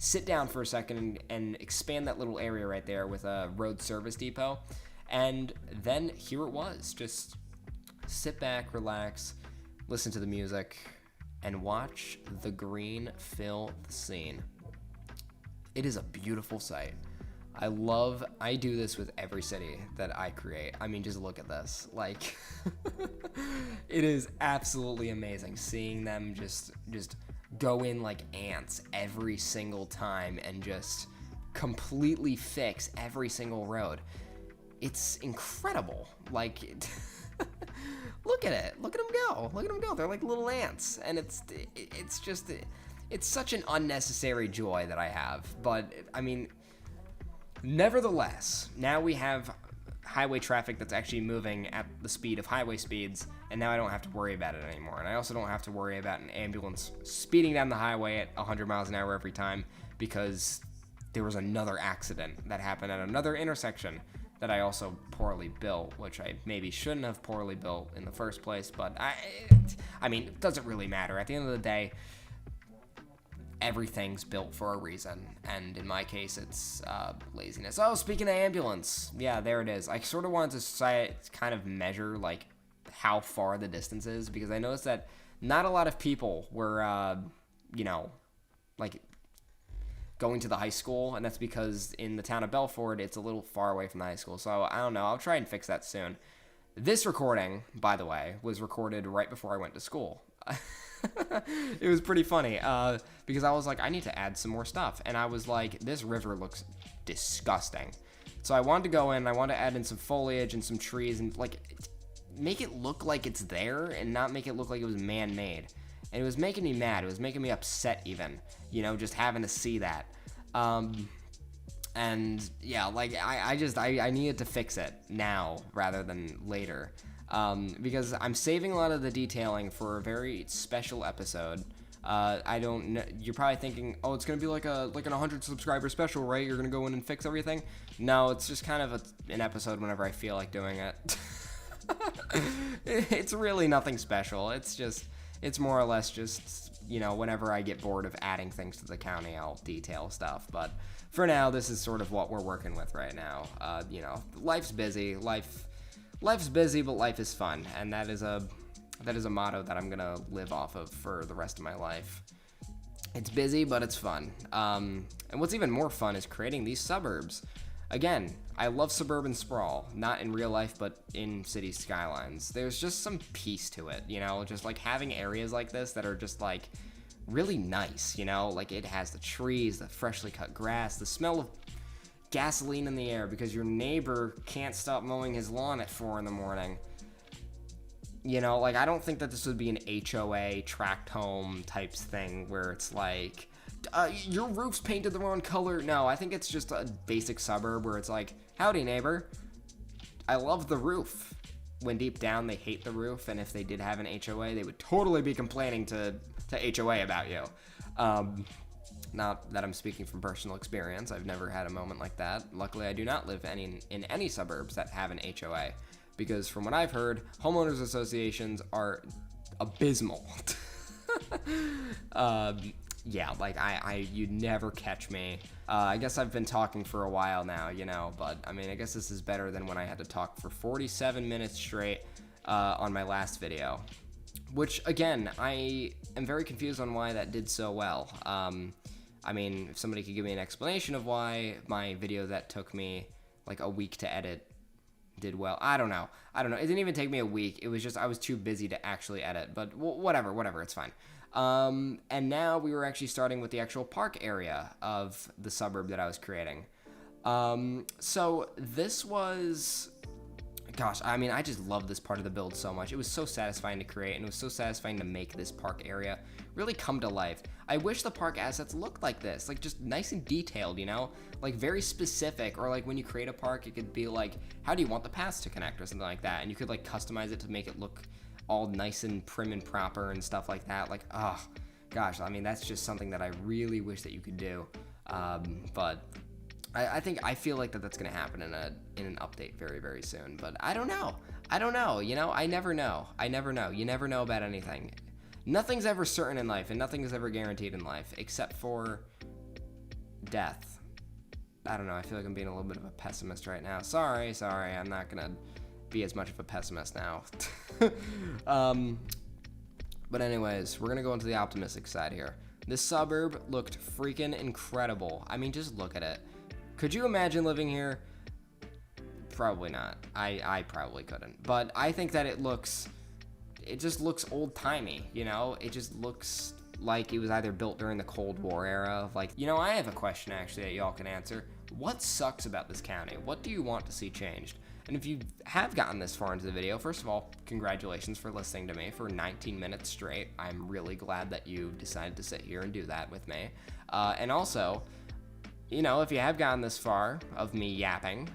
sit down for a second and expand that little area right there with a road service depot. And then here it was, just sit back, relax, listen to the music, and watch the green fill the scene. It is a beautiful sight. I do this with every city that I create. Just look at this. Like, it is absolutely amazing seeing them just go in like ants every single time and just completely fix every single road. It's incredible. Like, look at it. Look at them go. Look at them go. They're like little ants. And it's such an unnecessary joy that I have. But, nevertheless, now we have highway traffic that's actually moving at the speed of highway speeds, and now I don't have to worry about it anymore. And I also don't have to worry about an ambulance speeding down the highway at 100 miles an hour every time because there was another accident that happened at another intersection that I also poorly built, which I maybe shouldn't have poorly built in the first place, but I mean, it doesn't really matter. At the end of the day, everything's built for a reason, and in my case, it's laziness. Oh, speaking of ambulance, yeah, there it is. I sort of wanted to kind of measure, like, how far the distance is, because I noticed that not a lot of people were, like, going to the high school, and that's because in the town of Belford, it's a little far away from the high school, so I don't know. I'll try and fix that soon. This recording, by the way, was recorded right before I went to school. It was pretty funny because I was like, I need to add some more stuff, and I was like, this river looks disgusting. So I wanted to go in, I wanted to add in some foliage and some trees and like make it look like it's there and not make it look like it was man-made. And it was making me mad. It was making me upset even, just having to see that. And yeah, like I needed to fix it now rather than later. Because I'm saving a lot of the detailing for a very special episode. I don't know, you're probably thinking, oh, it's gonna be like an 100 subscriber special, right? You're gonna go in and fix everything. No, it's just kind of an episode whenever I feel like doing it. It's really nothing special. It's more or less just, whenever I get bored of adding things to the county, I'll detail stuff. But for now, this is sort of what we're working with right now. Life's busy. Life's busy, but life is fun, and that is a motto that I'm gonna live off of for the rest of my life. It's busy, but it's fun. And what's even more fun is creating these suburbs. Again, I love suburban sprawl, not in real life, but in city skylines. There's just some peace to it, just like having areas like this that are just like really nice, like it has the trees, the freshly cut grass, the smell of gasoline in the air because your neighbor can't stop mowing his lawn at 4 a.m. Like I don't think that this would be an HOA tract home types thing where it's like, your roof's painted the wrong color. No, I think it's just a basic suburb where it's like, howdy neighbor, I love the roof. When deep down they hate the roof, and if they did have an HOA, they would totally be complaining to HOA about you. Not that I'm speaking from personal experience. I've never had a moment like that. Luckily, I do not live in any suburbs that have an HOA, because from what I've heard, homeowners associations are abysmal. Yeah, like you'd never catch me. I guess I've been talking for a while now, but I mean, I guess this is better than when I had to talk for 47 minutes straight on my last video, which again, I am very confused on why that did so well. I mean, if somebody could give me an explanation of why my video that took me like a week to edit did well. I don't know. It didn't even take me a week. It was just I was too busy to actually edit, but whatever, it's fine. And now we were actually starting with the actual park area of the suburb that I was creating. So this was, gosh, I mean, I just love this part of the build so much. It was so satisfying to create, and it was so satisfying to make this park area really come to life. I wish the park assets looked like this, like just nice and detailed, like very specific, or like when you create a park, it could be like, how do you want the paths to connect or something like that, and you could like customize it to make it look all nice and prim and proper and stuff like that. Like, oh gosh, I mean, that's just something that I really wish that you could do. But I feel like that's gonna happen in an update very, very soon. But I don't know. I never know. You never know about anything. Nothing's ever certain in life, and nothing is ever guaranteed in life, except for death. I don't know. I feel like I'm being a little bit of a pessimist right now. Sorry. I'm not gonna be as much of a pessimist now. But anyways, we're gonna go into the optimistic side here. This suburb looked freaking incredible. I mean, just look at it. Could you imagine living here? Probably not. I probably couldn't. But I think that it just looks old-timey, It just looks like it was either built during the Cold War era. Like, I have a question actually that y'all can answer. What sucks about this county? What do you want to see changed? And if you have gotten this far into the video, first of all, congratulations for listening to me for 19 minutes straight. I'm really glad that you decided to sit here and do that with me. And also, if you have gotten this far of me yapping,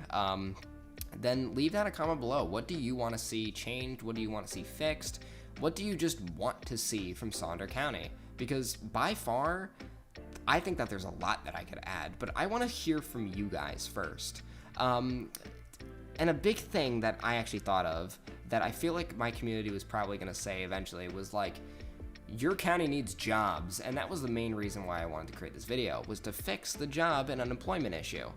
then leave down a comment below. What do you want to see changed? What do you want to see fixed? What do you just want to see from Sonder County? Because by far, I think that there's a lot that I could add, but I want to hear from you guys first. And a big thing that I actually thought of that I feel like my community was probably going to say eventually was like, your county needs jobs. And that was the main reason why I wanted to create this video, was to fix the job and unemployment issue.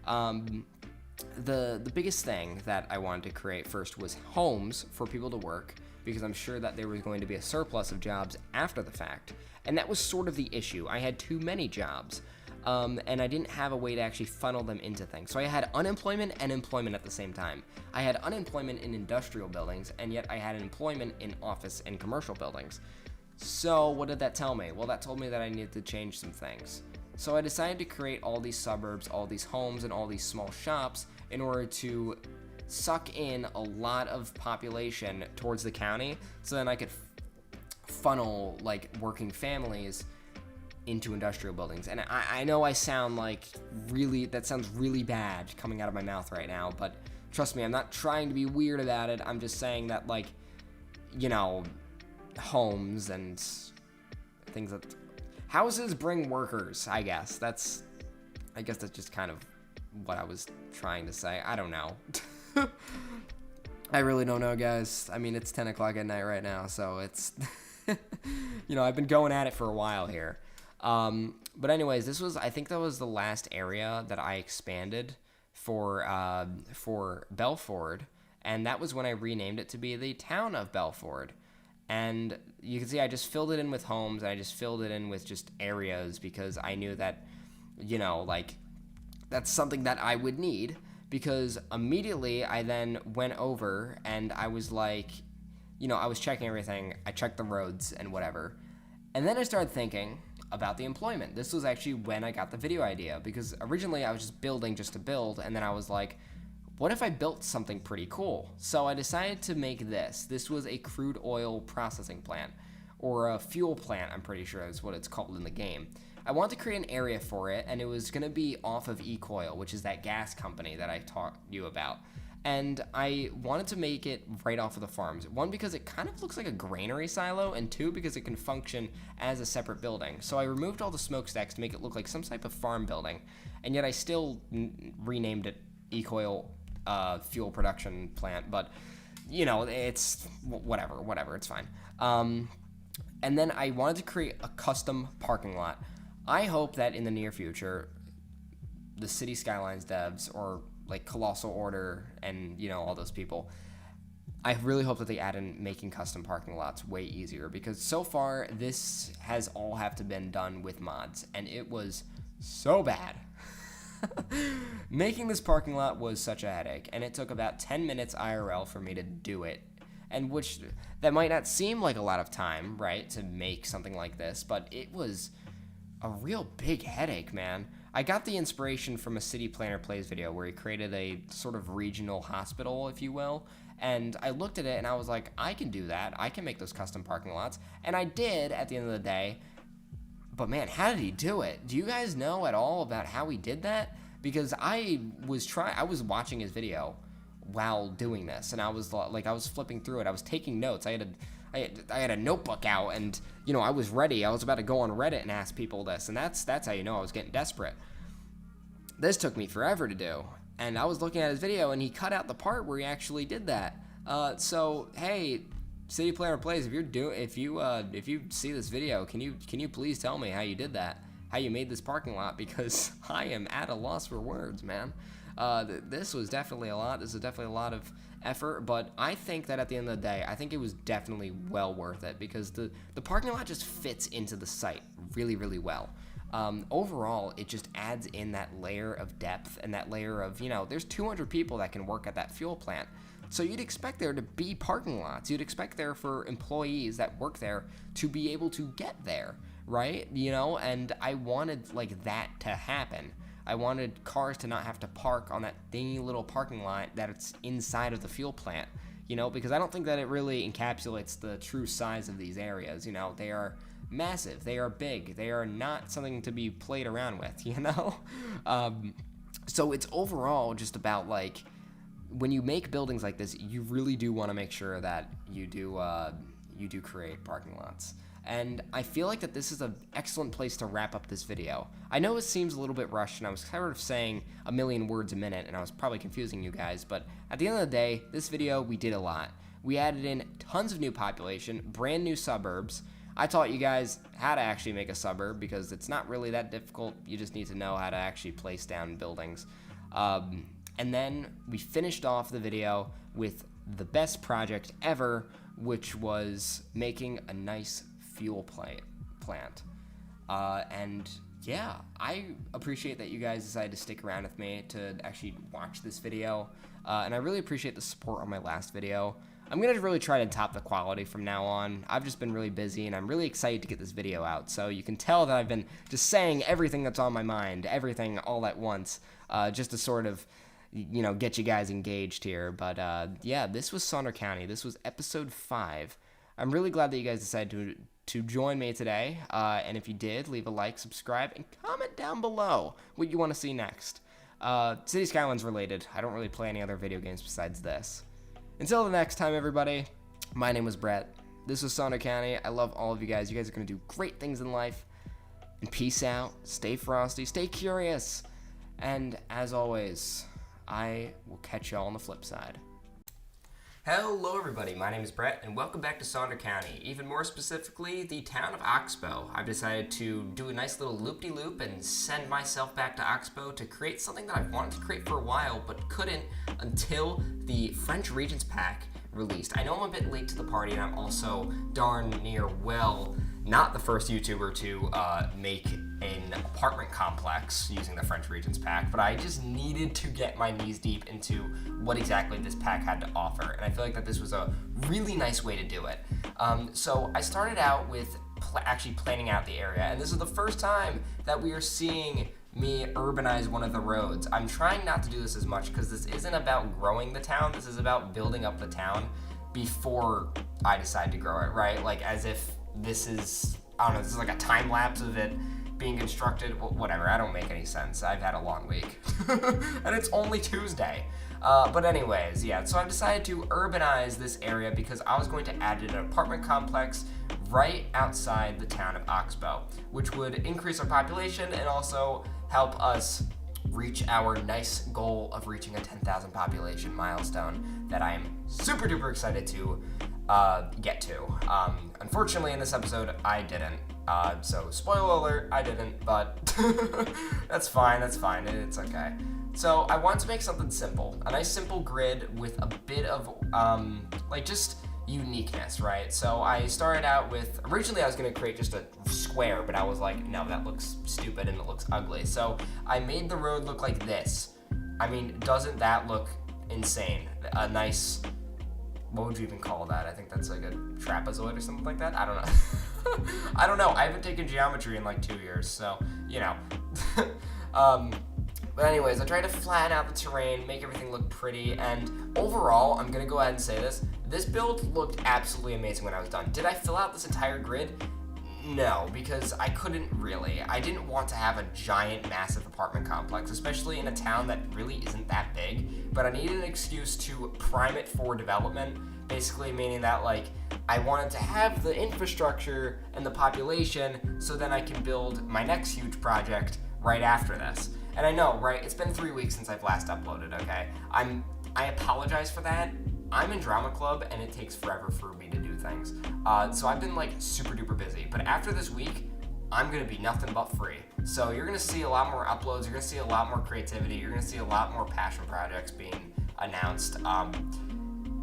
The biggest thing that I wanted to create first was homes for people to work, because I'm sure that there was going to be a surplus of jobs after the fact. And that was sort of the issue. I had too many jobs, and I didn't have a way to actually funnel them into things. So I had unemployment and employment at the same time. I had unemployment in industrial buildings, and yet I had employment in office and commercial buildings. So what did that tell me? Well, that told me that I needed to change some things. So I decided to create all these suburbs, all these homes, and all these small shops in order to suck in a lot of population towards the county, so then I could funnel like working families into industrial buildings. And I know I sound like that sounds really bad coming out of my mouth right now, but trust me, I'm not trying to be weird about it. I'm just saying that, like, you know, homes and things that houses bring workers, I guess that's just kind of what I was trying to say. I don't know. I really don't know, guys. I mean, it's 10 o'clock at night right now, so it's, you know, I've been going at it for a while here. But anyways, I think that was the last area that I expanded for Belford, and that was when I renamed it to be the town of Belford. And you can see I just filled it in with homes, and I just filled it in with just areas, because I knew that, you know, like, that's something that I would need. Because immediately I then went over and I was like, you know, I was checking everything. I checked the roads and whatever. And then I started thinking about the employment. This was actually when I got the video idea, because originally I was just building just to build. And then I was like, what if I built something pretty cool? So I decided to make this. This was a crude oil processing plant, or a fuel plant, I'm pretty sure is what it's called in the game. I wanted to create an area for it, and it was going to be off of Ecoil, which is that gas company that I talked to you about. And I wanted to make it right off of the farms. One, because it kind of looks like a granary silo, and two, because it can function as a separate building. So I removed all the smokestacks to make it look like some type of farm building, and yet I still renamed it Ecoil fuel production plant. But, you know, it's whatever, it's fine. And then I wanted to create a custom parking lot. I hope that in the near future, the City Skylines devs, or like Colossal Order and, you know, all those people, I really hope that they add in making custom parking lots way easier, because so far this has all have to been done with mods, and it was so bad. Making this parking lot was such a headache, and it took about 10 minutes IRL for me to do it. And which, that might not seem like a lot of time, right, to make something like this, but it was a real big headache, man. I got the inspiration from a City Planner Plays video where he created a sort of regional hospital, if you will, and I looked at it and I was like, I can do that. I can make those custom parking lots, and I did at the end of the day. But man, how did he do it? Do you guys know at all about how he did that? Because I was watching his video while doing this, and I was flipping through it. I was taking notes. I had a notebook out, and, you know, I was ready. I was about to go on Reddit and ask people this, and that's how you know I was getting desperate. This took me forever to do, and I was looking at his video, and he cut out the part where he actually did that. So hey, City Planner Plays, if you see this video, can you please tell me how you did that? How you made this parking lot, because I am at a loss for words, man. This was definitely a lot. This is definitely a lot of effort, but I think that at the end of the day, I think it was definitely well worth it, because the parking lot just fits into the site really, really well. Overall, it just adds in that layer of depth and that layer of, you know, there's 200 people that can work at that fuel plant. So you'd expect there to be parking lots. You'd expect there for employees that work there to be able to get there, right? You know, and I wanted like that to happen. I wanted cars to not have to park on that dingy little parking lot that's inside of the fuel plant, you know, because I don't think that it really encapsulates the true size of these areas. You know, they are massive, they are big, they are not something to be played around with, you know? So it's overall just about like when you make buildings like this, you really do want to make sure that you do create parking lots. And I feel like that this is an excellent place to wrap up this video. I know it seems a little bit rushed, and I was kind of saying a million words a minute, and I was probably confusing you guys, but at the end of the day, this video, we did a lot. We added in tons of new population, brand new suburbs. I taught you guys how to actually make a suburb, because it's not really that difficult. You just need to know how to actually place down buildings. And then we finished off the video with the best project ever, which was making a nice fuel plant. And yeah, I appreciate that you guys decided to stick around with me to actually watch this video. And I really appreciate the support on my last video. I'm going to really try to top the quality from now on. I've just been really busy, and I'm really excited to get this video out. So you can tell that I've been just saying everything that's on my mind, everything all at once, just to sort of, you know, get you guys engaged here. But yeah, this was Sonder County. This was episode 5. I'm really glad that you guys decided to join me today. And if you did, leave a like, subscribe, and comment down below what you want to see next. City Skylines related. I don't really play any other video games besides this. Until the next time, everybody, my name was Brett. This was Sonder County. I love all of you guys. You guys are going to do great things in life. And peace out. Stay frosty. Stay curious. And as always, I will catch y'all on the flip side. Hello everybody, my name is Brett, and welcome back to Sonder County, even more specifically, the town of Oxbow. I've decided to do a nice little loop-de-loop and send myself back to Oxbow to create something that I've wanted to create for a while, but couldn't until the French Regents Pack released. I know I'm a bit late to the party, and I'm also darn near not the first YouTuber to make an apartment complex using the French Regents Pack, but I just needed to get my knees deep into what exactly this pack had to offer, and I feel like that this was a really nice way to do it. So I started out with actually planning out the area, and this is the first time that we are seeing me urbanize one of the roads. I'm trying not to do this as much because this isn't about growing the town, this is about building up the town before I decide to grow it, right? Like as if this is, I don't know, this is like a time lapse of it being constructed. Well, whatever, I don't make any sense. I've had a long week. And it's only Tuesday. But anyways, yeah, so I've decided to urbanize this area because I was going to add an apartment complex right outside the town of Oxbow, which would increase our population and also help us reach our nice goal of reaching a 10,000 population milestone that I am super duper excited to get to. Unfortunately, in this episode, I didn't. So spoiler alert, I didn't, but that's fine, it's okay. So I wanted to make something simple, a nice simple grid with a bit of like just uniqueness, right? So I started out with, originally I was going to create just a square, but I was like, no, that looks stupid and it looks ugly. So I made the road look like this. I mean, doesn't that look insane? A nice, what would you even call that? I think that's like a trapezoid or something like that. I don't know. I don't know. I haven't taken geometry in like 2 years, so, you know. But anyways, I tried to flatten out the terrain, make everything look pretty, and overall, I'm going to go ahead and say this build looked absolutely amazing when I was done. Did I fill out this entire grid? No, because I couldn't really. I didn't want to have a giant, massive apartment complex, especially in a town that really isn't that big, but I needed an excuse to prime it for development, basically meaning that, like, I wanted to have the infrastructure and the population so then I can build my next huge project right after this. And I know, right, it's been 3 weeks since I've last uploaded, okay? I apologize for that. I'm in drama club and it takes forever for me to do things. So I've been like super duper busy. But after this week, I'm gonna be nothing but free. So you're gonna see a lot more uploads, you're gonna see a lot more creativity, you're gonna see a lot more passion projects being announced.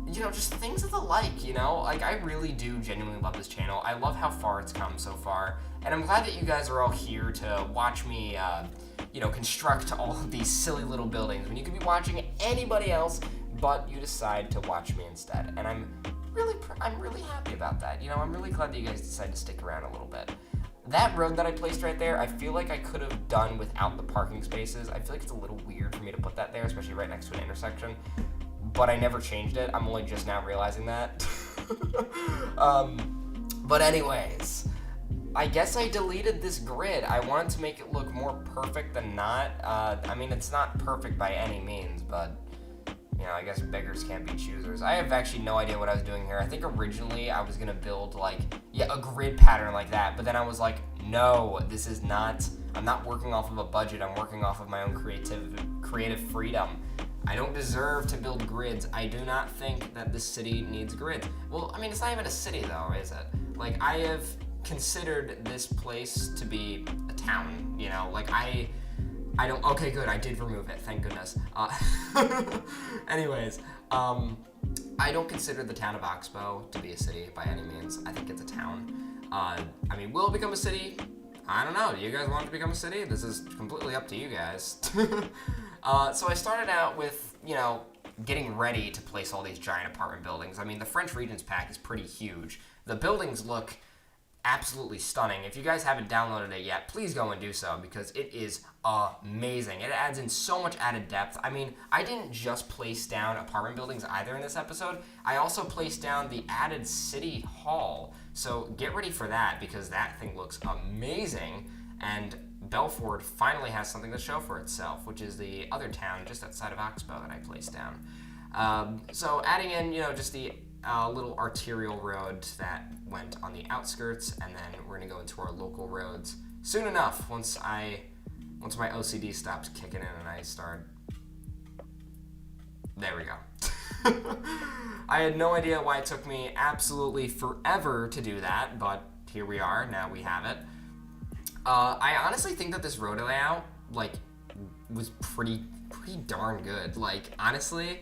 You know, just things of the like, you know? Like, I really do genuinely love this channel. I love how far it's come so far. And I'm glad that you guys are all here to watch me, you know, construct all of these silly little buildings when you could be watching anybody else, but you decide to watch me instead. And I'm really happy about that. You know, I'm really glad that you guys decided to stick around a little bit. That road that I placed right there, I feel like I could have done without the parking spaces. I feel like it's a little weird for me to put that there, especially right next to an intersection. But I never changed it. I'm only just now realizing that. But anyways, I guess I deleted this grid. I wanted to make it look more perfect than not. I mean, it's not perfect by any means, but I guess beggars can't be choosers. I have actually no idea what I was doing here. I think originally I was going to build, like, a grid pattern like that. But then I was like, no, this is not, I'm not working off of a budget. I'm working off of my own creative freedom. I don't deserve to build grids. I do not think that this city needs grids. Well, I mean, it's not even a city, though, is it? Like, I have considered this place to be a town, Like, I don't, okay, good, I did remove it, thank goodness. Anyways, I don't consider the town of Oxbow to be a city by any means. I think it's a town. Will it become a city? I don't know. Do you guys want it to become a city? This is completely up to you guys. So I started out with, getting ready to place all these giant apartment buildings. I mean, the French Regents pack is pretty huge. The buildings look absolutely stunning. If you guys haven't downloaded it yet, please go and do so because it is amazing. It adds in so much added depth. I mean, I didn't just place down apartment buildings either in this episode. I also placed down the added city hall. So get ready for that because that thing looks amazing. And Belford finally has something to show for itself, which is the other town just outside of Oxbow that I placed down. So adding in, just the little arterial road that went on the outskirts, and then we're gonna go into our local roads soon enough once my OCD stops kicking in and I start. There we go. I had no idea why it took me absolutely forever to do that, but here we are. Now we have it. I honestly think that this road layout, was pretty darn good. Honestly,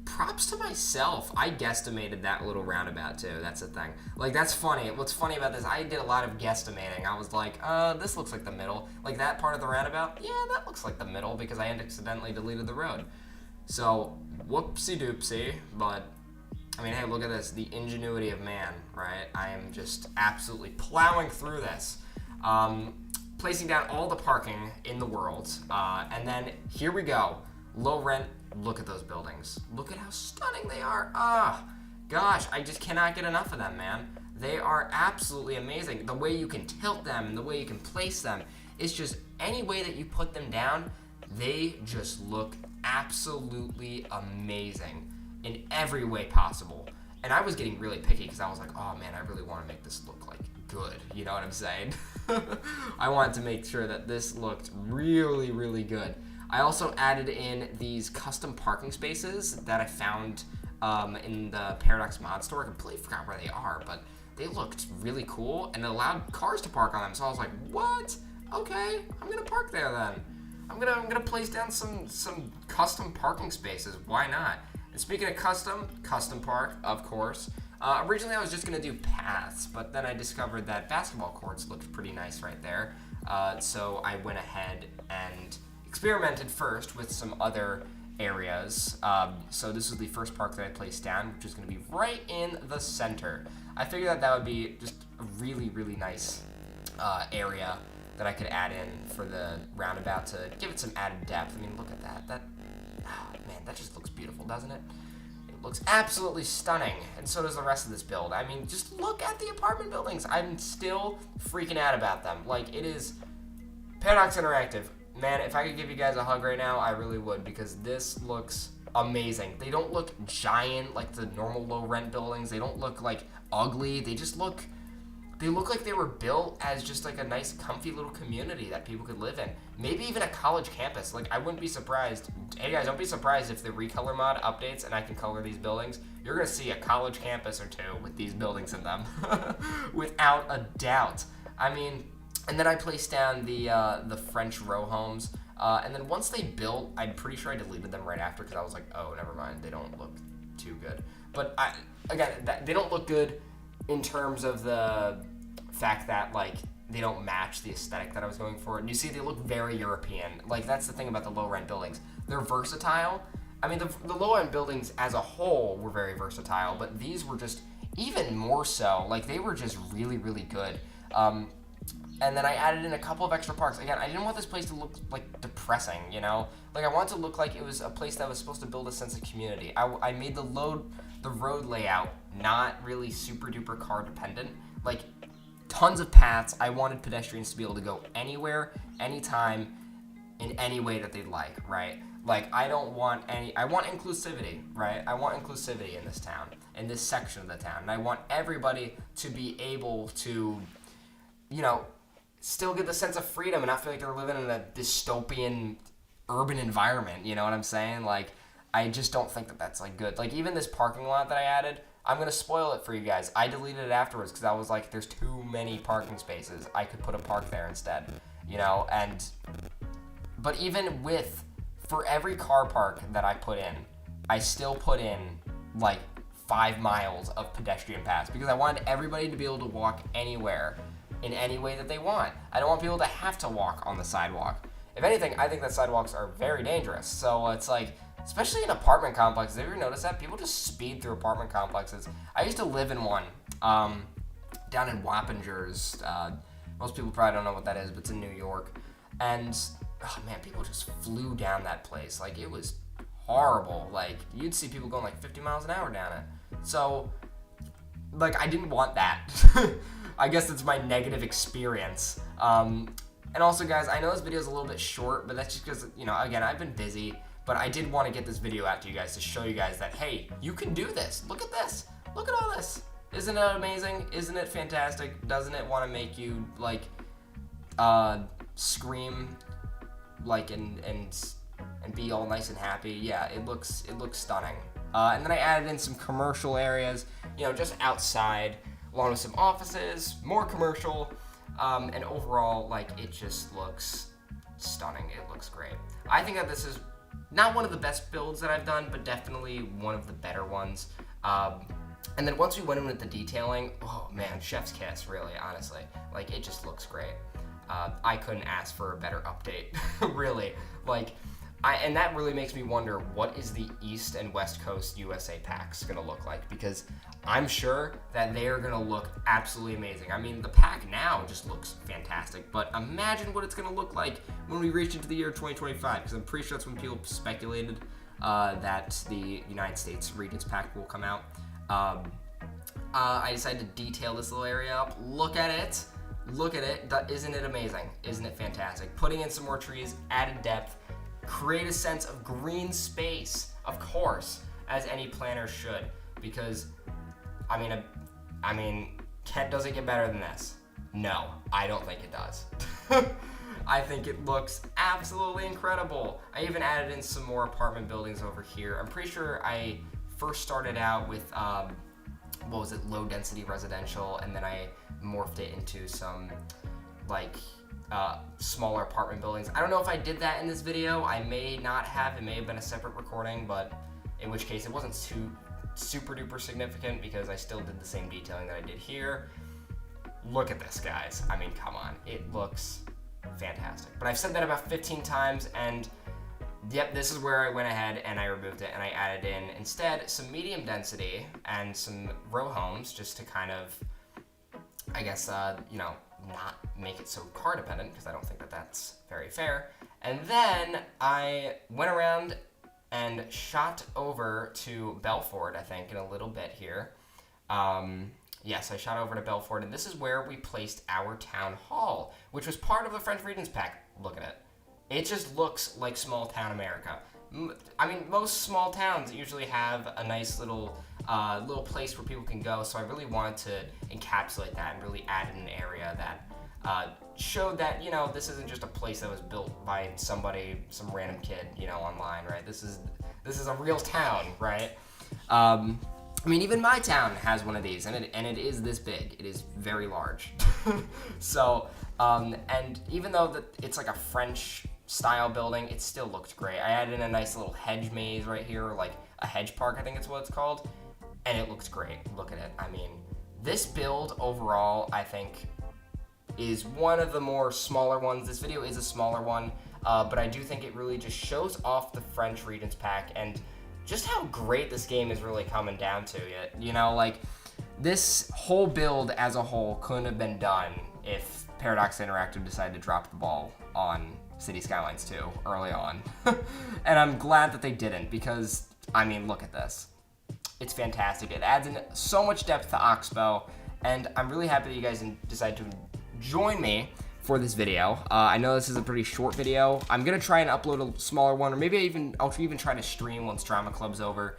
props to myself. I guesstimated that little roundabout too. That's the thing. That's funny. What's funny about this, I did a lot of guesstimating. I was like, this looks like the middle. That part of the roundabout, yeah, that looks like the middle because I accidentally deleted the road. So, whoopsie doopsie, but I mean, hey, look at this. The ingenuity of man, right? I am just absolutely plowing through this. Placing down all the parking in the world. And then here we go. Low rent. Look at those buildings. Look at how stunning they are. Gosh, I just cannot get enough of them, man. They are absolutely amazing. The way you can tilt them and the way you can place them. It's just any way that you put them down, they just look absolutely amazing in every way possible. And I was getting really picky because I was like, oh man, I really want to make this look good. You know what I'm saying? I wanted to make sure that this looked really, really good. I also added in these custom parking spaces that I found in the Paradox mod store. I completely forgot where they are, but they looked really cool and it allowed cars to park on them. So I was like, what? Okay, I'm gonna park there then. I'm gonna place down some custom parking spaces. Why not? And speaking of custom park, of course. Originally I was just gonna do paths, but then I discovered that basketball courts looked pretty nice right there. So I went ahead and experimented first with some other areas. So this was the first park that I placed down, which is gonna be right in the center. I figured that would be just a really, really nice area that I could add in for the roundabout to give it some added depth. I mean, look at that. Man, that just looks beautiful, doesn't it? It looks absolutely stunning, and so does the rest of this build. I mean, just look at the apartment buildings. I'm still freaking out about them. It is Paradox Interactive. Man, if I could give you guys a hug right now, I really would, because this looks amazing. They don't look giant like the normal low-rent buildings. They don't look, ugly. They just look... They look like they were built as just a nice, comfy little community that people could live in. Maybe even a college campus. I wouldn't be surprised. Hey guys, don't be surprised if the recolor mod updates and I can color these buildings. You're gonna see a college campus or two with these buildings in them, without a doubt. I mean, and then I placed down the French row homes. And then once they built, I'm pretty sure I deleted them right after because I was like, oh, never mind. They don't look too good. But they don't look good in terms of the fact that they don't match the aesthetic that I was going for. And you see, they look very European. That's the thing about the low-rent buildings. They're versatile. I mean, the low-rent buildings as a whole were very versatile, but these were just even more so. They were just really, really good. And then I added in a couple of extra parks. Again, I didn't want this place to look depressing, I wanted to look like it was a place that was supposed to build a sense of community. I made the road layout not really super duper car dependent. Tons of paths. I wanted pedestrians to be able to go anywhere, anytime, in any way that they'd like, right? Like, I don't want I want inclusivity, right? I want inclusivity in this town, in this section of the town. And I want everybody to be able to, still get the sense of freedom and not feel like they're living in a dystopian urban environment, you know what I'm saying? Like, I just don't think that that's, like, good. Like, even this parking lot that I added, I'm going to spoil it for you guys. I deleted it afterwards because I was like, there's too many parking spaces. I could put a park there instead, but even for every car park that I put in, I still put in, like, 5 miles of pedestrian paths because I wanted everybody to be able to walk anywhere in any way that they want. I don't want people to have to walk on the sidewalk. If anything, I think that sidewalks are very dangerous. So it's like, especially in apartment complexes, have you ever noticed that? People just speed through apartment complexes. I used to live in one down in Wappingers. Most people probably don't know what that is, but it's in New York. And, oh man, people just flew down that place. Like, it was horrible. Like, you'd see people going like 50 miles an hour down it. So, like, I didn't want that. I guess it's my negative experience. And also, guys, I know this video is a little bit short, but that's just because, again, I've been busy. But I did want to get this video out to you guys to show you guys that, hey, you can do this. Look at this. Look at all this. Isn't it amazing? Isn't it fantastic? Doesn't it want to make you, like, scream, like, and be all nice and happy? Yeah, it looks stunning. And then I added in some commercial areas, just outside, along with some offices, more commercial, and overall, like, it just looks stunning. It looks great. I think that this is not one of the best builds that I've done, but definitely one of the better ones. And then once we went in with the detailing, oh man, chef's kiss, really, honestly. Like, it just looks great. I couldn't ask for a better update, really. Like, and that really makes me wonder, what is the East and West Coast USA packs gonna look like? Because I'm sure that they are gonna look absolutely amazing. I mean, the pack now just looks fantastic, but imagine what it's gonna look like when we reach into the year 2025, because I'm pretty sure that's when people speculated that the United States Regions pack will come out. I decided to detail this little area up. Look at it. Look at it. Isn't it amazing? Isn't it fantastic? Putting in some more trees, added depth, create a sense of green space, of course, as any planner should, because, I mean, does it get better than this? No, I don't think it does. I think it looks absolutely incredible. I even added in some more apartment buildings over here. I'm pretty sure I first started out with, low density residential, and then I morphed it into some, like, smaller apartment buildings. I don't know if I did that in this video. I may not have. It may have been a separate recording, but in which case it wasn't too super duper significant because I still did the same detailing that I did here. Look at this, guys. I mean, come on. It looks fantastic. But I've said that about 15 times, and yep, this is where I went ahead and I removed it and I added in instead some medium density and some row homes just to kind of, I guess, not make it so car dependent, because I don't think that that's very fair. And then I went around and shot over to Belfort, I think, in a little bit here. Yes, I shot over to Belfort, and this is where we placed our town hall, which was part of the French Regions pack. Look at it. It just looks like small town America. I mean, most small towns usually have a nice little place where people can go, so I really wanted to encapsulate that and really add in an area that showed that, this isn't just a place that was built by somebody, some random kid, online, right? This is a real town, right? I mean, even my town has one of these, and it is this big. It is very large. So, and even though it's like a French style building, it still looked great. I added in a nice little hedge maze right here, or like a hedge park, I think it's what it's called, and it looks great. Look at it. I mean, this build overall, I think, is one of the more smaller ones. This video is a smaller one, but I do think it really just shows off the French Regions pack and just how great this game is really coming down to it. Like, this whole build as a whole couldn't have been done if Paradox Interactive decided to drop the ball on City Skylines 2 early on. And I'm glad that they didn't, because, I mean, look at this. It's fantastic. It adds in so much depth to Oxbow, and I'm really happy that you guys decided to join me for this video. I know this is a pretty short video. I'm gonna try and upload a smaller one, or maybe I'll even try to stream once Drama Club's over.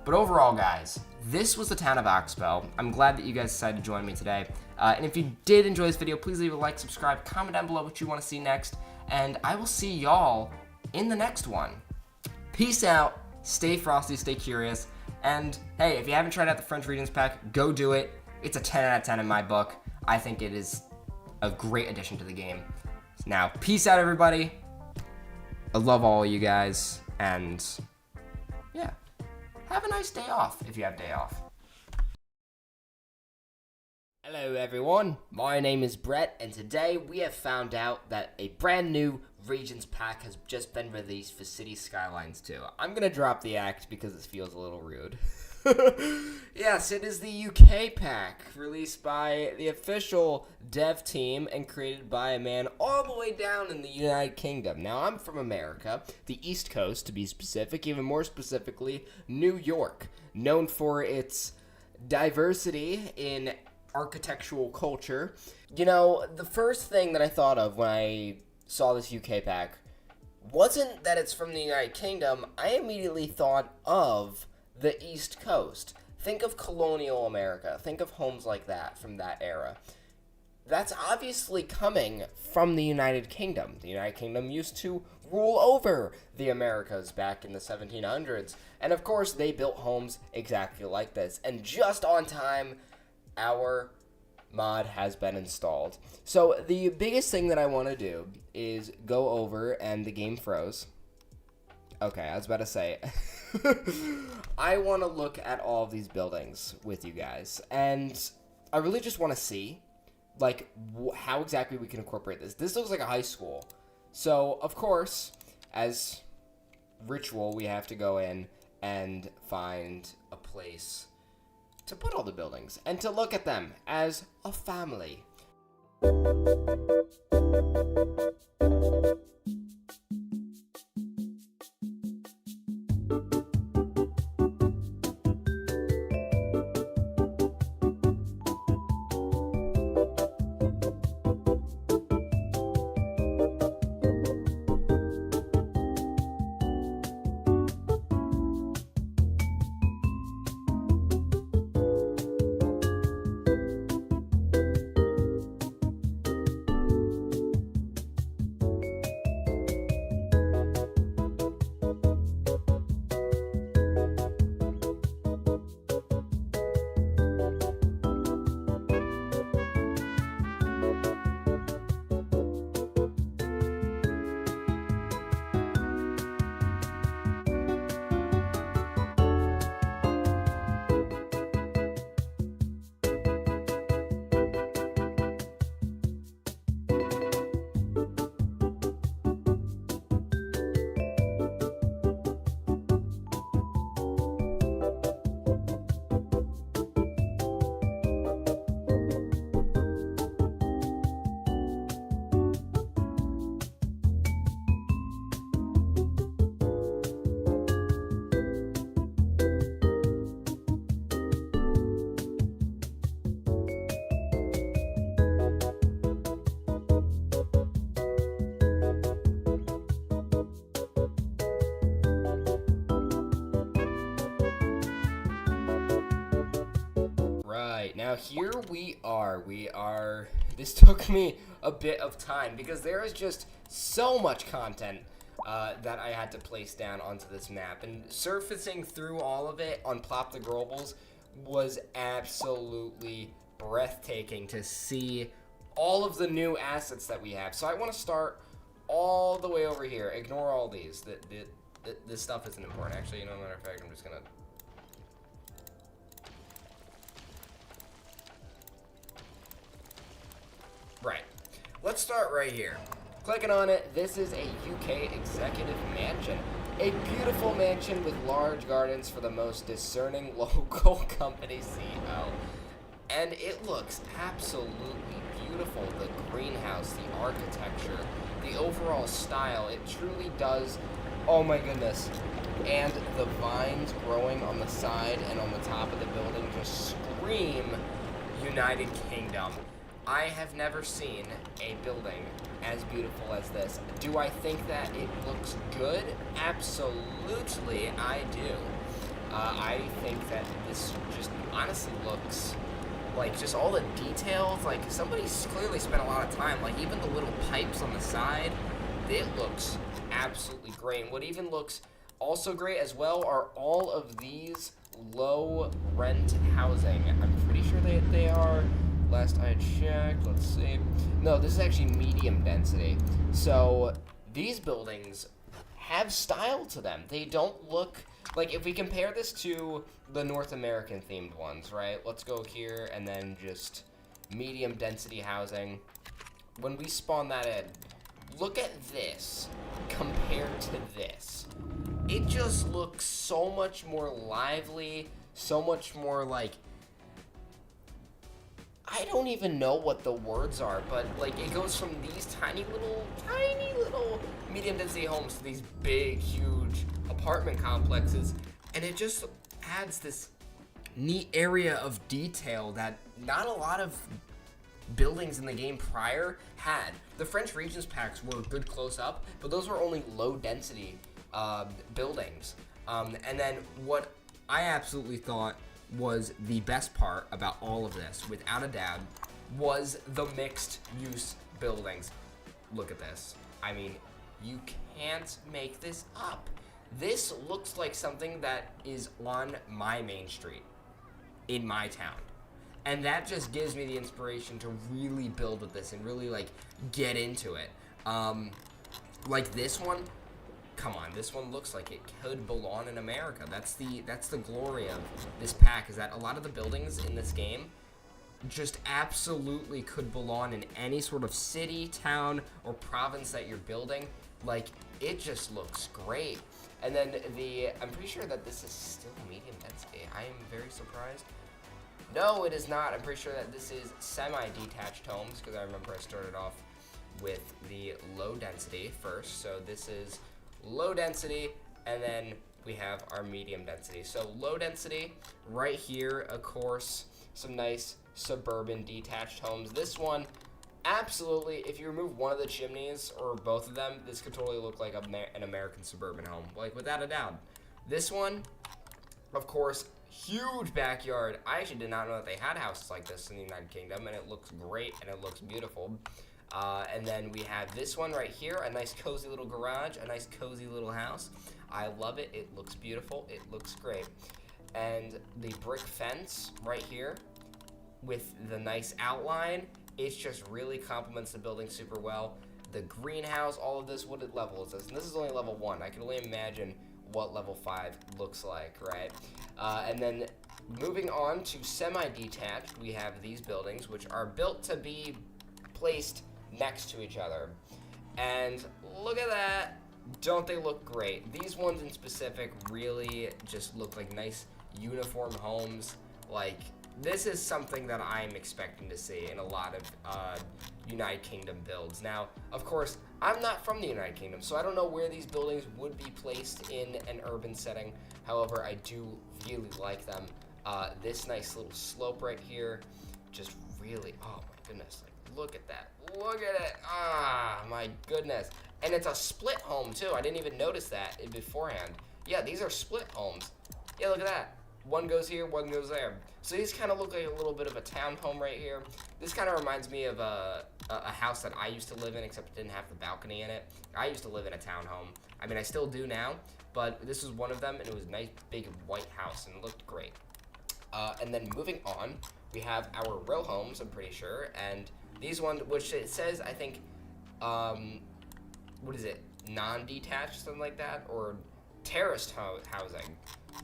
But overall, guys, this was the town of Oxbow. I'm glad that you guys decided to join me today. And if you did enjoy this video, please leave a like, subscribe, comment down below what you want to see next, and I will see y'all in the next one. Peace out, stay frosty, stay curious, and hey, if you haven't tried out the French Regions Pack, go do it. It's a 10 out of 10 in my book. I think it is a great addition to the game. Now, peace out, everybody. I love all of you guys, and yeah. Have a nice day off if you have day off. Hello everyone, my name is Brett, and today we have found out that a brand new Regions Pack has just been released for City Skylines 2. I'm gonna drop the act because it feels a little rude. Yes, it is the UK pack, released by the official dev team and created by a man all the way down in the United Kingdom. Now, I'm from America, the East Coast to be specific, even more specifically, New York, known for its diversity in architectural culture. You know, the first thing that I thought of when I saw this UK pack wasn't that it's from the United Kingdom. I immediately thought of the East Coast. Think of colonial America. Think of homes like that from that era. That's obviously coming from the United Kingdom. The United Kingdom used to rule over the Americas back in the 1700s. And of course, they built homes exactly like this. And just on time, our mod has been installed. So the biggest thing that I want to do is go over, and the game froze. Okay, I was about to say, I want to look at all of these buildings with you guys, and I really just want to see, like, how exactly we can incorporate this. This looks like a high school, so, of course, as ritual, we have to go in and find a place to put all the buildings, and to look at them as a family. Now here we are, this took me a bit of time because there is just so much content that I had to place down onto this map, and surfacing through all of it on Plop the Globals was absolutely breathtaking to see all of the new assets that we have. So I want to start all the way over here. Ignore all these. This stuff isn't important. Actually, you know, matter of fact, I'm just gonna. Right. Let's start right here. Clicking on it, this is a UK executive mansion. A beautiful mansion with large gardens for the most discerning local company CEO. And it looks absolutely beautiful. The greenhouse, the architecture, the overall style, it truly does. Oh my goodness. And the vines growing on the side and on the top of the building just scream United Kingdom. I have never seen a building as beautiful as this. Do I think that it looks good? Absolutely, I do. I think that this just honestly looks like just all the details, like somebody's clearly spent a lot of time, like even the little pipes on the side, it looks absolutely great. And what even looks also great as well are all of these low rent housing. I'm pretty sure they are, last I checked, let's see. No, this is actually medium density. So these buildings have style to them. They don't look, like if we compare this to the North American themed ones, right? Let's go here and then just medium density housing. When we spawn that in, look at this compared to this. It just looks so much more lively, so much more like, I don't even know what the words are, but like it goes from these tiny little medium density homes to these big, huge apartment complexes, and it just adds this neat area of detail that not a lot of buildings in the game prior had. The French Regions packs were good close up, but those were only low density buildings. And then what I absolutely thought was the best part about all of this, without a doubt, was the mixed use buildings. Look at this. I mean, you can't make this up. This looks like something that is on my main street in my town. And that just gives me the inspiration to really build with this and really like get into it. Like this one, come on, this one looks like it could belong in America. That's the glory of this pack, is that a lot of the buildings in this game just absolutely could belong in any sort of city, town, or province that you're building. Like, it just looks great. And then I'm pretty sure that this is still medium density. I am very surprised. No, it is not. I'm pretty sure that this is semi-detached homes, because I remember I started off with the low density first. So this is low density, and then we have our medium density. So low density, right here, of course, some nice suburban detached homes. This one, absolutely, if you remove one of the chimneys, or both of them, this could totally look like an American suburban home, like without a doubt. This one, of course, huge backyard. I actually did not know that they had houses like this in the United Kingdom, and it looks great, and it looks beautiful. And then we have this one right here, a nice cozy little garage, a nice cozy little house. I love it. It looks beautiful. It looks great. And the brick fence right here with the nice outline, it just really complements the building super well. The greenhouse, all of this, what level is this? And this is only level 1. I can only imagine what level 5 looks like, right? And then moving on to semi-detached, we have these buildings, which are built to be placed next to each other. And look at that. Don't they look great? These ones in specific really just look like nice uniform homes. Like, this is something that I'm expecting to see in a lot of United Kingdom builds. Now, of course, I'm not from the United Kingdom, so I don't know where these buildings would be placed in an urban setting. However, I do really like them. This nice little slope right here, just really, oh my goodness, like, look at that. Look at it. Ah, my goodness. And it's a split home, too. I didn't even notice that beforehand. Yeah, these are split homes. Yeah, look at that. One goes here, one goes there. So these kind of look like a little bit of a town home right here. This kind of reminds me of a house that I used to live in, except it didn't have the balcony in it. I used to live in a townhome. I mean, I still do now, but this was one of them, and it was a nice, big, white house, and it looked great. And then moving on, we have our row homes, I'm pretty sure, and these ones, which it says, I think, what is it, non-detached, something like that, or terraced housing,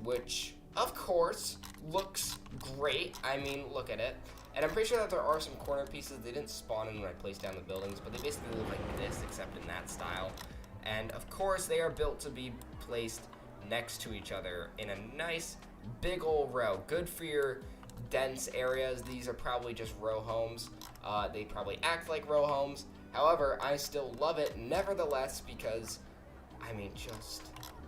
which, of course, looks great. I mean, look at it. And I'm pretty sure that there are some corner pieces. They didn't spawn in when I placed down the buildings, but they basically look like this, except in that style. And, of course, they are built to be placed next to each other in a nice, big old row. Good for your dense areas. These are probably just row homes. They probably act like row homes. However, I still love it nevertheless because, I mean, just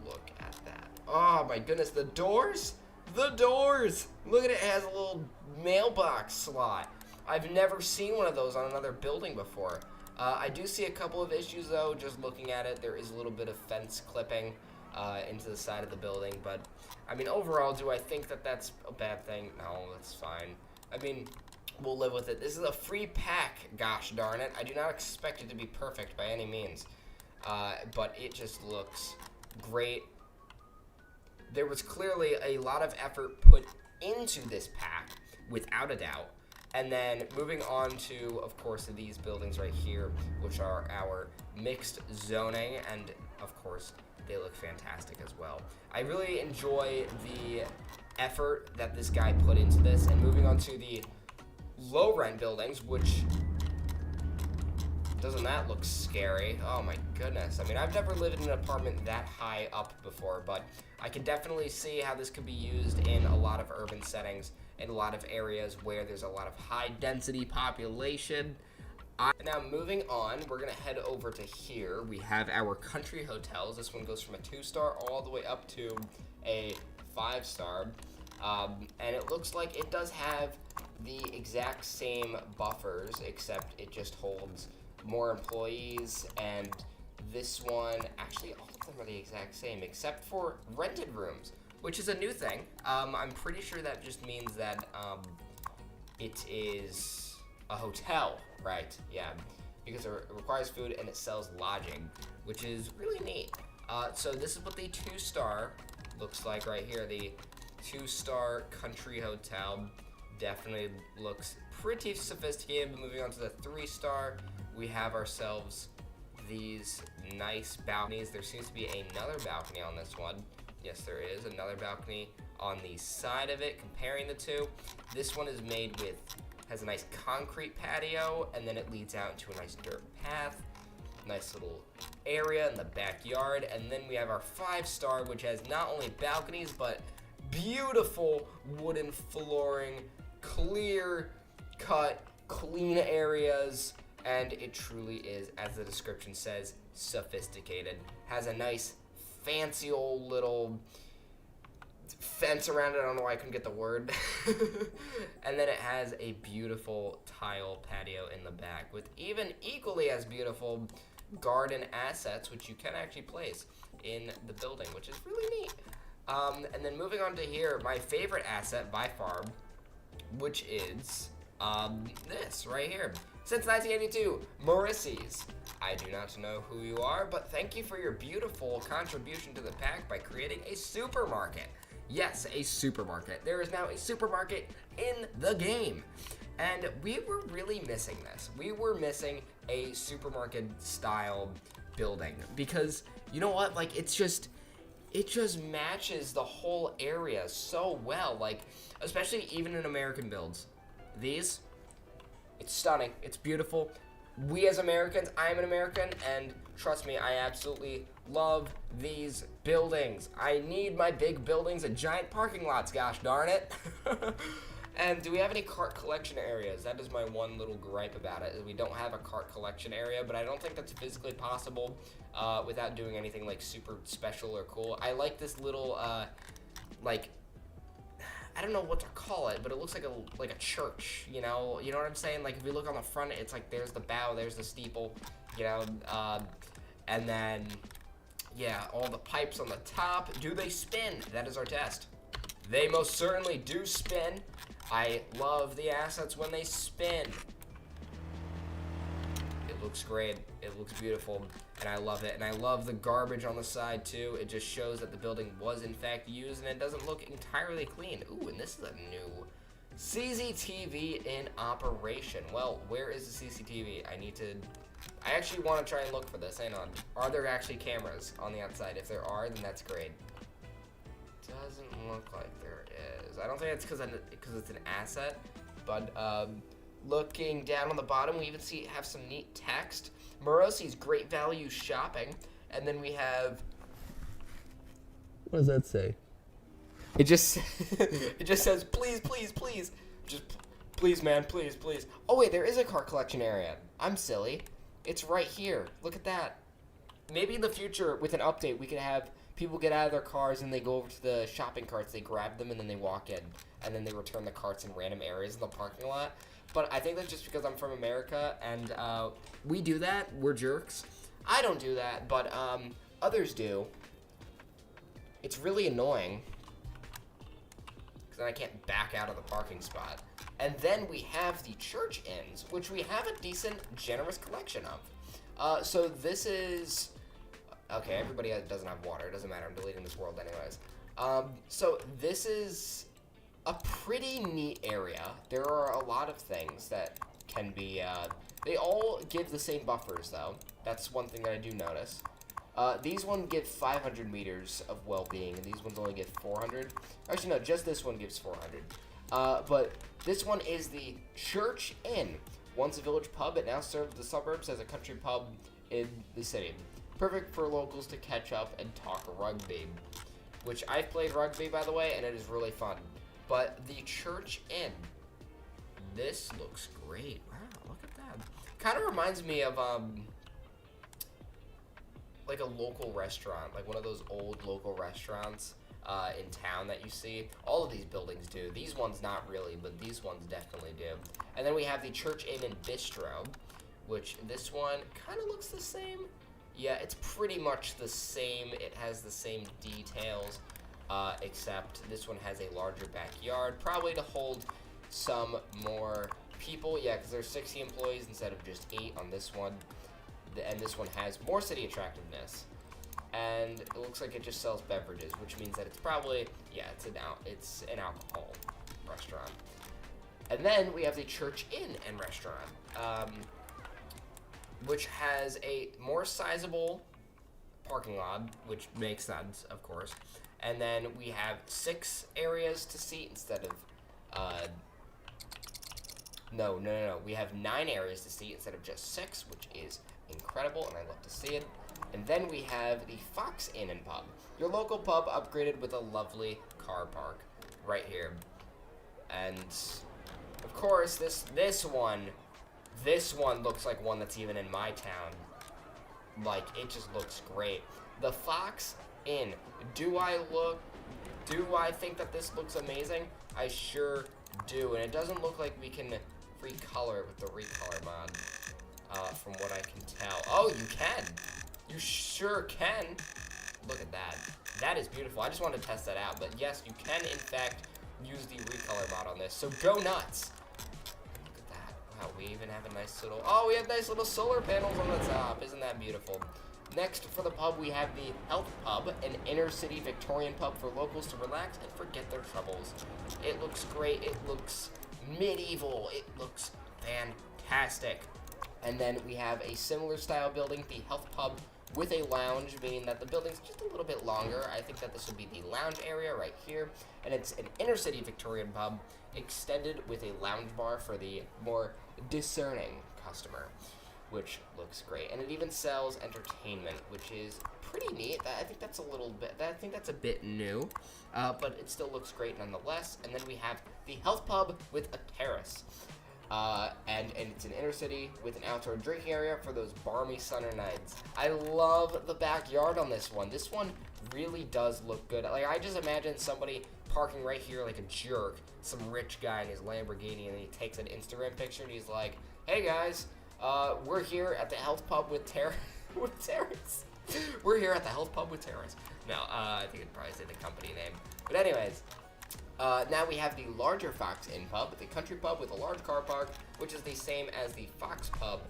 look at that. Oh my goodness, the doors! The doors! Look at it, it has a little mailbox slot. I've never seen one of those on another building before. I do see a couple of issues, though, just looking at it. There is a little bit of fence clipping into the side of the building, but, I mean, overall, do I think that that's a bad thing? No, that's fine. I mean, we'll live with it. This is a free pack, gosh darn it. I do not expect it to be perfect by any means, but it just looks great. There was clearly a lot of effort put into this pack, without a doubt. And then moving on to, of course, these buildings right here, which are our mixed zoning, and of course, they look fantastic as well. I really enjoy the effort that this guy put into this. And moving on to the low rent buildings, which, doesn't that look scary? Oh my goodness. I mean, I've never lived in an apartment that high up before, but I can definitely see how this could be used in a lot of urban settings, in a lot of areas where there's a lot of high density population. Now moving on, we're gonna head over to here. We have our country hotels. This one goes from a 2-star all the way up to a 5-star. And it looks like it does have the exact same buffers, except it just holds more employees. And this one, actually all of them are the exact same, except for rented rooms, which is a new thing. I'm pretty sure that just means that it is a hotel, right? Yeah, because it requires food and it sells lodging, which is really neat. So this is what the 2-star looks like right here. The 2-star country hotel definitely looks pretty sophisticated. But moving on to the 3-star, we have ourselves these nice balconies. There seems to be another balcony on this one. Yes, there is another balcony on the side of it. Comparing the two, this one is made with, has a nice concrete patio, and then it leads out into a nice dirt path. Nice little area in the backyard. And then we have our 5-star, which has not only balconies, but beautiful wooden flooring, clear cut, clean areas, and it truly is, as the description says, sophisticated. Has a nice fancy old little fence around it. I don't know why I couldn't get the word. And then it has a beautiful tile patio in the back with even equally as beautiful garden assets, which you can actually place in the building, which is really neat. And then moving on to here, my favorite asset by far, which is this right here. Since 1982, Maurice's. I do not know who you are, but thank you for your beautiful contribution to the pack by creating a supermarket. Yes, a supermarket. There is now a supermarket in the game. And we were really missing this. We were missing a supermarket style building because, you know what, like it just matches the whole area so well, like especially even in American builds. These, it's stunning, it's beautiful. We as Americans, I'm an American, and trust me, I absolutely love these buildings. I need my big buildings and giant parking lots, gosh darn it. And do we have any cart collection areas? That is my one little gripe about it, is we don't have a cart collection area, but I don't think that's physically possible without doing anything like super special or cool. I like this little, like, I don't know what to call it, but it looks like a church, you know what I'm saying? Like if you look on the front, it's like there's the bow, there's the steeple, you know, and then, yeah, all the pipes on the top. Do they spin? That is our test. They most certainly do spin. I love the assets when they spin. It looks great. It looks beautiful, and I love it. And I love the garbage on the side too. It just shows that the building was in fact used, and it doesn't look entirely clean. Ooh, and this is a new CCTV in operation. Well, where is the CCTV? I actually want to try and look for this. Hang on. Are there actually cameras on the outside? If there are, then that's great. Doesn't look like there is. I don't think it's because it's an asset, but looking down on the bottom, we even have some neat text. Morosi's great value shopping, and then we have. What does that say? It just it just says please, please, please, just please, man, please, please. Oh wait, there is a cart collection area. I'm silly. It's right here. Look at that. Maybe in the future, with an update, we could have people get out of their cars and they go over to the shopping carts, they grab them, and then they walk in. and then they return the carts in random areas in the parking lot. But I think that's just because I'm from America, and we do that. We're jerks. I don't do that, but others do. It's really annoying, because then I can't back out of the parking spot. And then we have the church inns, which we have a decent, generous collection of. So this is... Okay, everybody doesn't have water. It doesn't matter. I'm deleting this world anyways. So this is a pretty neat area. There are a lot of things that can be... they all give the same buffers, though. That's one thing that I do notice. These ones give 500 meters of well-being, and these ones only give 400. Actually, no, just this one gives 400. But this one is the Church Inn. Once a village pub, it now serves the suburbs as a country pub in the city. Perfect for locals to catch up and talk rugby. Which, I've played rugby, by the way, and it is really fun. But the Church Inn. This looks great. Wow, look at that. Kind of reminds me of, like a local restaurant. Like one of those old local restaurants in town that you see. All of these buildings do. These ones not really, but these ones definitely do. And then we have the Church Inn and Bistro, which this one kind of looks the same. Yeah, it's pretty much the same. It has the same details, except this one has a larger backyard, probably to hold some more people. Yeah, because there's 60 employees instead of just 8 on this one. And this one has more city attractiveness. And it looks like it just sells beverages, which means that it's probably, yeah, it's an alcohol restaurant. And then we have the Church Inn and Restaurant, which has a more sizable parking lot, which makes sense, of course. And then we have 6 areas to seat instead of, no. We have 9 areas to seat instead of just 6, which is incredible, and I love to see it. And then we have the Fox Inn and Pub, your local pub upgraded with a lovely car park right here. And of course, this one looks like one that's even in my town. Like, it just looks great. The Fox Inn. Do I think that this looks amazing? I sure do. And it doesn't look like we can recolor it with the recolor mod, from what I can tell. Oh, you can. You sure can. Look at that. That is beautiful. I just wanted to test that out. But yes, you can, in fact, use the recolor mod on this. So go nuts. Look at that. Wow, we even have a nice little... Oh, we have nice little solar panels on the top. Isn't that beautiful? Next, for the pub, we have the Health Pub, an inner-city Victorian pub for locals to relax and forget their troubles. It looks great. It looks medieval. It looks fantastic. And then we have a similar style building, the Health Pub, with a lounge, meaning that the building's just a little bit longer. I think that this would be the lounge area right here. And it's an inner-city Victorian pub extended with a lounge bar for the more discerning customer, which looks great. And it even sells entertainment, which is pretty neat. I think that's a bit new, but it still looks great nonetheless. And then we have the Health Pub with a terrace. And it's an inner city with an outdoor drinking area for those balmy summer nights. I love the backyard on this one. This one really does look good. Like, I just imagine somebody parking right here like a jerk, some rich guy in his Lamborghini, and he takes an Instagram picture and he's like, "Hey guys, we're here at the Health Pub with Terrace. We're here at the Health Pub with Terrace." No, I think it'd probably say the company name. But anyways, now we have the larger Fox Inn Pub, the country pub with a large car park, which is the same as the Fox Pub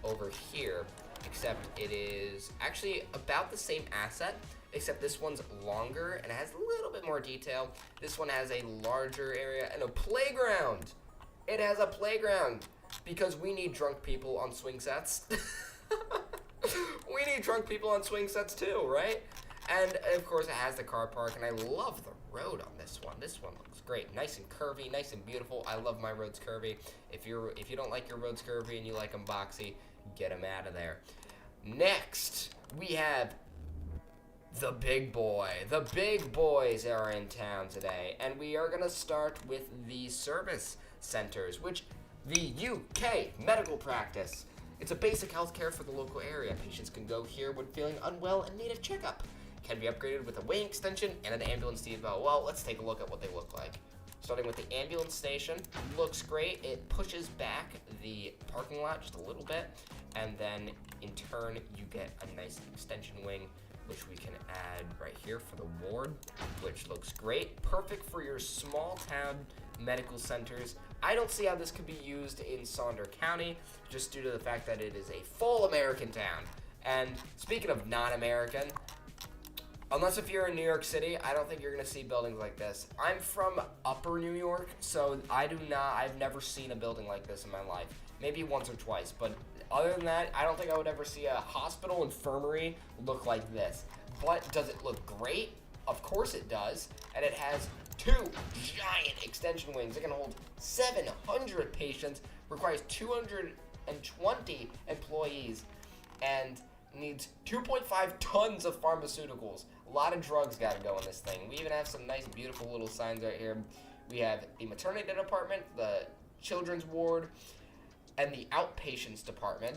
over here, except it is actually about the same asset, except this one's longer and it has a little bit more detail. This one has a larger area and a playground. It has a playground because we need drunk people on swing sets. We need drunk people on swing sets too, right? And of course it has the car park, and I love the road on this one. This one looks great. Nice and curvy, nice and beautiful. I love my roads curvy. If you don't like your roads curvy and you like them boxy, get them out of there. Next, we have the big boy. The big boys are in town today, and we are gonna start with the service centers, which the UK medical practice. It's a basic health care for the local area. Patients can go here when feeling unwell and need a checkup. Can be upgraded with a weighing extension and an ambulance depot. Well, let's take a look at what they look like. Starting with the ambulance station, looks great. It pushes back the parking lot just a little bit, and then in turn you get a nice extension wing, which we can add right here for the ward, which looks great. Perfect for your small town medical centers. I don't see how this could be used in Sonder County, just due to the fact that it is a full American town. And speaking of non-American, unless if you're in New York City, I don't think you're gonna see buildings like this. I'm from upper New York, so I've never seen a building like this in my life. Maybe once or twice, but other than that, I don't think I would ever see a hospital infirmary look like this. But does it look great? Of course it does. And it has 2 giant extension wings. It can hold 700 patients, requires 220 employees, and needs 2.5 tons of pharmaceuticals. A lot of drugs gotta go in this thing. We even have some nice, beautiful little signs right here. We have the maternity department, the children's ward, and the outpatients department.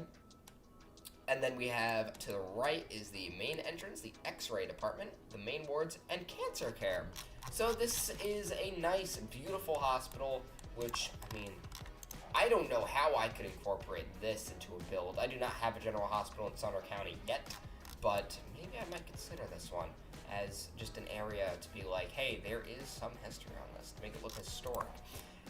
And then we have to the right is the main entrance, the x-ray department, the main wards, and cancer care. So this is a nice, beautiful hospital, which, I mean, I don't know how I could incorporate this into a build. I do not have a general hospital in Sonder County yet, but maybe I might consider this one as just an area to be like, hey, there is some history on this, to make it look historic.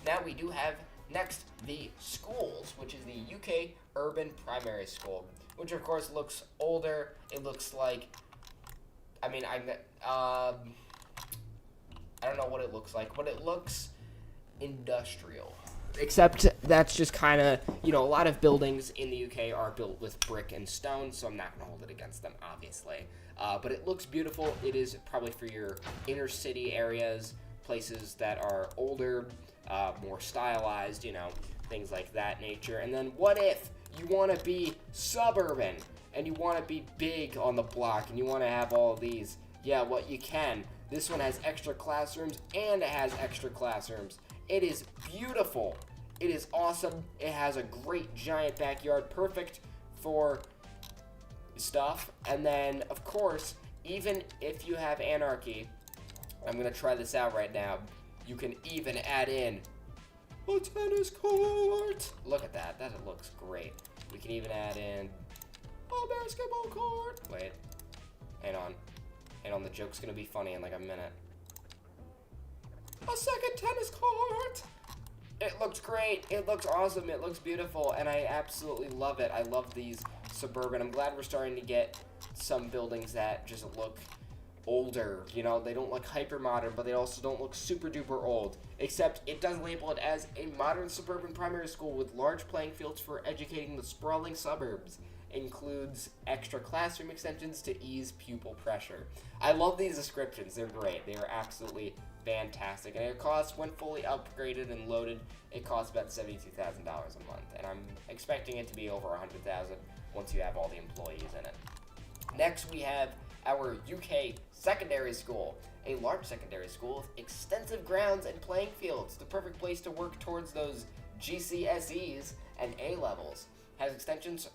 Now we do have next the schools, which is the UK Urban Primary School, which of course looks older. It looks like, I mean, I don't know what it looks like, but it looks industrial. Except that's just kind of, a lot of buildings in the UK are built with brick and stone, so I'm not going to hold it against them, obviously. But it looks beautiful. It is probably for your inner city areas, places that are older, more stylized, things like that nature. And then what if you want to be suburban and you want to be big on the block and you want to have all of these? Yeah, well, you can. This one has extra classrooms and it has extra classrooms. It is beautiful. It is awesome. It has a great giant backyard, perfect for stuff. And then, of course, even if you have anarchy, I'm going to try this out right now. You can even add in a tennis court. Look at that. That looks great. We can even add in a basketball court. Wait. Hang on. The joke's going to be funny in like a minute. A second tennis court. It looks great. It looks awesome. It looks beautiful, and I absolutely love it. I love these suburban. I'm glad we're starting to get some buildings that just look older. They don't look hyper modern, but they also don't look super duper old. Except it does label it as a modern suburban primary school with large playing fields for educating the sprawling suburbs. Includes extra classroom extensions to ease pupil pressure. I love these descriptions. They're great. They are absolutely fantastic. And it costs, when fully upgraded and loaded, it costs about $72,000 a month. And I'm expecting it to be over $100,000 once you have all the employees in it. Next, we have our UK secondary school. A large secondary school with extensive grounds and playing fields. The perfect place to work towards those GCSEs and A-levels. Has extensions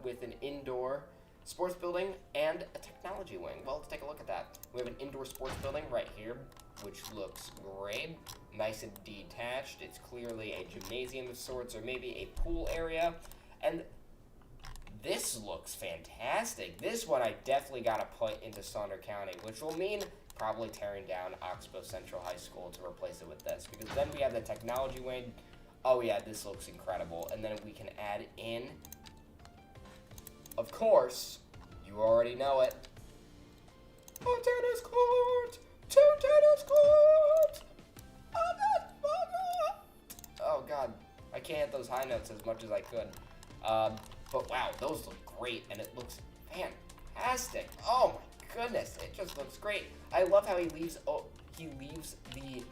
with an indoor sports building and a technology wing. Well, let's take a look at that. We have an indoor sports building right here, which looks great. Nice and detached. It's clearly a gymnasium of sorts, or maybe a pool area. And this looks fantastic. This one I definitely got to put into Sonder County, which will mean probably tearing down Oxbow Central High School to replace it with this. Because then we have the technology wing. Oh yeah, this looks incredible. And then we can add in, of course, you already know it, a tennis court, 2 tennis courts, a basketball court. Oh god, I can't hit those high notes as much as I could. But wow, those look great, and it looks fantastic. Oh my goodness, it just looks great. I love how he leaves the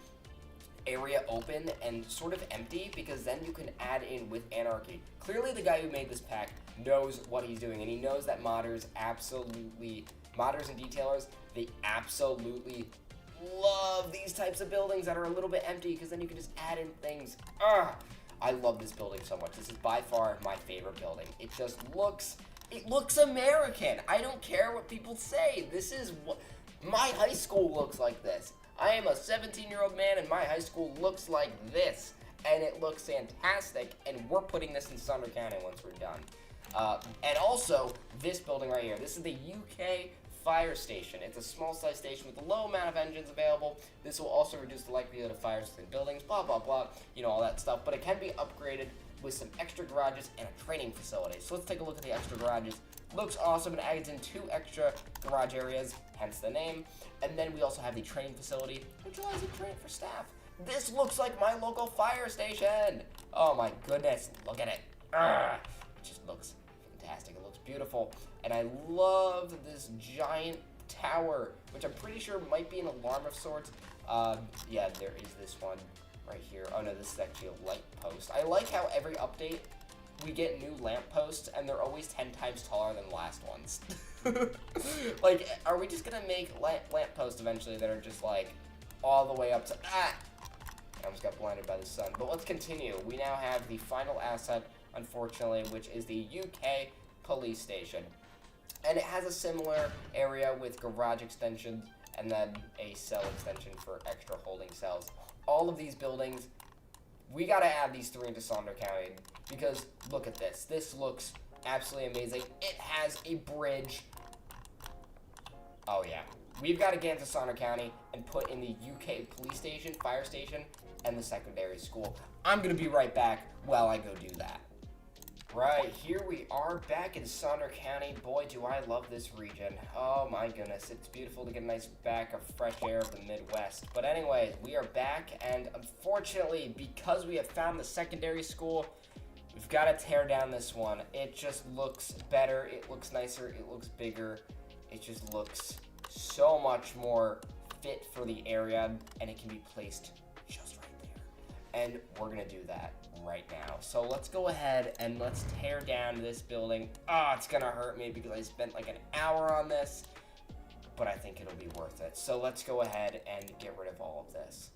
area open and sort of empty, because then you can add in with anarchy. Clearly the guy who made this pack knows what he's doing, and he knows that modders and detailers, they absolutely love these types of buildings that are a little bit empty, because then you can just add in things. I love this building so much. This is by far my favorite building. It looks American. I don't care what people say. This is what my high school looks like. This. I am a 17-year-old man and my high school looks like this. And it looks fantastic, and we're putting this in Sonder County once we're done. And also, this building right here. This is the UK fire station. It's a small-sized station with a low amount of engines available. This will also reduce the likelihood of fires in buildings, blah, blah, blah, all that stuff. But it can be upgraded with some extra garages and a training facility. So let's take a look at the extra garages. Looks awesome. It adds in 2 extra garage areas, hence the name. And then we also have the training facility, which allows you to train for staff. This looks like my local fire station. Oh my goodness, look at it. It just looks fantastic. It looks beautiful. And I love this giant tower, which I'm pretty sure might be an alarm of sorts. Yeah, there is this one right here. Oh no, this is actually a light post. I like how every update we get new lamp posts and they're always 10 times taller than the last ones. Like, are we just gonna make lamp posts eventually that are just like all the way up to I almost got blinded by the sun. But let's continue. We now have the final asset, unfortunately, which is the UK police station. And it has a similar area with garage extensions and then a cell extension for extra holding cells. All of these buildings, we gotta add these 3 into Sonder County because look at this. This looks absolutely amazing. It has a bridge. Oh yeah. We've got to get into Sonder County and put in the UK police station, fire station, and the secondary school. I'm going to be right back while I go do that. Right, here we are back in Sonder County. Boy, do I love this region. Oh my goodness, it's beautiful to get a nice back of fresh air of the Midwest. But anyway, we are back, and unfortunately, because we have found the secondary school, we've got to tear down this one. It just looks better, it looks nicer, it looks bigger, it just looks so much more fit for the area, and it can be placed just right there. And we're gonna do that right now. So let's go ahead and let's tear down this building. It's gonna hurt me because I spent like an hour on this, but I think it'll be worth it. So let's go ahead and get rid of all of this.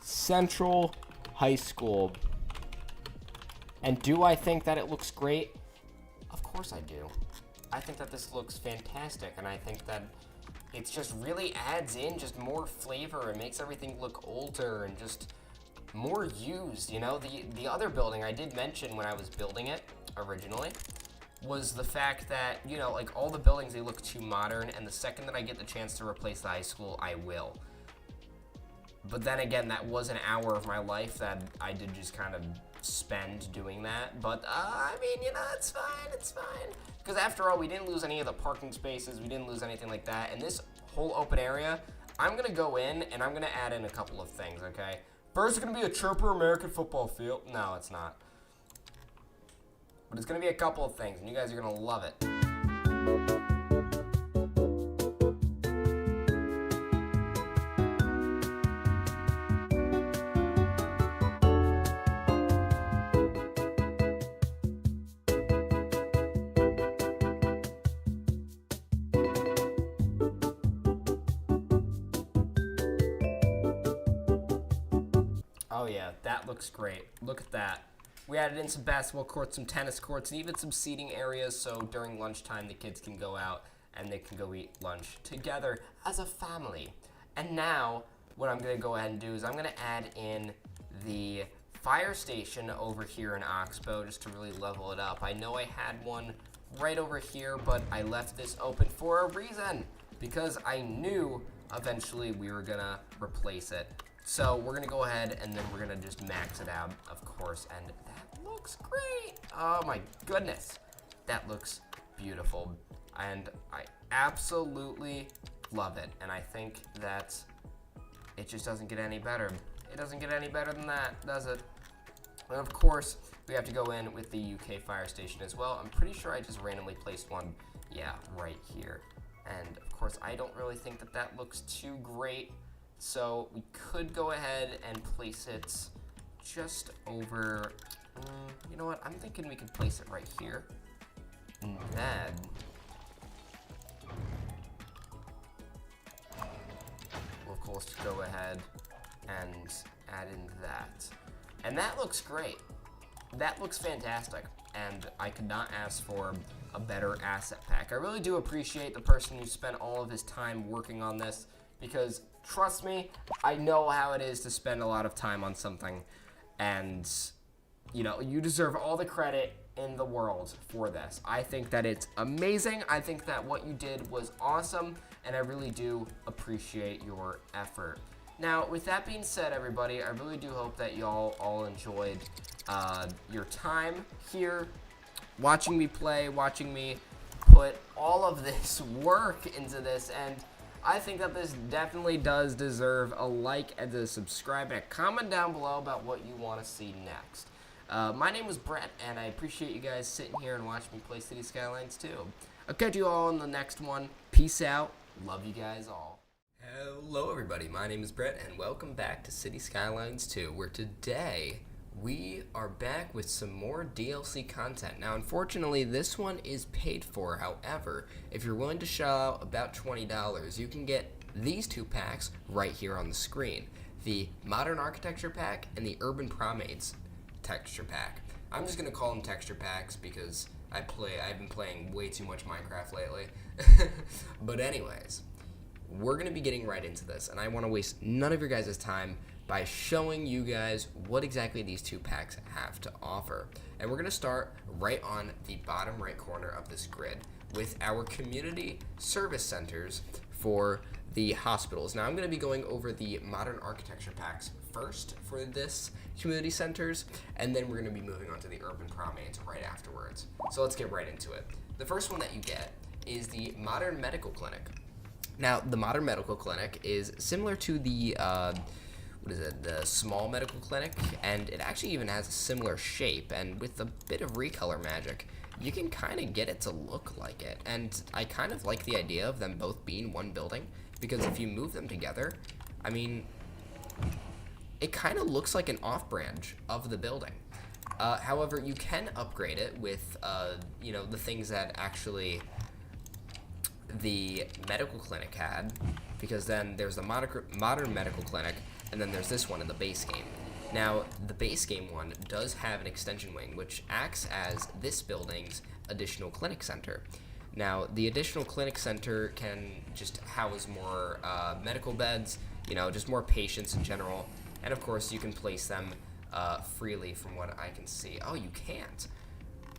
Central High School. And do I think that it looks great? Of course I do. I think that this looks fantastic, and I think that it just really adds in just more flavor and makes everything look older and just more used, The other building I did mention when I was building it originally was the fact that, like all the buildings, they look too modern, and the second that I get the chance to replace the high school, I will. But then again, that was an hour of my life that I did just kind of spend doing that. But, it's fine. Because after all, we didn't lose any of the parking spaces. We didn't lose anything like that. And this whole open area, I'm going to go in and I'm going to add in a couple of things, okay? First, it's going to be a chirper American football field. No, it's not. But it's going to be a couple of things, and you guys are going to love it. Oh yeah, that looks great. Look at that. We added in some basketball courts, some tennis courts, and even some seating areas so during lunchtime the kids can go out and they can go eat lunch together as a family. And now, what I'm going to go ahead and do is I'm going to add in the fire station over here in Oxbow just to really level it up. I know I had one right over here, but I left this open for a reason because I knew eventually we were going to replace it. So we're going to go ahead and then we're going to just max it out, of course, and that looks great. Oh my goodness. That looks beautiful, and I absolutely love it, and I think that it just doesn't get any better. It doesn't get any better than that, does it? And of course, We have to go in with the UK fire station as well. I'm pretty sure I just randomly placed one, yeah, right here. And of course, I don't really think that that looks too great. So we could go ahead and place it just over, you know what, I'm thinking we could place it right here. And then, we'll of course go ahead and add in that. And that looks great. That looks fantastic. And I could not ask for a better asset pack. I really do appreciate the person who spent all of his time working on this, because trust me, I know how it is to spend a lot of time on something, and you know, you deserve all the credit in the world for this. I think that it's amazing. I think that what you did was awesome, and I really do appreciate your effort. Now, with that being said, everybody, I really do hope that y'all all enjoyed your time here, watching me play, watching me put all of this work into this, and I think that this definitely does deserve a like and a subscribe and a comment down below about what you want to see next. My name is Brett, and I appreciate you guys sitting here and watching me play City Skylines 2. I'll catch you all in the next one. Peace out. Love you guys all. Hello, everybody. My name is Brett, and welcome back to City Skylines 2, where today we are back with some more DLC content. Now, unfortunately, this one is paid for. However, if you're willing to shell out about $20, you can get these two packs right here on the screen. The Modern Architecture Pack and the Urban Promenades Texture Pack. I'm just going to call them Texture Packs because I've been playing way too much Minecraft lately. But anyways, we're going to be getting right into this, and I want to waste none of your guys' time by showing you guys what exactly these two packs have to offer. And we're going to start right on the bottom right corner of this grid with our community service centers for the hospitals. Now, I'm going to be going over the modern architecture packs first for this community centers, and then we're going to be moving on to the urban promenades right afterwards. So let's get right into it. The first one that you get is the modern medical clinic. Now, the modern medical clinic is similar to the the small medical clinic, and it actually even has a similar shape, and with a bit of recolor magic, you can kind of get it to look like it. And I kind of like the idea of them both being one building, because if you move them together, I mean, it kind of looks like an off-branch of the building. However, you can upgrade it with, you know, the things that actually the medical clinic had, because then there's the modern medical clinic, and then there's this one in the base game. Now, the base game one does have an extension wing, which acts as this building's additional clinic center. Now, the additional clinic center can just house more medical beds, you know, just more patients in general, and of course, you can place them freely from what I can see. Oh, you can't.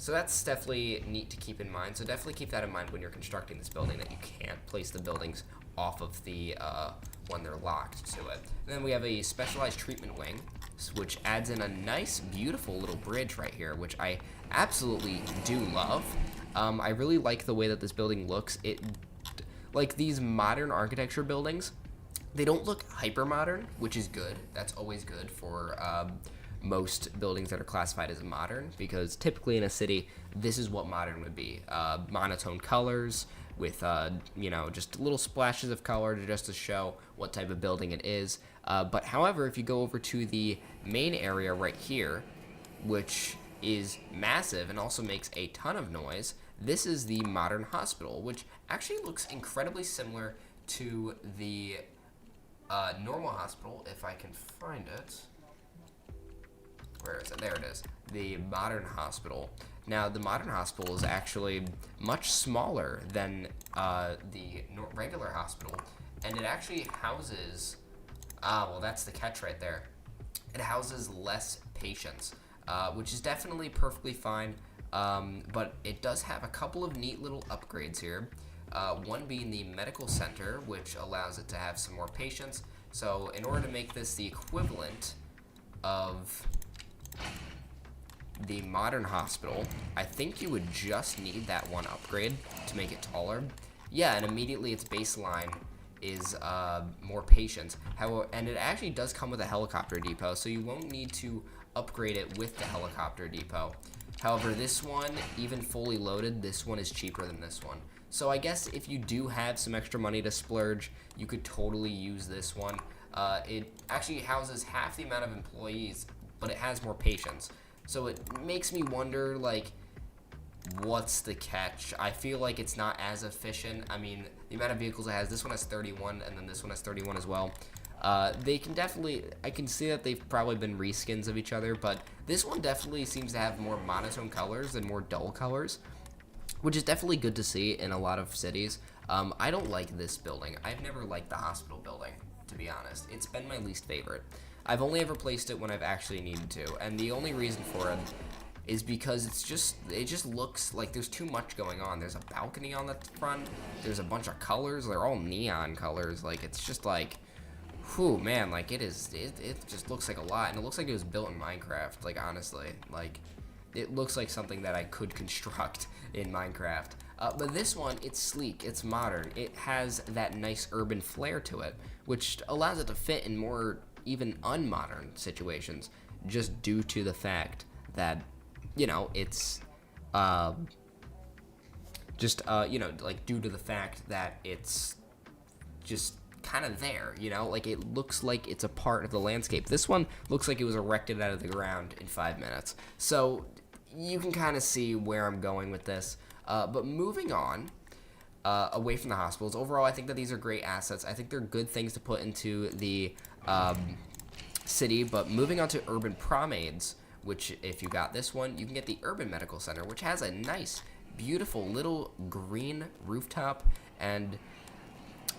So that's definitely neat to keep in mind. So definitely keep that in mind when you're constructing this building, that you can't place the buildings off of the when they're locked to it. And then we have a specialized treatment wing, which adds in a nice, beautiful little bridge right here, which I absolutely do love. I really like the way that this building looks. Like these modern architecture buildings, they don't look hyper modern, which is good. That's always good for most buildings that are classified as modern, because typically in a city, this is what modern would be. Monotone colors with, you know, just little splashes of color just to show what type of building it is. But however, if you go over to the main area right here, which is massive and also makes a ton of noise, this is the modern hospital, which actually looks incredibly similar to the normal hospital, if I can find it. Where is it? There it is. The modern hospital. Now, the modern hospital is actually much smaller than the regular hospital, and it actually houses, well, that's the catch right there. It houses less patients, which is definitely perfectly fine, but it does have a couple of neat little upgrades here. One being the medical center, which allows it to have some more patients. So in order to make this the equivalent of the modern hospital, I think you would just need that one upgrade to make it taller. Yeah, and immediately its baseline is more patients. However, and it actually does come with a helicopter depot, so you won't need to upgrade it with the helicopter depot. However, this one, even fully loaded, this one is cheaper than this one. So I guess if you do have some extra money to splurge, you could totally use this one. It actually houses half the amount of employees, but it has more patients. So it makes me wonder, like, what's the catch? I feel like it's not as efficient. I mean, the amount of vehicles it has, this one has 31, and then this one has 31 as well. They can definitely, I can see that they've probably been reskins of each other, but this one definitely seems to have more monotone colors and more dull colors, which is definitely good to see in a lot of cities. I don't like this building. I've never liked the hospital building, to be honest. It's been my least favorite. I've only ever placed it when I've actually needed to, and the only reason for it is because it just looks like there's too much going on. There's a balcony on the front. There's a bunch of colors. They're all neon colors. Like, it's just like, whew, man, like, it just looks like a lot, and it looks like it was built in Minecraft, like, honestly. Like, it looks like something that I could construct in Minecraft. But this one, it's sleek, it's modern, it has that nice urban flair to it, which allows it to fit in more even unmodern situations, just due to the fact that, you know, it's, you know, like, due to the fact that it's just kind of there, you know, like, it looks like it's a part of the landscape. This one looks like it was erected out of the ground in 5 minutes. So you can kind of see where I'm going with this. But moving on, away from the hospitals, overall, I think that these are great assets. I think they're good things to put into the city. But moving on to urban promenades, which, if you got this one, you can get the Urban Medical Center, which has a nice, beautiful little green rooftop and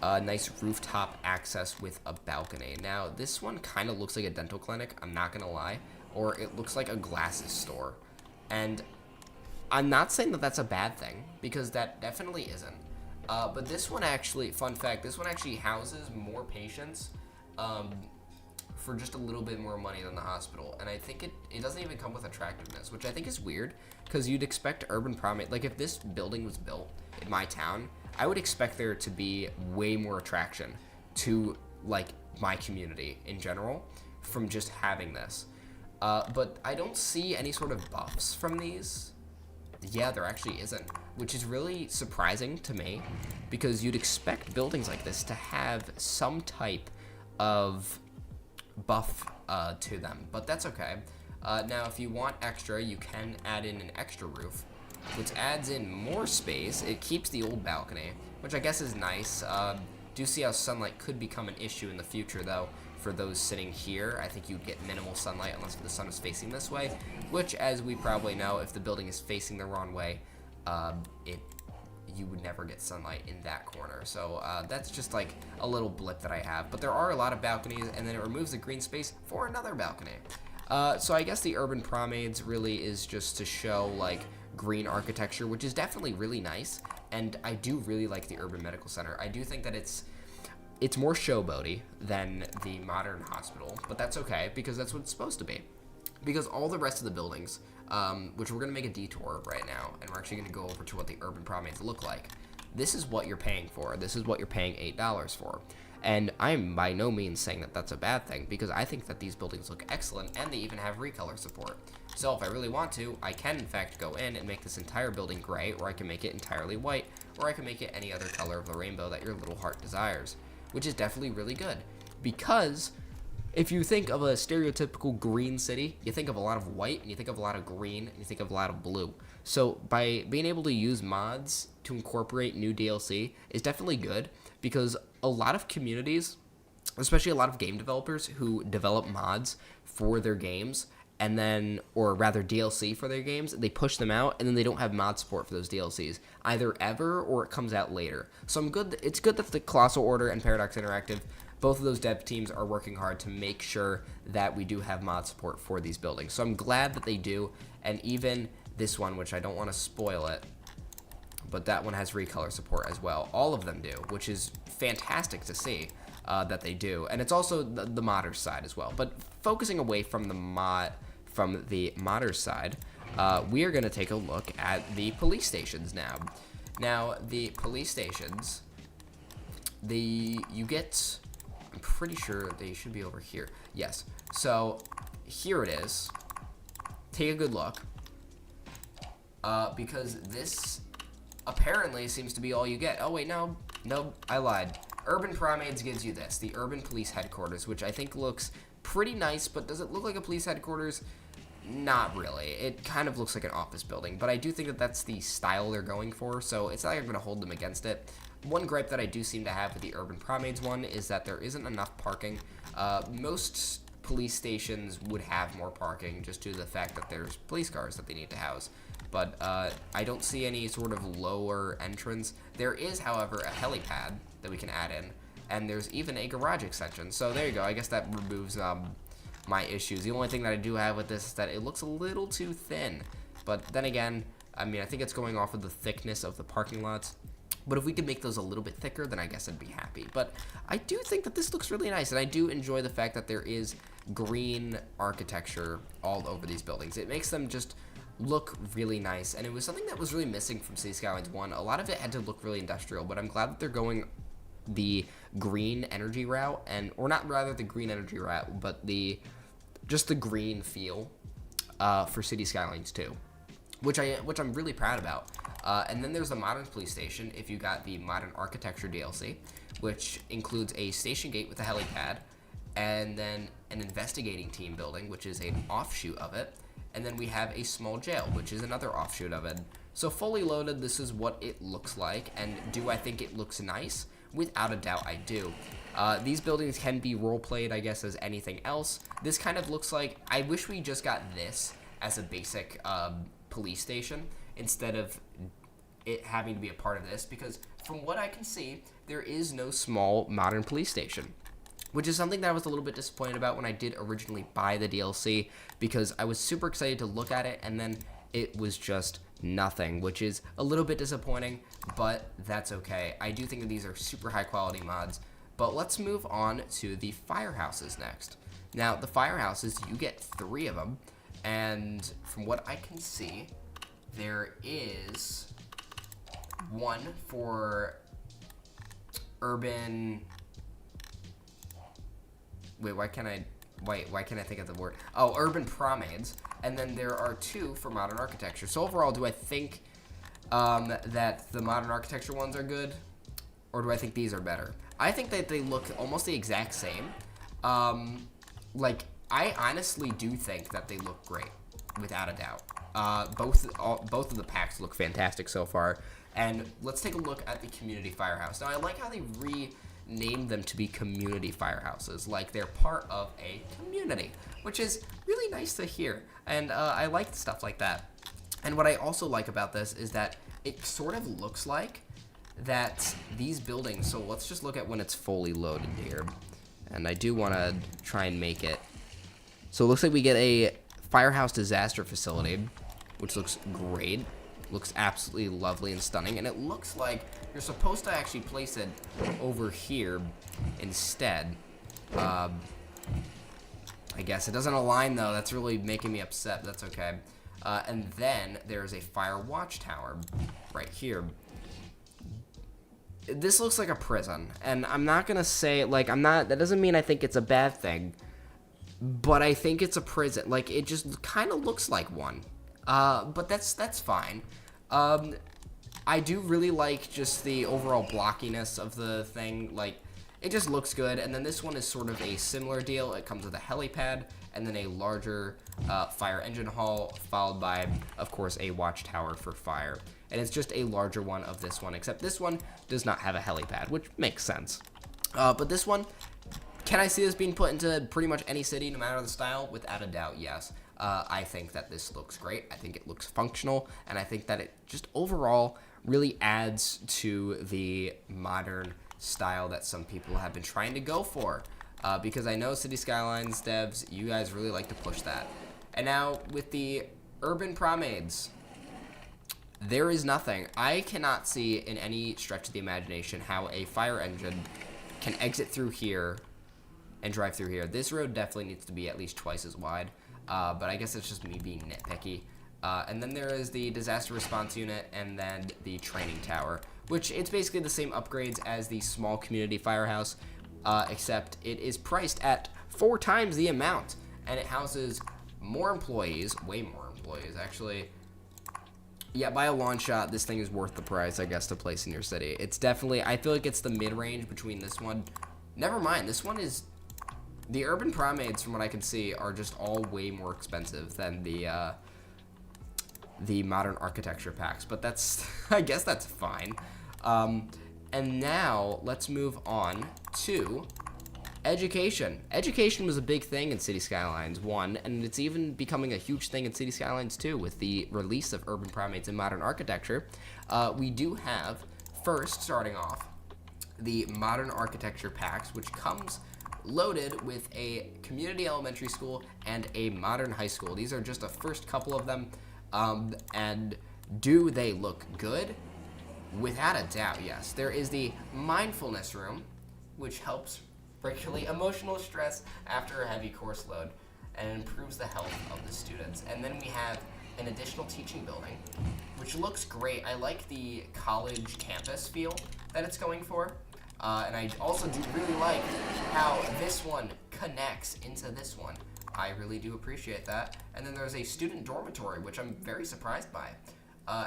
a nice rooftop access with a balcony. Now, this one kind of looks like a dental clinic, I'm not going to lie, or it looks like a glasses store. And I'm not saying that that's a bad thing, because that definitely isn't. But this one actually, fun fact, this one actually houses more patients for just a little bit more money than the hospital. And I think it doesn't even come with attractiveness, which I think is weird, because you'd expect urban promenade, like, if this building was built in my town, I would expect there to be way more attraction to, like, my community in general from just having this. But I don't see any sort of buffs from these. Yeah, there actually isn't, which is really surprising to me, because you'd expect buildings like this to have some type of buff to them, but that's okay. Now, if you want extra, you can add in an extra roof, which adds in more space. It keeps the old balcony, which I guess is nice. Do see how sunlight could become an issue in the future, though. For those sitting here, I think you'd get minimal sunlight unless the sun is facing this way, which, as we probably know, if the building is facing the wrong way, you would never get sunlight in that corner. So that's just like a little blip that I have. But there are a lot of balconies, and then it removes the green space for another balcony. So I guess the urban promenades really is just to show, like, green architecture, which is definitely really nice, and I do really like the Urban Medical Center. I do think that it's more showboaty than the modern hospital, but that's okay, because that's what it's supposed to be. Because all the rest of the buildings, which we're going to make a detour right now, and we're actually going to go over to what the urban promenades look like. This is what you're paying for. This is what you're paying $8 for. And I'm by no means saying that that's a bad thing, because I think that these buildings look excellent, and they even have recolor support. So if I really want to, I can in fact go in and make this entire building gray, or I can make it entirely white, or I can make it any other color of the rainbow that your little heart desires, which is definitely really good. Because if you think of a stereotypical green city, you think of a lot of white, and you think of a lot of green, and you think of a lot of blue. So by being able to use mods to incorporate new DLC is definitely good, because a lot of communities, especially a lot of game developers who develop mods for their games, and then, or rather DLC for their games, they push them out, and then they don't have mod support for those DLCs, either ever, or it comes out later. So it's good that the Colossal Order and Paradox Interactive, both of those dev teams, are working hard to make sure that we do have mod support for these buildings. So I'm glad that they do, and even this one, which I don't want to spoil it, but that one has recolor support as well. All of them do, which is fantastic to see that they do. And it's also the modders side as well. But focusing away from the modders side, we are going to take a look at the police stations now. Now, the police stations, you get, I'm pretty sure they should be over here. Yes. So here it is. take a good look. Because this apparently seems to be all you get. Oh, wait, no, I lied. Urban Primades gives you this, the Urban Police Headquarters, which I think looks pretty nice, but does it look like a police headquarters? Not really. It kind of looks like an office building, but I do think that that's the style they're going for, so it's not like I'm going to hold them against it. One gripe that I do seem to have with the Urban Primades one is that there isn't enough parking. Most police stations would have more parking just due to the fact that there's police cars that they need to house. But I don't see any sort of lower entrance. There is, however, a helipad that we can add in, and there's even a garage extension. So there you go. I guess that removes my issues. The only thing that I do have with this is that it looks a little too thin. But then again, I mean, I think it's going off of the thickness of the parking lots. But if we could make those a little bit thicker, then I guess I'd be happy. But I do think that this looks really nice, and I do enjoy the fact that there is green architecture all over these buildings. It makes them just look really nice, and it was something that was really missing from City Skylines 1. A lot of it had to look really industrial, but I'm glad that they're going the green energy route, or not rather the green energy route, but just the green feel for City Skylines 2, which I'm really proud about. And then there's the Modern Police Station if you got the Modern Architecture DLC, which includes a station gate with a helipad, and then an investigating team building, which is an offshoot of it. And then we have a small jail, which is another offshoot of it. So fully loaded, this is what it looks like. And do I think it looks nice? Without a doubt, I do. These buildings can be role-played, I guess, as anything else. This kind of looks like, I wish we just got this as a basic police station instead of it having to be a part of this, because from what I can see, there is no small modern police station, which is something that I was a little bit disappointed about when I did originally buy the DLC, because I was super excited to look at it, and then it was just nothing, which is a little bit disappointing, but that's okay. I do think that these are super high quality mods, but let's move on to the firehouses next. Now, the firehouses, you get 3 of them, and from what I can see, there is one for urban... Wait, why can't I think of the word? Oh, urban primades. And then there are 2 for modern architecture. So overall, do I think that the modern architecture ones are good? Or do I think these are better? I think that they look almost the exact same. Like, I honestly do think that they look great, without a doubt. Both of the packs look fantastic so far. And let's take a look at the community firehouse. Now, I like how they renamed them to be community firehouses, like they're part of a community, which is really nice to hear. And I like stuff like that. And what I also like about this is that it sort of looks like that these buildings, so let's just look at when it's fully loaded here. And I do want to try and make it. So it looks like we get a firehouse disaster facility, which looks great. Looks absolutely lovely and stunning. And it looks like you're supposed to actually place it over here instead. I guess it doesn't align though. That's really making me upset. That's okay. And then there's a fire watchtower right here. This looks like a prison, and I'm not gonna say, like, that doesn't mean I think it's a bad thing, but I think it's a prison. Like, it just kind of looks like one. But that's fine. I do really like just the overall blockiness of the thing. Like, it just looks good. And then this one is sort of a similar deal. It comes with a helipad and then a larger fire engine hall, followed by, of course, a watchtower for fire. And it's just a larger one of this one, except this one does not have a helipad, which makes sense. But this one, can I see this being put into pretty much any city, no matter the style? Without a doubt, yes. I think that this looks great. I think it looks functional, and I think that it just overall really adds to the modern style that some people have been trying to go for. Because I know City Skylines devs, you guys really like to push that. And now with the urban primades, there is nothing. I cannot see in any stretch of the imagination how a fire engine can exit through here and drive through here. This road definitely needs to be at least twice as wide, but I guess it's just me being nitpicky. And then there is the disaster response unit and then the training tower, which it's basically the same upgrades as the small community firehouse, except it is priced at 4 times the amount, and it houses more employees, way more employees. Actually, yeah, by a long shot, this thing is worth the price, I guess, to place in your city. It's definitely, I feel like it's the mid-range between this one. Never mind, this one is, the urban primates, from what I can see, are just all way more expensive than the modern architecture packs. But that's, I guess that's fine. And now, let's move on to education. Education was a big thing in City Skylines 1, and it's even becoming a huge thing in City Skylines 2 with the release of urban primates in modern architecture. We do have, first, starting off, the modern architecture packs, which comes loaded with a community elementary school and a modern high school. These are just the first couple of them, and do they look good? Without a doubt, yes. There is the mindfulness room, which helps regulate emotional stress after a heavy course load and improves the health of the students. And then we have an additional teaching building, which looks great. I like the college campus feel that it's going for. And I also do really like how this one connects into this one. I really do appreciate that. And then there's a student dormitory, which I'm very surprised by.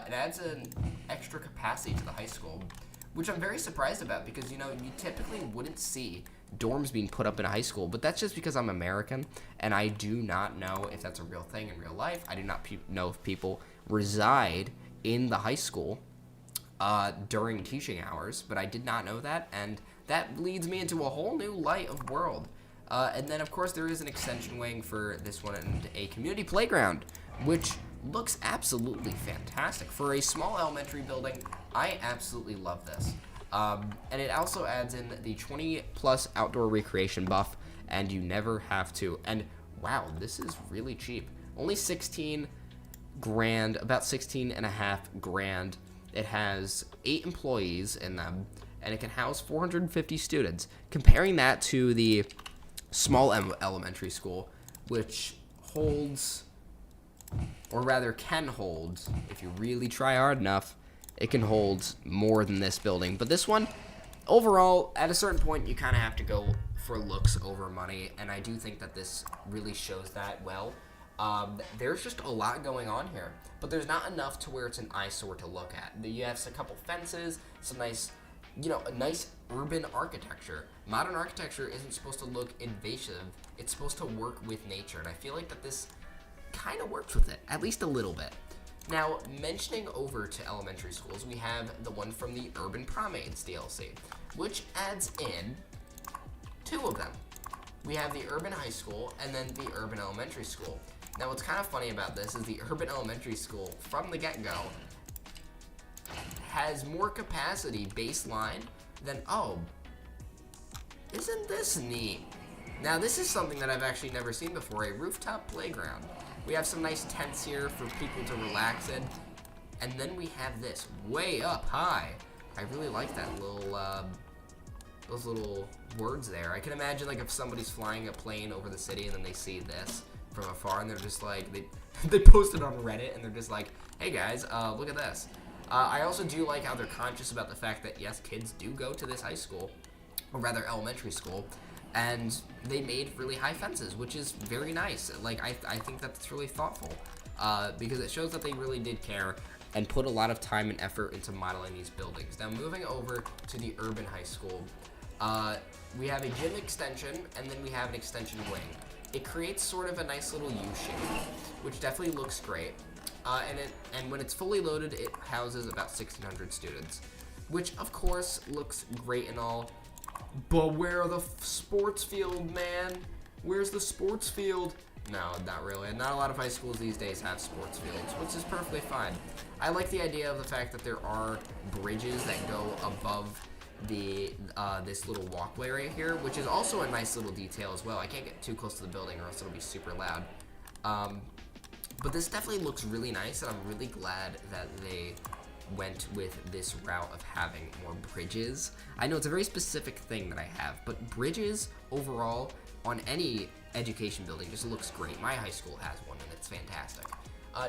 It adds an extra capacity to the high school, which I'm very surprised about because, you know, you typically wouldn't see dorms being put up in a high school, but that's just because I'm American, and I do not know if that's a real thing in real life. I do not know if people reside in the high school during teaching hours, but I did not know that, and that leads me into a whole new light of world. And then, of course, there is an extension wing for this one and a community playground, which looks absolutely fantastic. For a small elementary building, I absolutely love this. And it also adds in the 20+ outdoor recreation buff, and you never have to. And wow, this is really cheap. Only 16 grand, about 16.5 grand. It has 8 employees in them, and it can house 450 students. Comparing that to the small elementary school, which holds, or rather can hold, if you really try hard enough, it can hold more than this building. But this one, overall, at a certain point, you kind of have to go for looks over money, and I do think that this really shows that well. There's just a lot going on here, but there's not enough to where it's an eyesore to look at. You have a couple fences, some nice, you know, a nice urban architecture. Modern architecture isn't supposed to look invasive. It's supposed to work with nature, and I feel like that this kind of works with it, at least a little bit. Now, mentioning over to elementary schools, we have the one from the Urban Primates DLC, which adds in 2 of them. We have the Urban High School and then the Urban Elementary School. Now, what's kind of funny about this is the Urban Elementary School, from the get-go, has more capacity baseline than, oh, isn't this neat? Now, this is something that I've actually never seen before, a rooftop playground. We have some nice tents here for people to relax in. And then we have this way up high. I really like that little, those little words there. I can imagine, like, if somebody's flying a plane over the city and then they see this from afar and they're just like, they post it on Reddit and they're just like, hey guys, look at this. I also do like how they're conscious about the fact that, yes, kids do go to this high school, or rather elementary school, and they made really high fences, which is very nice. Like, I think that's really thoughtful, because it shows that they really did care and put a lot of time and effort into modeling these buildings. Now, moving over to the urban high school, we have a gym extension, and then we have an extension wing. It creates sort of a nice little U-shape, which definitely looks great. And when it's fully loaded, it houses about 1,600 students, which of course looks great and all. But where are the sports field, man? Where's the sports field? No, not really. Not a lot of high schools these days have sports fields, which is perfectly fine. I like the idea of the fact that there are bridges that go above the this little walkway right here, which is also a nice little detail as well. I can't get too close to the building or else it'll be super loud. But this definitely looks really nice, and I'm really glad that they went with this route of having more bridges. I know it's a very specific thing that I have, but bridges overall on any education building just looks great. My high school has one, and it's fantastic.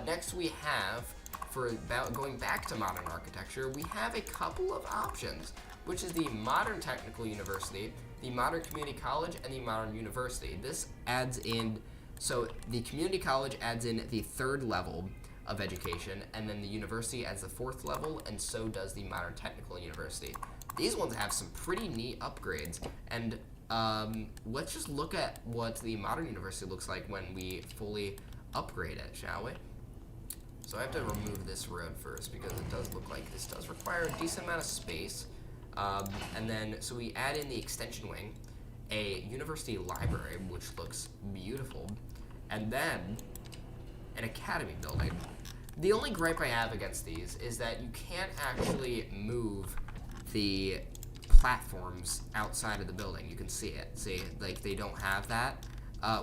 Next we have, for going back to modern architecture, we have a couple of options, which is the Modern Technical University, the Modern Community College, and the Modern University. This adds in So the community college adds in the 3rd level of education, and then the university adds the 4th level, and so does the modern technical university. These ones have some pretty neat upgrades, and let's just look at what the modern university looks like when we fully upgrade it, shall we? So I have to remove this road first because it does look like this does require a decent amount of space. And then, so we add in the extension wing, a university library, which looks beautiful, and then an academy building. The only gripe I have against these is that you can't actually move the platforms outside of the building. You can see it. See, like, they don't have that,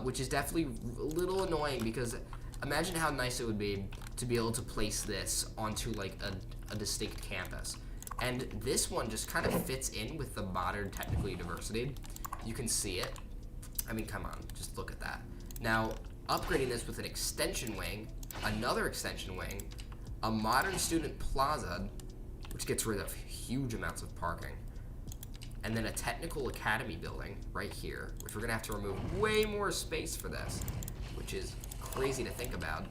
which is definitely a little annoying because imagine how nice it would be to be able to place this onto, like, a distinct campus. And this one just kind of fits in with the modern technical university. You can see it. I mean, come on, just look at that. Now, upgrading this with an extension wing, another extension wing, a modern student plaza, which gets rid of huge amounts of parking, and then a technical academy building right here, which we're gonna have to remove way more space for this, which is crazy to think about.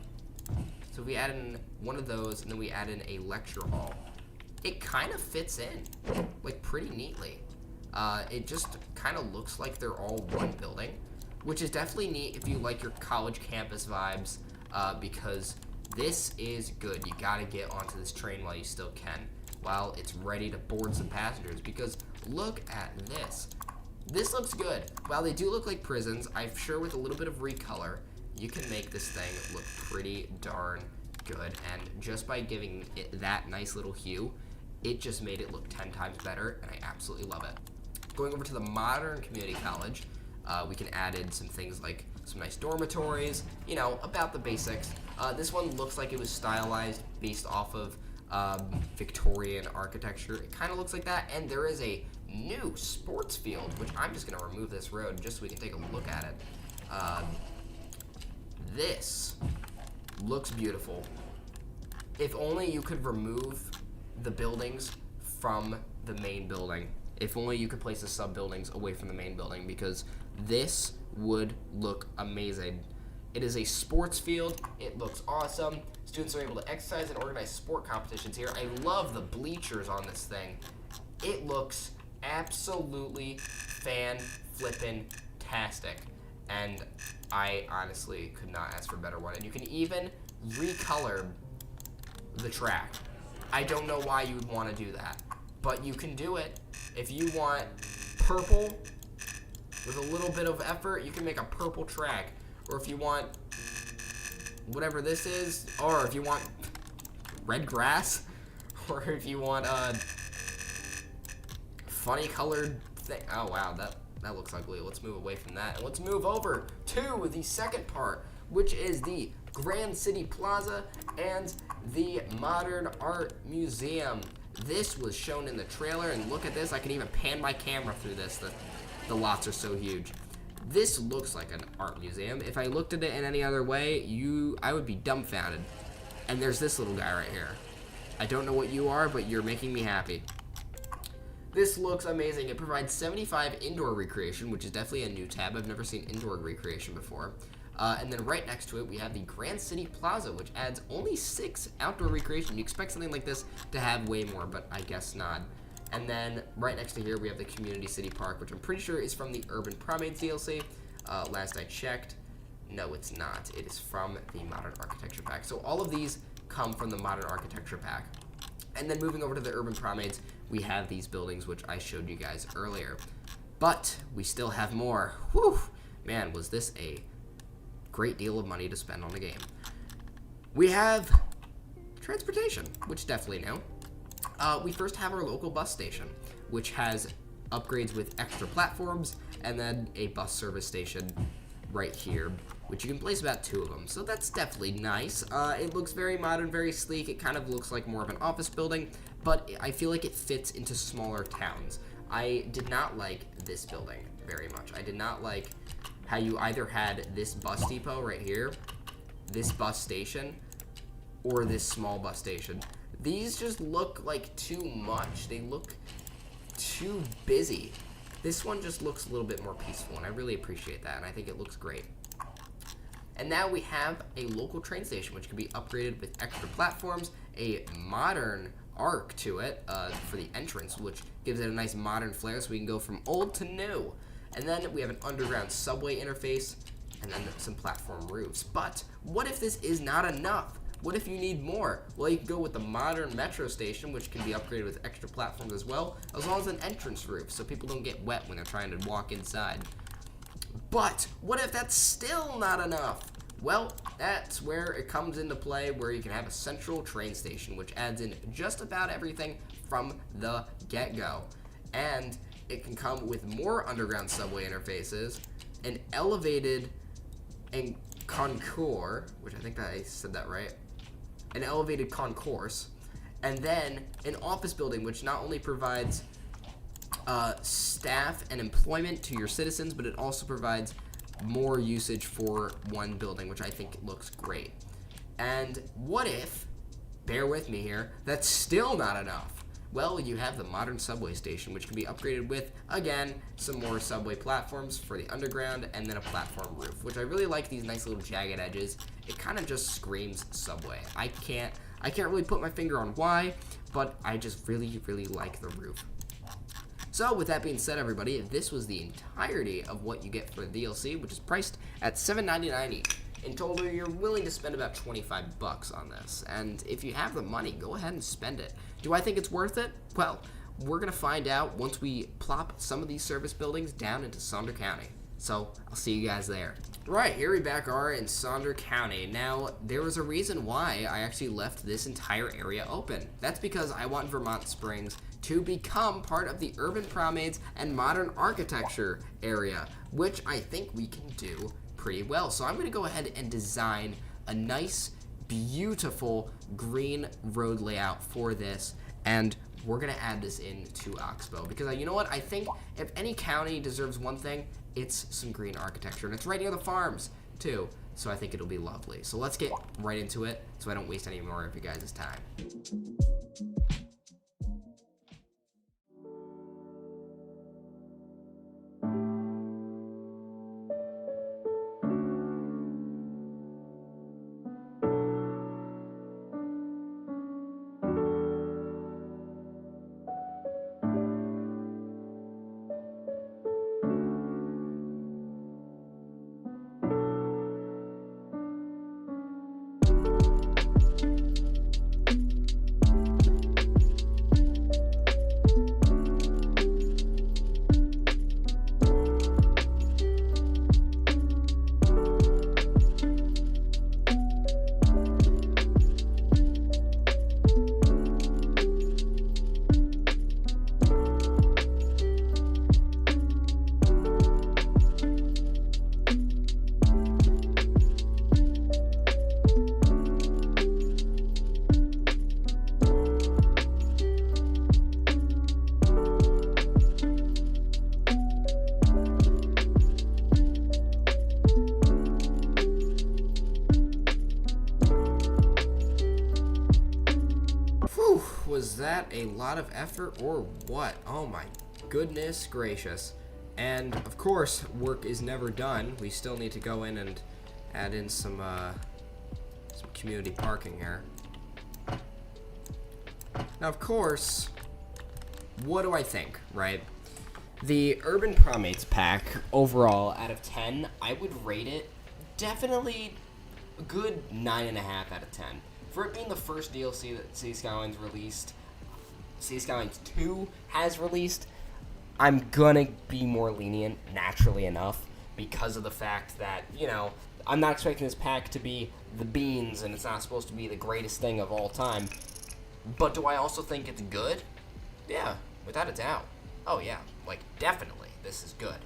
So we add in one of those, and then we add in a lecture hall. It kind of fits in, like, pretty neatly. It just kind of looks like they're all one building, which is definitely neat if you like your college campus vibes, because this is good. You gotta get onto this train while you still can, while it's ready to board some passengers, because look at this. This looks good. While they do look like prisons, I'm sure with a little bit of recolor, you can make this thing look pretty darn good, and just by giving it that nice little hue, it just made it look 10 times better, and I absolutely love it. Going over to the modern community college, we can add in some things like some nice dormitories, you know, about the basics. This one looks like it was stylized based off of Victorian architecture. It kind of looks like that, and there is a new sports field, which I'm just going to remove this road just so we can take a look at it. This looks beautiful. If only you could remove the buildings from the main building. If only you could place the sub-buildings away from the main building, because this would look amazing. It is a sports field. It looks awesome. Students are able to exercise and organize sport competitions here. I love the bleachers on this thing. It looks absolutely fan-flippin-tastic. And I honestly could not ask for a better one. And you can even recolor the track. I don't know why you would want to do that, but you can do it. If you want purple with a little bit of effort, you can make a purple track. Or if you want whatever this is, or if you want red grass, or if you want funny colored thing. Oh wow, that looks ugly. Let's move away from that, and let's move over to the second part, which is the Grand City Plaza and the Modern Art Museum. This was shown in the trailer, and look at this. I can even pan my camera through this. The lots are so huge. This looks like an art museum. If I looked at it in any other way, I would be dumbfounded. And there's this little guy right here. I don't know what you are, but you're making me happy. This looks amazing. It provides 75 indoor recreation, which is definitely a new tab. I've never seen indoor recreation before. And then right next to it, we have the Grand City Plaza, which adds only 6 outdoor recreation. You expect something like this to have way more, but I guess not. And then right next to here, we have the Community City Park, which I'm pretty sure is from the Urban Promenades DLC. Last I checked, no, it's not. It is from the Modern Architecture Pack. So all of these come from the Modern Architecture Pack. And then moving over to the Urban Promenades, we have these buildings, which I showed you guys earlier. But we still have more. Whew! Man, was this a great deal of money to spend on a game. We have transportation, which definitely new. We first have our local bus station, which has upgrades with extra platforms, and then a bus service station right here, which you can place about 2 of them. So that's definitely nice. It looks very modern, very sleek. It kind of looks like more of an office building, but I feel like it fits into smaller towns. I did not like this building very much. I did not like how you either had this bus depot right here, this bus station, or this small bus station. These just look like too much. They look too busy. This one just looks a little bit more peaceful, and I really appreciate that, and I think it looks great. And now we have a local train station, which can be upgraded with extra platforms, a modern arc to it for the entrance, which gives it a nice modern flair so we can go from old to new. And then we have an underground subway interface, and then some platform roofs. But what if this is not enough? What if you need more? Well, you can go with the modern metro station, which can be upgraded with extra platforms as well as an entrance roof, so people don't get wet when they're trying to walk inside. But what if that's still not enough? Well, that's where it comes into play, where you can have a central train station, which adds in just about everything from the get-go. And it can come with more underground subway interfaces, an elevated and concourse, which I think I said that right, an elevated concourse, and then an office building, which not only provides staff and employment to your citizens, but it also provides more usage for one building, which I think looks great. And what if, bear with me here, that's still not enough? Well, you have the modern subway station, which can be upgraded with, again, some more subway platforms for the underground, and then a platform roof, which I really like these nice little jagged edges. It kind of just screams subway. I can't really put my finger on why, but I just really, really like the roof. So with that being said, everybody, this was the entirety of what you get for the DLC, which is priced at $7.99 each. In total, you're willing to spend about $25 on this, and if you have the money, go ahead and spend it. Do I think it's worth it? Well, we're going to find out once we plop some of these service buildings down into Sonder County. So, I'll see you guys there. Right, here we back are in Sonder County. Now, there was a reason why I actually left this entire area open. That's because I want Vermont Springs to become part of the urban promenades and modern architecture area, which I think we can do pretty well. So I'm going to go ahead and design a nice, beautiful green road layout for this, and we're going to add this into Oxbow, because you know what? I think if any county deserves one thing, it's some green architecture, and it's right near the farms too, so I think it'll be lovely. So let's get right into it so I don't waste any more of you guys' time. Was that a lot of effort or what? Oh my goodness gracious. And of course, work is never done. We still need to go in and add in some community parking here. Now, of course, what do I think, right? The Urban Primates pack, overall, out of 10, I would rate it definitely a good 9.5 out of 10. For it being the first DLC that City Skylines released, City Skylines 2 has released, I'm gonna be more lenient, naturally enough, because of the fact that, you know, I'm not expecting this pack to be the beans, and it's not supposed to be the greatest thing of all time. But do I also think it's good? Yeah, without a doubt. Oh yeah, like, definitely, this is good.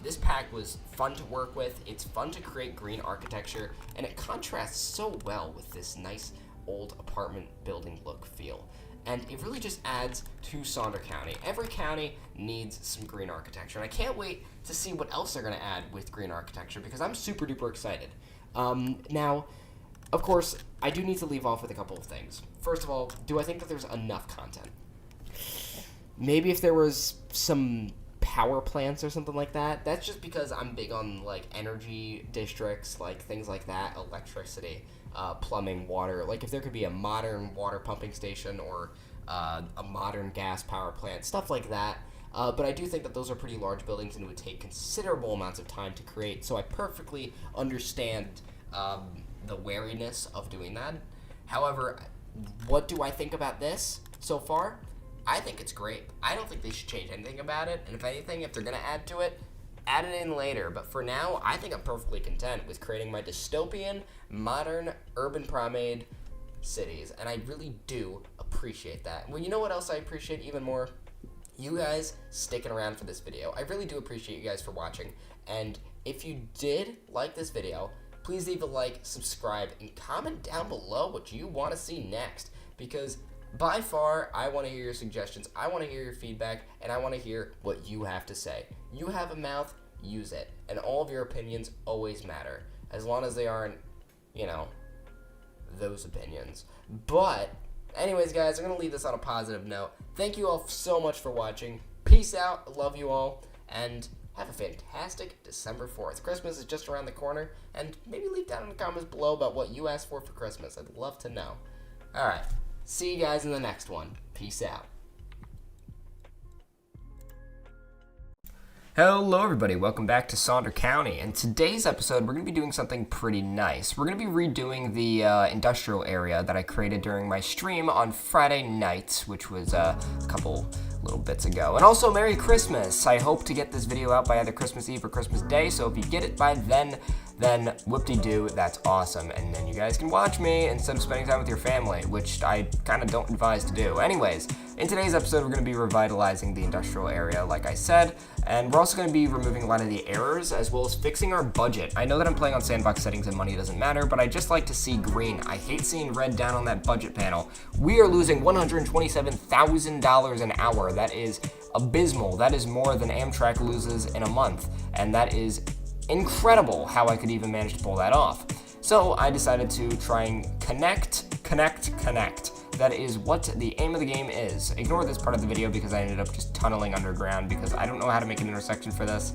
This pack was fun to work with, it's fun to create green architecture, and it contrasts so well with this nice old apartment building look feel. And it really just adds to Sonder County. Every county needs some green architecture, and I can't wait to see what else they're going to add with green architecture, because I'm super duper excited. Now, of course, I do need to leave off with a couple of things. First of all, do I think that there's enough content? Maybe if there was some power plants or something like that. That's just because I'm big on like energy districts, like things like that, electricity, plumbing, water. Like if there could be a modern water pumping station or a modern gas power plant, stuff like that. But I do think that those are pretty large buildings and it would take considerable amounts of time to create. So I perfectly understand the wariness of doing that. However, what do I think about this so far? I think it's great. I don't think they should change anything about it. And if anything, if they're going to add to it, add it in later. But for now, I think I'm perfectly content with creating my dystopian, modern, urban primate cities. And I really do appreciate that. Well, you know what else I appreciate even more? You guys sticking around for this video. I really do appreciate you guys for watching. And if you did like this video, please leave a like, subscribe, and comment down below what you want to see next. Because by far, I want to hear your suggestions, I want to hear your feedback, and I want to hear what you have to say. You have a mouth, use it. And all of your opinions always matter. As long as they aren't, you know, those opinions. But anyways, guys, I'm going to leave this on a positive note. Thank you all so much for watching. Peace out. Love you all. And have a fantastic December 4th. Christmas is just around the corner. And maybe leave down in the comments below about what you asked for Christmas. I'd love to know. All right. See you guys in the next one. Peace out. Hello everybody, welcome back to Sonder County. In today's episode, we're going to be doing something pretty nice. We're going to be redoing the industrial area that I created during my stream on Friday night, which was a couple little bits ago. And also, Merry Christmas! I hope to get this video out by either Christmas Eve or Christmas Day, so if you get it by then whoop-de-doo, that's awesome. And then you guys can watch me instead of spending time with your family, which I kind of don't advise to do. Anyways, in today's episode, we're going to be revitalizing the industrial area, like I said, and we're also going to be removing a lot of the errors, as well as fixing our budget. I know that I'm playing on sandbox settings and money doesn't matter, but I just like to see green. I hate seeing red down on that budget panel. We are losing $127,000 an hour. That is abysmal. That is more than Amtrak loses in a month, and that is incredible how I could even manage to pull that off. So I decided to try and connect. That is what the aim of the game is. Ignore this part of the video because I ended up just tunneling underground because I don't know how to make an intersection for this.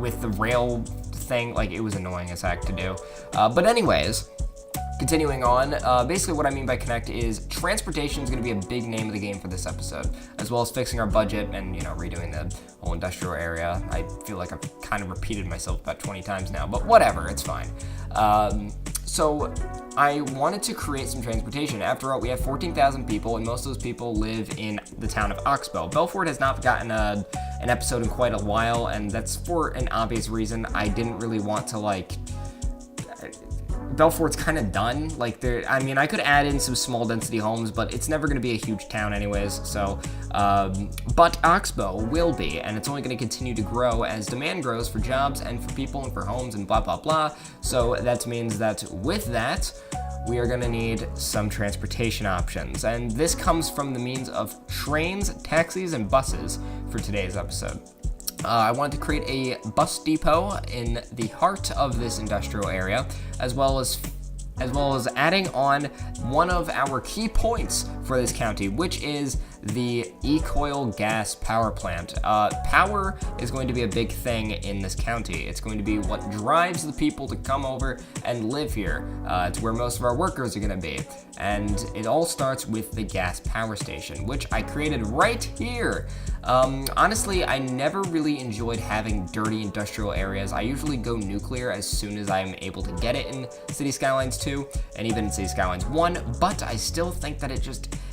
With the rail thing, like, it was annoying as heck to do. But anyways, continuing on, basically what I mean by connect is transportation is going to be a big name of the game for this episode, as well as fixing our budget and, you know, redoing the whole industrial area. I feel like I've kind of repeated myself about 20 times now, but whatever, it's fine. So I wanted to create some transportation. After all, we have 14,000 people, and most of those people live in the town of Oxbow. Belfort has not gotten an episode in quite a while, and that's for an obvious reason. I didn't really want to, like, Belfort's kind of done. Like, I mean, I could add in some small density homes, but it's never going to be a huge town anyways. So, but Oxbow will be, and it's only going to continue to grow as demand grows for jobs and for people and for homes and blah, blah, blah. So that means that with that, we are going to need some transportation options. And this comes from the means of trains, taxis, and buses for today's episode. I wanted to create a bus depot in the heart of this industrial area, as well as adding on one of our key points for this county, which is the E-coil gas power plant. Power is going to be a big thing in this county. It's going to be what drives the people to come over and live here. It's where most of our workers are going to be. And it all starts with the gas power station, which I created right here. Honestly, I never really enjoyed having dirty industrial areas. I usually go nuclear as soon as I'm able to get it in City Skylines 2 and even in City Skylines 1, but I still think that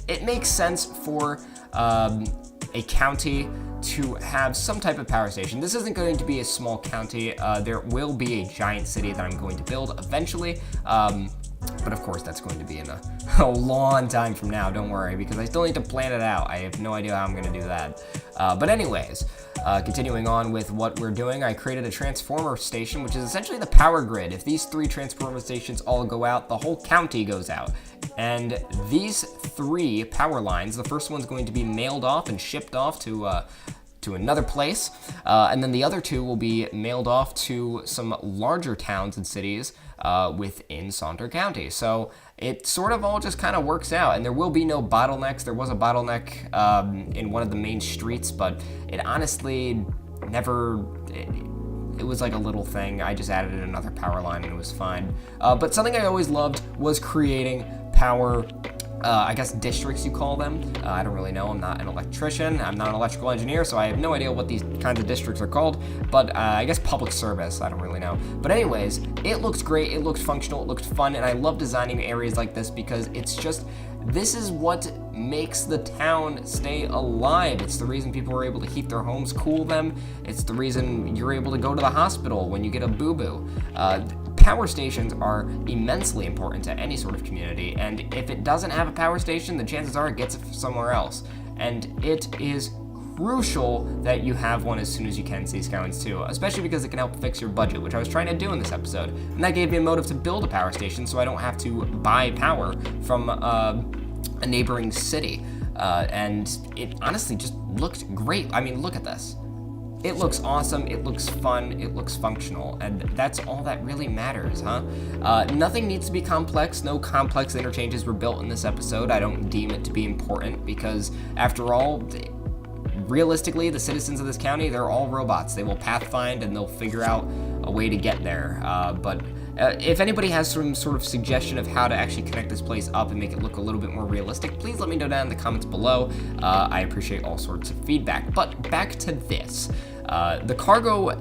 it makes sense for a county to have some type of power station. This isn't going to be a small county. There will be a giant city that I'm going to build eventually. But of course, that's going to be in a long time from now, don't worry, because I still need to plan it out. I have no idea how I'm going to do that. But anyways, continuing on with what we're doing, I created a transformer station, which is essentially the power grid. If these 3 transformer stations all go out, the whole county goes out. And these 3 power lines, the first one's going to be mailed off and shipped off to another place, and then the other 2 will be mailed off to some larger towns and cities within Sonder County. So it sort of all just kind of works out, and there will be no bottlenecks. There was a bottleneck in one of the main streets, but it honestly never... It was like a little thing. I just added another power line and it was fine. But something I always loved was creating power, I guess districts you call them. I don't really know. I'm not an electrician. I'm not an electrical engineer, so I have no idea what these kinds of districts are called. But I guess public service. I don't really know. But anyways, it looks great. It looks functional. It looks fun. And I love designing areas like this because it's just... This is what makes the town stay alive. It's the reason people are able to keep their homes, cool them. It's the reason you're able to go to the hospital when you get a boo-boo. Power stations are immensely important to any sort of community, and if it doesn't have a power station, the chances are it gets it somewhere else. And it is crucial that you have one as soon as you can, Sea Skylines 2, especially because it can help fix your budget, which I was trying to do in this episode. And that gave me a motive to build a power station so I don't have to buy power from a neighboring city. And it honestly just looked great. I mean, look at this. It looks awesome, it looks fun, it looks functional, and that's all that really matters, huh? Nothing needs to be complex. No complex interchanges were built in this episode. I don't deem it to be important because, after all, realistically, the citizens of this county, they're all robots. They will pathfind and they'll figure out a way to get there. But if anybody has some sort of suggestion of how to actually connect this place up and make it look a little bit more realistic, please let me know down in the comments below. I appreciate all sorts of feedback. But back to this. The cargo,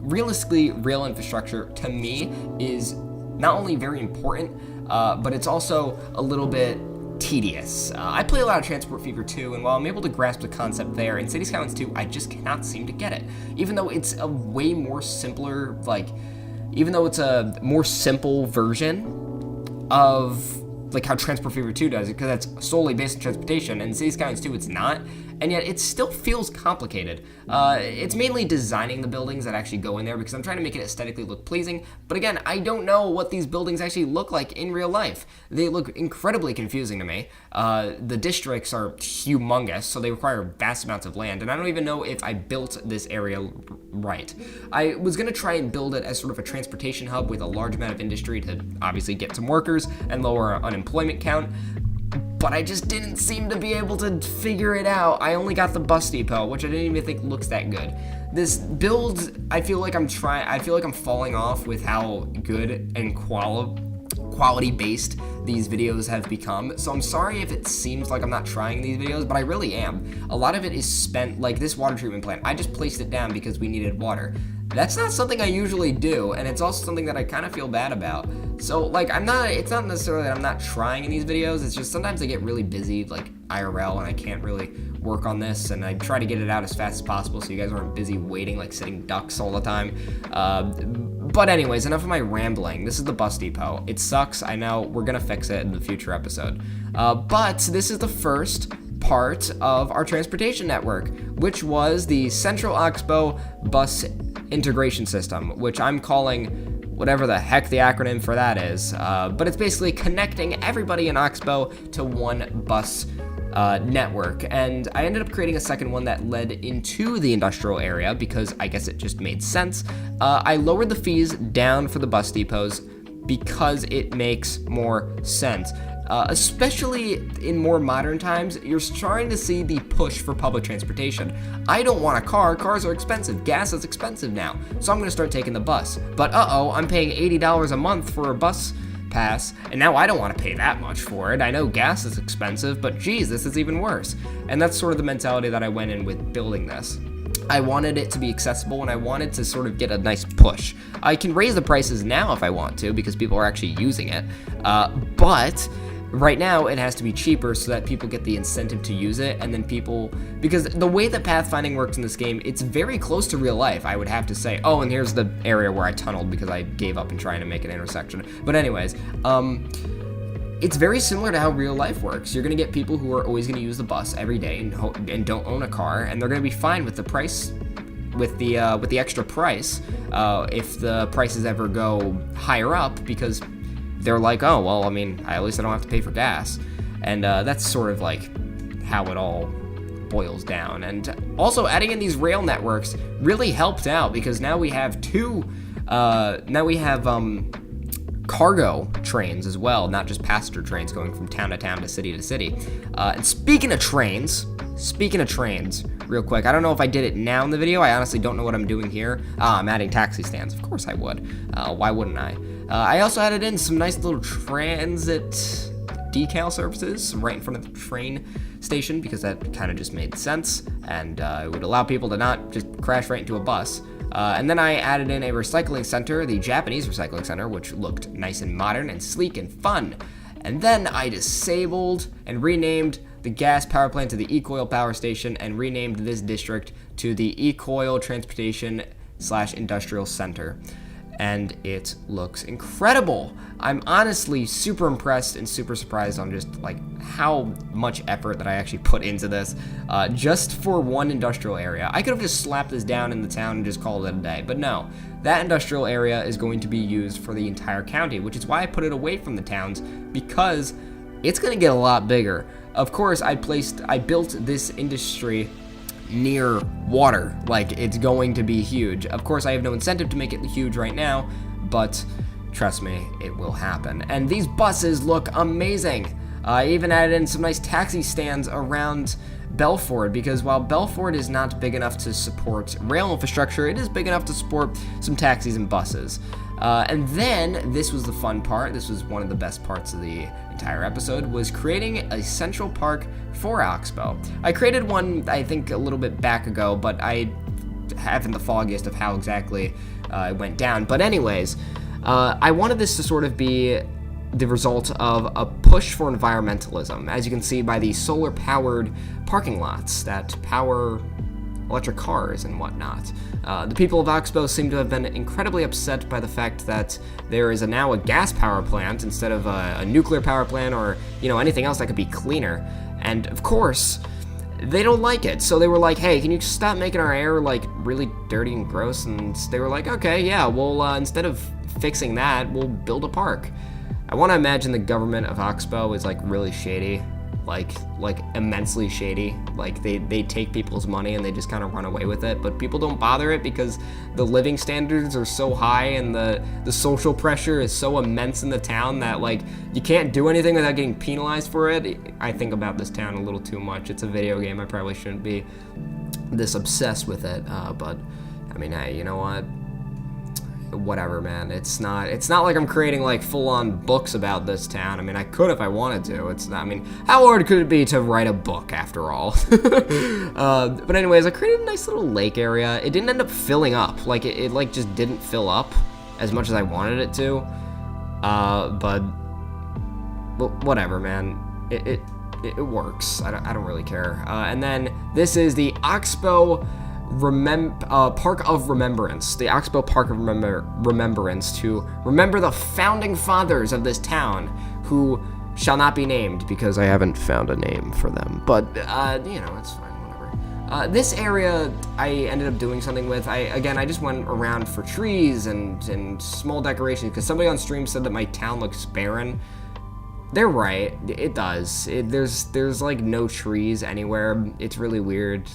realistically, rail infrastructure, to me, is not only very important, but it's also a little bit tedious. I play a lot of Transport Fever 2, and while I'm able to grasp the concept there, in City Skylines 2, I just cannot seem to get it. Even though it's a way more simpler, even though it's a more simple version of how Transport Fever 2 does it, because that's solely based on transportation, and in City Skylines 2 it's not, and yet it still feels complicated. It's mainly designing the buildings that actually go in there, because I'm trying to make it aesthetically look pleasing, but again, I don't know what these buildings actually look like in real life. They look incredibly confusing to me. The districts are humongous, so they require vast amounts of land, and I don't even know if I built this area right. I was going to try and build it as sort of a transportation hub with a large amount of industry to obviously get some workers and lower our unemployment count, but I just didn't seem to be able to figure it out. I only got the bus depot, which I didn't even think looks that good. This build, I feel like I'm falling off with how good and quality-based these videos have become. So I'm sorry if it seems like I'm not trying these videos, but I really am. A lot of it is spent, like this water treatment plant. I just placed it down because we needed water. That's not something I usually do, and it's also something that I kind of feel bad about. So, it's not necessarily that I'm not trying in these videos, it's just sometimes I get really busy, IRL, and I can't really work on this, and I try to get it out as fast as possible so you guys aren't busy waiting like sitting ducks all the time. But anyways, enough of my rambling. This is the bus depot. It sucks, I know, we're gonna fix it in the future episode. But this is the first part of our transportation network, which was the Central Oxbow Bus Integration System, which I'm calling whatever the heck the acronym for that is, but it's basically connecting everybody in Oxbow to one bus network, and I ended up creating a second one that led into the industrial area because I guess it just made sense. I lowered the fees down for the bus depots because it makes more sense. Especially in more modern times, you're starting to see the push for public transportation. I don't want a car. Cars are expensive. Gas is expensive now. So I'm going to start taking the bus. But I'm paying $80 a month for a bus pass, and now I don't want to pay that much for it. I know gas is expensive, but geez, this is even worse. And that's sort of the mentality that I went in with building this. I wanted it to be accessible, and I wanted to sort of get a nice push. I can raise the prices now if I want to, because people are actually using it, but right now it has to be cheaper so that people get the incentive to use it, and then because the way that pathfinding works in this game, it's very close to real life, I would have to say. Oh, and here's the area where I tunneled because I gave up in trying to make an intersection. But anyways, it's very similar to how real life works. You're gonna get people who are always gonna use the bus every day and don't own a car, and they're gonna be fine with the price, with the extra price, if the prices ever go higher up, because they're like, oh, well, I mean, at least I don't have to pay for gas. And that's sort of how it all boils down. And also adding in these rail networks really helped out, because now we have cargo trains as well, not just passenger trains going from town to town to city. And speaking of trains, real quick, I don't know if I did it now in the video. I honestly don't know what I'm doing here. I'm adding taxi stands. Of course I would. Why wouldn't I? I also added in some nice little transit decal services right in front of the train station because that kind of just made sense, and it would allow people to not just crash right into a bus. And then I added in a recycling center, the Japanese recycling center, which looked nice and modern and sleek and fun. And then I disabled and renamed the gas power plant to the E-Coil power station and renamed this district to the E-Coil Transportation / Industrial Center. And it looks incredible. I'm honestly super impressed and super surprised on just like how much effort that I actually put into this just for one industrial area. I could have just slapped this down in the town and just called it a day, but no. That industrial area is going to be used for the entire county, which is why I put it away from the towns, because it's going to get a lot bigger. Of course, I built this industry near water, like it's going to be huge. Of course, I have no incentive to make it huge right now, but trust me, it will happen. And these buses look amazing. I even added in some nice taxi stands around Belford, because while Belford is not big enough to support rail infrastructure, it is big enough to support some taxis and buses. And then, this was the fun part, this was one of the best parts of the entire episode, was creating a central park for Oxbow. I created one, I think, a little bit back ago, but I haven't the foggiest of how exactly it went down. But anyways, I wanted this to sort of be the result of a push for environmentalism, as you can see by the solar-powered parking lots that power electric cars and whatnot. The people of Oxbow seem to have been incredibly upset by the fact that there is now a gas power plant instead of a nuclear power plant or anything else that could be cleaner. And of course, they don't like it. So they were like, hey, can you stop making our air like really dirty and gross? And they were like, okay, yeah, well, instead of fixing that, we'll build a park. I want to imagine the government of Oxbow is like really shady, like immensely shady. Like they take people's money and they just kind of run away with it, but people don't bother it because the living standards are so high and the social pressure is so immense in the town that like you can't do anything without getting penalized for it. I think about this town a little too much. It's a video game. I probably shouldn't be this obsessed with it, but I mean, hey, you know what? Whatever, man. It's not like I'm creating like full-on books about this town. I mean, I could if I wanted to. It's not, I mean, how hard could it be to write a book after all? But anyways, I created a nice little lake area. It didn't end up filling up. Like it like just didn't fill up as much as I wanted it to. But whatever, man. It works. I don't really care. And then this is the Oxbow Park of Remembrance, the Oxbow Park of Remembrance, to remember the founding fathers of this town, who shall not be named because I haven't found a name for them. But it's fine, whatever. This area I ended up doing something with. I just went around for trees and small decorations because somebody on stream said that my town looks barren. They're right, it does. There's like no trees anywhere. It's really weird.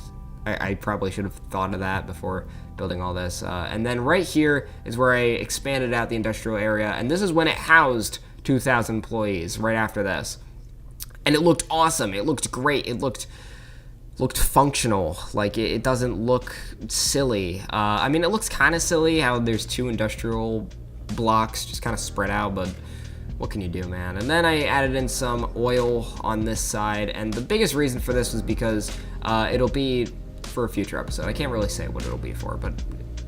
I probably should have thought of that before building all this. And then right here is where I expanded out the industrial area, and this is when it housed 2,000 employees right after this. And it looked awesome. It looked great. It looked functional. Like, it doesn't look silly. I mean, it looks kind of silly how there's two industrial blocks just kind of spread out, but what can you do, man? And then I added in some oil on this side, and the biggest reason for this was because it'll be for a future episode. I can't really say what it'll be for, but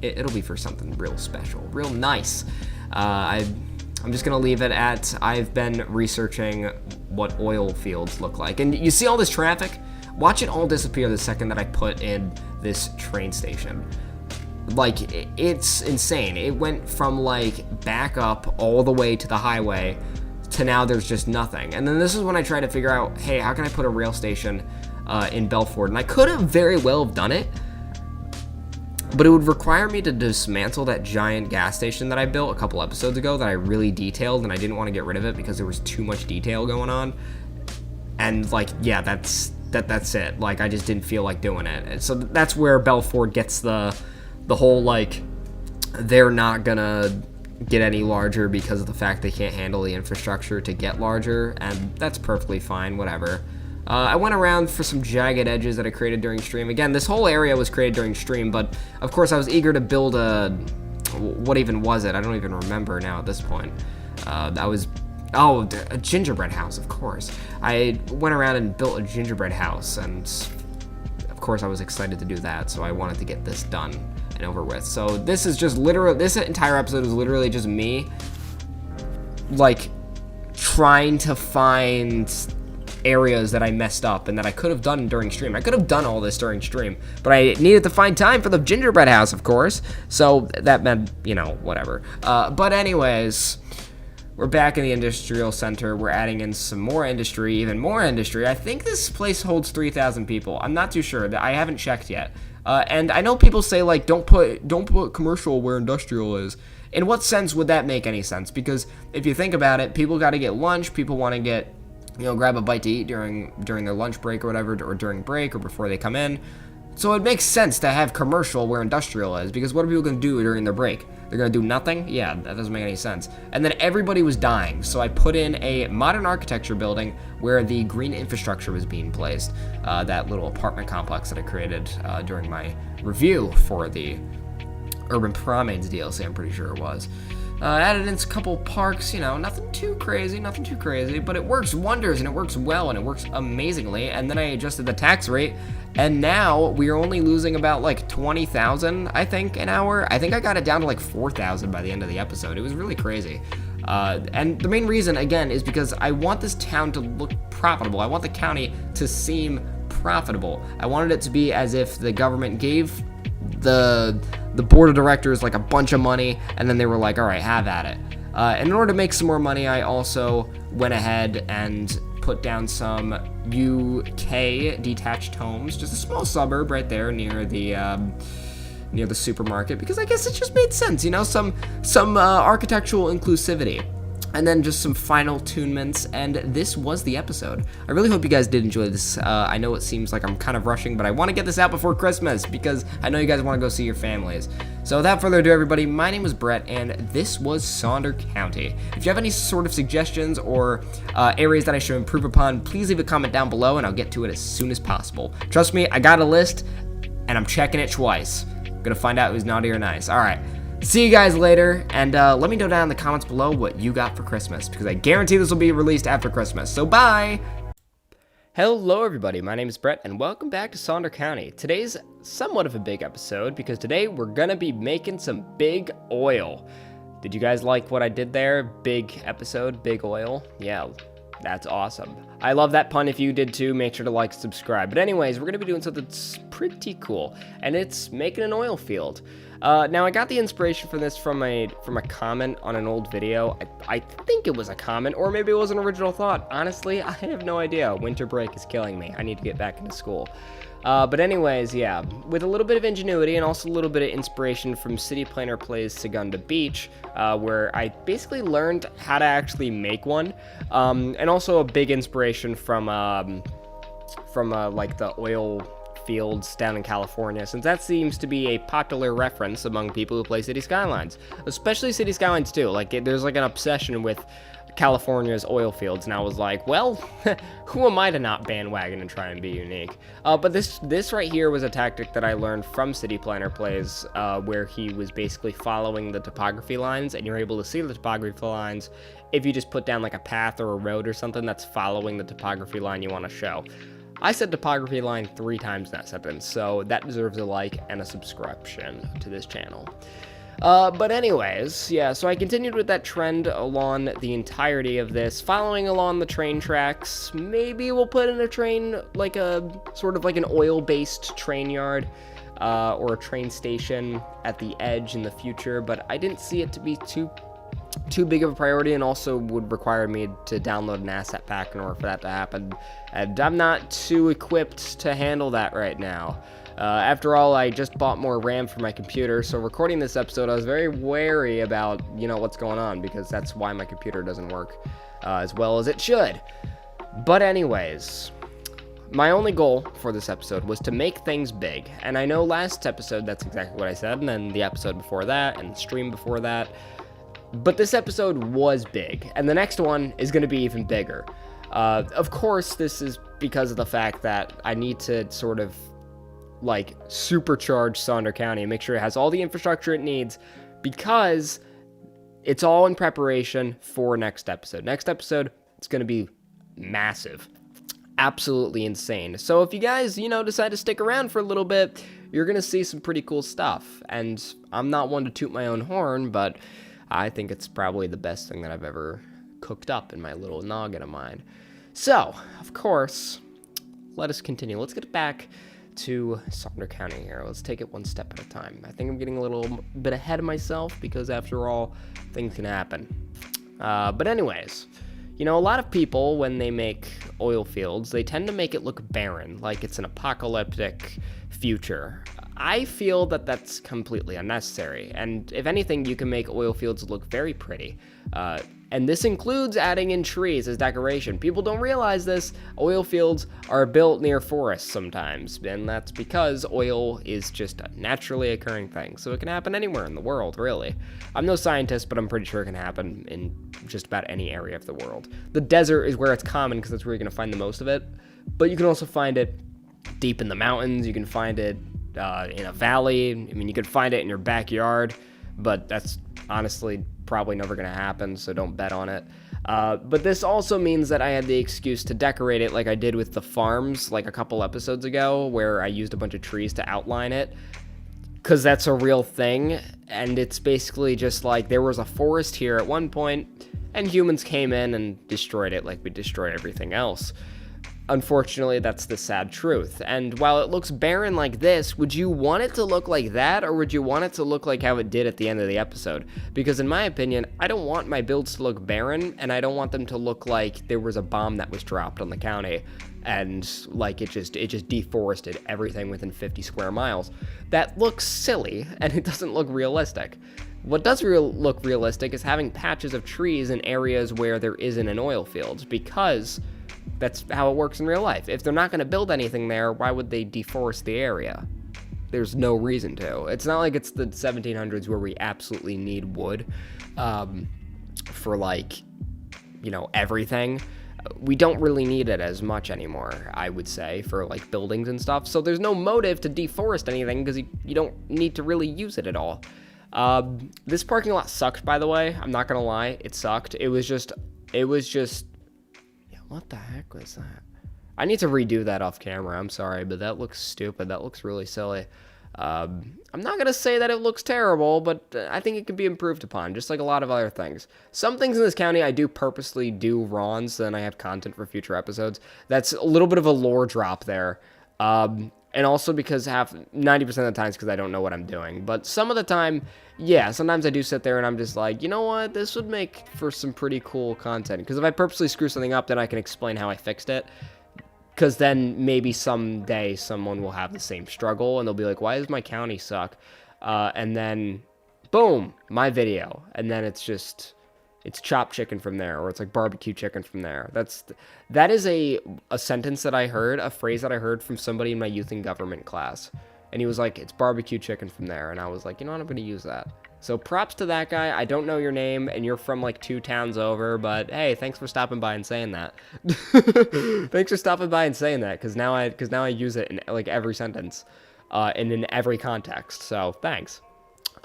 it'll be for something real special, real nice. I'm just gonna leave it at I've been researching what oil fields look like. And you see all this traffic? Watch it all disappear the second that I put in this train station. Like, it's insane. It went from like back up all the way to the highway to now there's just nothing. And then this is when I try to figure out, hey, how can I put a rail station in Belford? And I could have very well have done it, but it would require me to dismantle that giant gas station that I built a couple episodes ago that I really detailed, and I didn't want to get rid of it because there was too much detail going on. And like, yeah, that's it. Like, I just didn't feel like doing it. And so that's where Belford gets the whole like they're not gonna get any larger because of the fact they can't handle the infrastructure to get larger, and that's perfectly fine, whatever. I went around for some jagged edges that I created during stream. Again, this whole area was created during stream, but of course I was eager to build what even was it? I don't even remember now at this point. A gingerbread house, of course. I went around and built a gingerbread house, and of course I was excited to do that, so I wanted to get this done and over with. So this is just this entire episode is literally just me, like, trying to find areas that I messed up and that I could have done during stream. I could have done all this during stream, but I needed to find time for the gingerbread house, of course, so that meant, whatever. But anyways, we're back in the industrial center. We're adding in some more industry, even more industry. I think this place holds 3,000 people. I'm not too sure. I haven't checked yet. And I know people say, like, don't put commercial where industrial is. In what sense would that make any sense? Because if you think about it, people got to get lunch. People want to get, grab a bite to eat during their lunch break or whatever, or during break or before they come in. So it makes sense to have commercial where industrial is, because what are people going to do during their break? They're going to do nothing? Yeah, that doesn't make any sense. And then everybody was dying, so I put in a modern architecture building where the green infrastructure was being placed. That little apartment complex that I created during my review for the Urban Promenades DLC, I'm pretty sure it was. Added in a couple parks, nothing too crazy, but it works wonders, and it works well, and it works amazingly. And then I adjusted the tax rate, and now we are only losing about like 20,000, I think, an hour. I think I got it down to like 4,000 by the end of the episode. It was really crazy. And the main reason, again, is because I want this town to look profitable. I want the county to seem profitable. I wanted it to be as if the government gave the board of directors like a bunch of money, and then they were like, all right, have at it. And in order to make some more money, I also went ahead and put down some UK detached homes, just a small suburb right there near the supermarket, because I guess it just made sense, some architectural inclusivity. And then just some final tunements, and this was the episode. I really hope you guys did enjoy this. I know it seems like I'm kind of rushing, but I want to get this out before Christmas, because I know you guys want to go see your families. So without further ado, everybody, my name is Brett, and this was Sonder County. If you have any sort of suggestions or areas that I should improve upon, please leave a comment down below, and I'll get to it as soon as possible. Trust me, I got a list, and I'm checking it twice. I'm gonna find out who's naughty or nice. All right. See you guys later, and let me know down in the comments below what you got for Christmas, because I guarantee this will be released after Christmas, so bye! Hello everybody, my name is Brett, and welcome back to Sonder County. Today's somewhat of a big episode, because today we're gonna be making some big oil. Did you guys like what I did there? Big episode, big oil? Yeah, that's awesome. I love that pun. If you did too, make sure to like, subscribe. But anyways, we're gonna be doing something that's pretty cool, and it's making an oil field. Now I got the inspiration for this from a comment on an old video. I think it was a comment, or maybe it was an original thought. Honestly, I have no idea. Winter break is killing me. I need to get back into school. But anyways, yeah, with a little bit of ingenuity and also a little bit of inspiration from City Planner Plays Segunda Beach, where I basically learned how to actually make one, and also a big inspiration from like the oil fields down in California, since that seems to be a popular reference among people who play City Skylines, especially City Skylines 2. Like, there's like an obsession with California's oil fields, and I was like, well, who am I to not bandwagon and try and be unique? But this right here was a tactic that I learned from City Planner Plays, where he was basically following the topography lines, and you're able to see the topography lines if you just put down like a path or a road or something that's following the topography line you want to show. I said topography line 3 times in that sentence, so that deserves a like and a subscription to this channel. But anyways, yeah, so I continued with that trend along the entirety of this, following along the train tracks. Maybe we'll put in a train, like a sort of like an oil-based train yard, or a train station at the edge in the future, but I didn't see it to be too big of a priority, and also would require me to download an asset pack in order for that to happen, and I'm not too equipped to handle that right now. After all, I just bought more RAM for my computer, so recording this episode, I was very wary about, what's going on, because that's why my computer doesn't work as well as it should. But anyways, my only goal for this episode was to make things big, and I know last episode that's exactly what I said, and then the episode before that, and the stream before that, But this episode was big, and the next one is going to be even bigger. Of course, this is because of the fact that I need to sort of like supercharge Sonder County and make sure it has all the infrastructure it needs, because it's all in preparation for next episode. Next episode, it's going to be massive. Absolutely insane. So if you guys, decide to stick around for a little bit, you're going to see some pretty cool stuff. And I'm not one to toot my own horn, but I think it's probably the best thing that I've ever cooked up in my little noggin of mine. So, of course, let us continue. Let's get back to Sonder County here. Let's take it one step at a time. I think I'm getting a little bit ahead of myself because, after all, things can happen. But anyways, a lot of people, when they make oil fields, they tend to make it look barren, like it's an apocalyptic future. I feel that that's completely unnecessary, and if anything, you can make oil fields look very pretty. And this includes adding in trees as decoration. People don't realize this. Oil fields are built near forests sometimes, and that's because oil is just a naturally occurring thing. So it can happen anywhere in the world, really. I'm no scientist, but I'm pretty sure it can happen in just about any area of the world. The desert is where it's common because that's where you're going to find the most of it. But you can also find it deep in the mountains. You can find it in a valley. I mean, you could find it in your backyard, but that's honestly probably never going to happen, so don't bet on it. But this also means that I had the excuse to decorate it like I did with the farms like a couple episodes ago, where I used a bunch of trees to outline it, because that's a real thing. And it's basically just like there was a forest here at one point, and humans came in and destroyed it like we destroyed everything else. Unfortunately, that's the sad truth. And while it looks barren like this, would you want it to look like that, or would you want it to look like how it did at the end of the episode? Because in my opinion, I don't want my builds to look barren, and I don't want them to look like there was a bomb that was dropped on the county and like it just deforested everything within 50 square miles. That looks silly, and it doesn't look realistic. What does look realistic is having patches of trees in areas where there isn't an oil field, because that's how it works in real life. If they're not going to build anything there, why would they deforest the area? There's no reason to. It's not like it's the 1700s where we absolutely need wood for everything. We don't really need it as much anymore, I would say, for like buildings and stuff. So there's no motive to deforest anything because you don't need to really use it at all. This parking lot sucked, by the way. I'm not going to lie. It sucked. It was just what the heck was that? I need to redo that off camera. I'm sorry, but that looks stupid. That looks really silly. I'm not going to say that it looks terrible, but I think it can be improved upon, just like a lot of other things. Some things in this county I do purposely do wrong so then I have content for future episodes. That's a little bit of a lore drop there. And also because 90% of the times because I don't know what I'm doing. But some of the time, yeah, sometimes I do sit there and I'm just like, you know what, this would make for some pretty cool content. Because if I purposely screw something up, then I can explain how I fixed it. Because then maybe someday someone will have the same struggle and they'll be like, why does my county suck? And then, boom, my video. And then it's chopped chicken from there, or it's like barbecue chicken from there. That is a sentence that I heard, a phrase that I heard from somebody in my youth and government class. And he was like, it's barbecue chicken from there. And I was like, you know what, I'm going to use that. So props to that guy. I don't know your name, and you're from like 2 towns over, but hey, thanks for stopping by and saying that. Thanks for stopping by and saying that, because now I use it in like every sentence, and in every context. So thanks.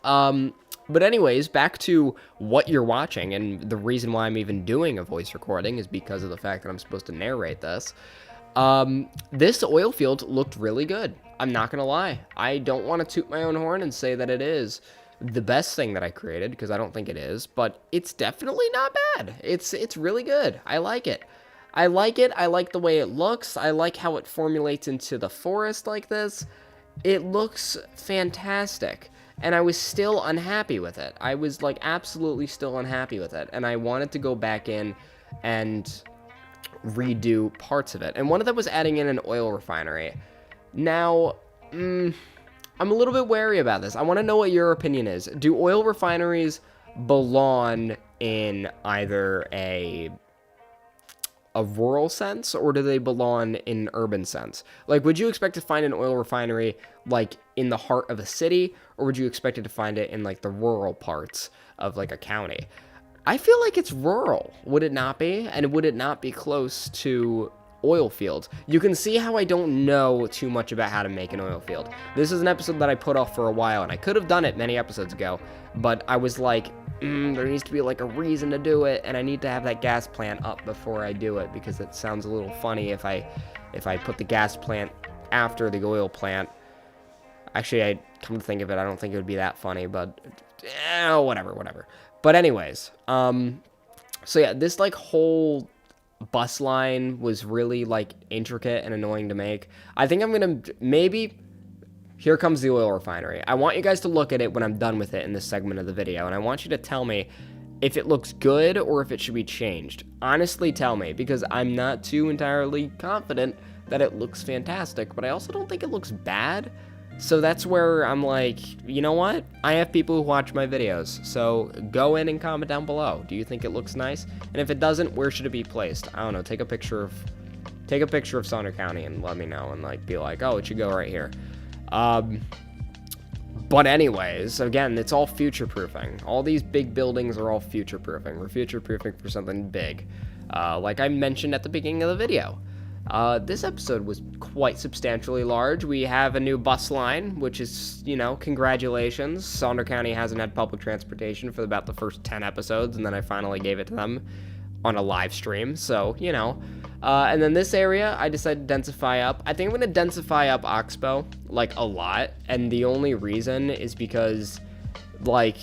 But anyways, back to what you're watching, and the reason why I'm even doing a voice recording is because of the fact that I'm supposed to narrate this. This oil field looked really good. I'm not gonna lie. I don't want to toot my own horn and say that it is the best thing that I created, because I don't think it is, but it's definitely not bad. It's really good. I like it. I like the way it looks. I like how it formulates into the forest like this. It looks fantastic. And I was still unhappy with it. I was like absolutely still unhappy with it. And I wanted to go back in and redo parts of it. And one of them was adding in an oil refinery. Now, I'm a little bit wary about this. I want to know what your opinion is. Do oil refineries belong in either a rural sense, or do they belong in an urban sense? Like, would you expect to find an oil refinery like in the heart of a city, or would you expect it to find it in like the rural parts of like a county? I feel like it's rural, would it not be? And would it not be close to oil fields? You can see how I don't know too much about how to make an oil field. This is an episode that I put off for a while, and I could have done it many episodes ago, but I was like, there needs to be like a reason to do it, and I need to have that gas plant up before I do it, because it sounds a little funny if I put the gas plant after the oil plant. Actually, I come to think of it, I don't think it would be that funny, but whatever. But anyways, so yeah, this like whole bus line was really like intricate and annoying to make. I think I'm gonna maybe, here comes the oil refinery. I want you guys to look at it when I'm done with it in this segment of the video, and I want you to tell me if it looks good or if it should be changed. Honestly, tell me, because I'm not too entirely confident that it looks fantastic, but I also don't think it looks bad. So that's where I'm like, you know what? I have people who watch my videos, so go in and comment down below. Do you think it looks nice? And if it doesn't, where should it be placed? I don't know. Take a picture of Sonder County and let me know, and like be like, oh, it should go right here. But anyways, again, it's all future-proofing. All these big buildings are all future-proofing. We're future-proofing for something big, like I mentioned at the beginning of the video. This episode was quite substantially large. We have a new bus line, which is, you know, congratulations. Sonder County hasn't had public transportation for about the first 10 episodes, and then I finally gave it to them on a live stream, so, you know. And then this area, I decided to densify up. I think I'm going to densify up Oxbow, like, a lot, and the only reason is because, like,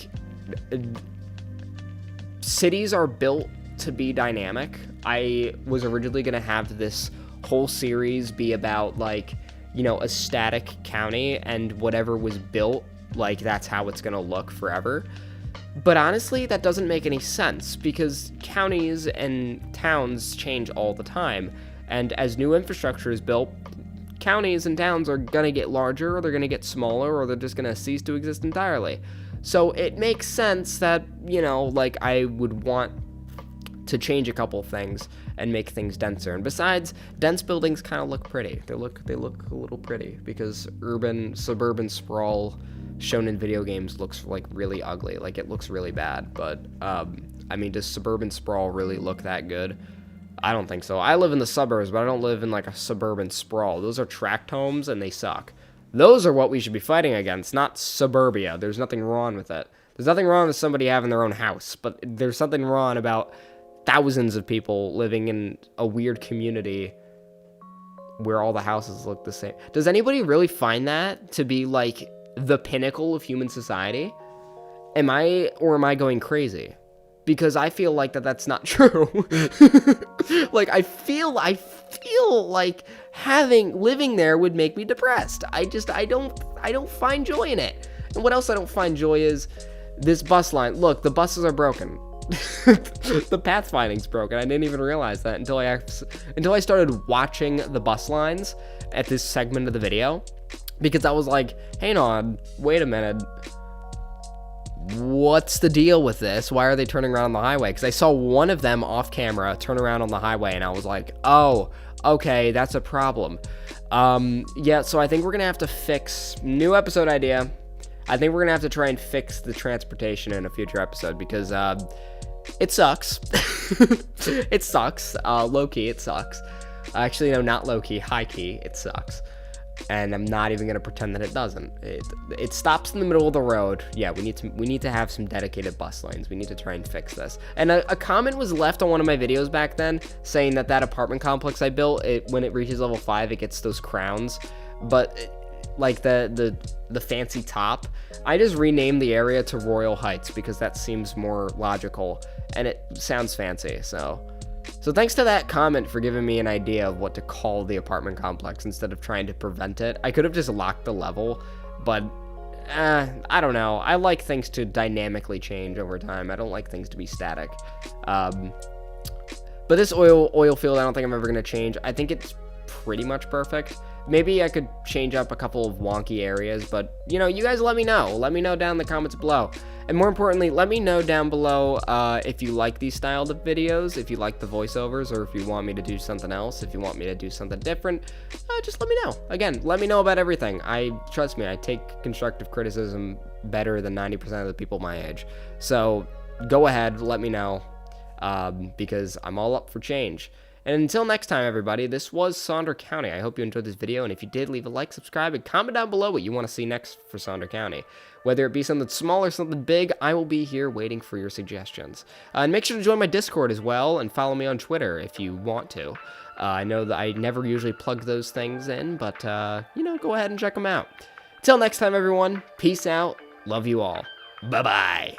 cities are built to be dynamic. I was originally going to have this whole series be about, like, you know, a static county, and whatever was built, like, that's how it's gonna look forever. But honestly, that doesn't make any sense, because counties and towns change all the time, and as new infrastructure is built, counties and towns are gonna get larger, or they're gonna get smaller, or they're just gonna cease to exist entirely. So it makes sense that, you know, like, I would want to change a couple things and make things denser. And besides, dense buildings kind of look pretty. They look a little pretty, because suburban sprawl shown in video games looks like really ugly. Like, it looks really bad. But I mean, does suburban sprawl really look that good? I don't think so. I live in the suburbs, but I don't live in like a suburban sprawl. Those are tract homes, and they suck. Those are what we should be fighting against, not suburbia. There's nothing wrong with it. There's nothing wrong with somebody having their own house, but there's something wrong about thousands of people living in a weird community where all the houses look the same. Does anybody really find that to be like the pinnacle of human society? Am I going crazy? Because I feel like that's not true. Like, I feel like living there would make me depressed. I don't find joy in it. And what else I don't find joy is this bus line. Look, the buses are broken. The pathfinding's broken. I didn't even realize that until I started watching the bus lines at this segment of the video, because I was like, hang on, wait a minute, what's the deal with this? Why are they turning around on the highway? Because I saw one of them off camera turn around on the highway, and I was like, oh, okay, that's a problem. Yeah, so I think we're gonna have to fix, new episode idea, I think we're gonna have to try and fix the transportation in a future episode, because it sucks. It sucks. Low-key, it sucks. Actually, no, not low-key, high-key, it sucks. And I'm not even gonna pretend that it doesn't. It stops in the middle of the road. Yeah, we need to have some dedicated bus lanes. We need to try and fix this. And a comment was left on one of my videos back then saying that apartment complex I built, when it reaches level 5, it gets those crowns. But like the fancy top, I just renamed the area to Royal Heights because that seems more logical and it sounds fancy. So thanks to that comment for giving me an idea of what to call the apartment complex instead of trying to prevent it. I could have just locked the level, but I don't know. I like things to dynamically change over time. I don't like things to be static. But this oil field, I don't think I'm ever going to change. I think it's pretty much perfect. Maybe I could change up a couple of wonky areas, but, you know, you guys let me know. Let me know down in the comments below. And more importantly, let me know down below if you like these styled of videos, if you like the voiceovers, or if you want me to do something else, if you want me to do something different, just let me know. Again, let me know about everything. Trust me, I take constructive criticism better than 90% of the people my age. So go ahead, let me know, because I'm all up for change. And until next time, everybody, this was Sonder County. I hope you enjoyed this video, and if you did, leave a like, subscribe, and comment down below what you want to see next for Sonder County. Whether it be something small or something big, I will be here waiting for your suggestions. And make sure to join my Discord as well, and follow me on Twitter if you want to. I know that I never usually plug those things in, but, go ahead and check them out. Till next time, everyone, peace out, love you all. Bye-bye.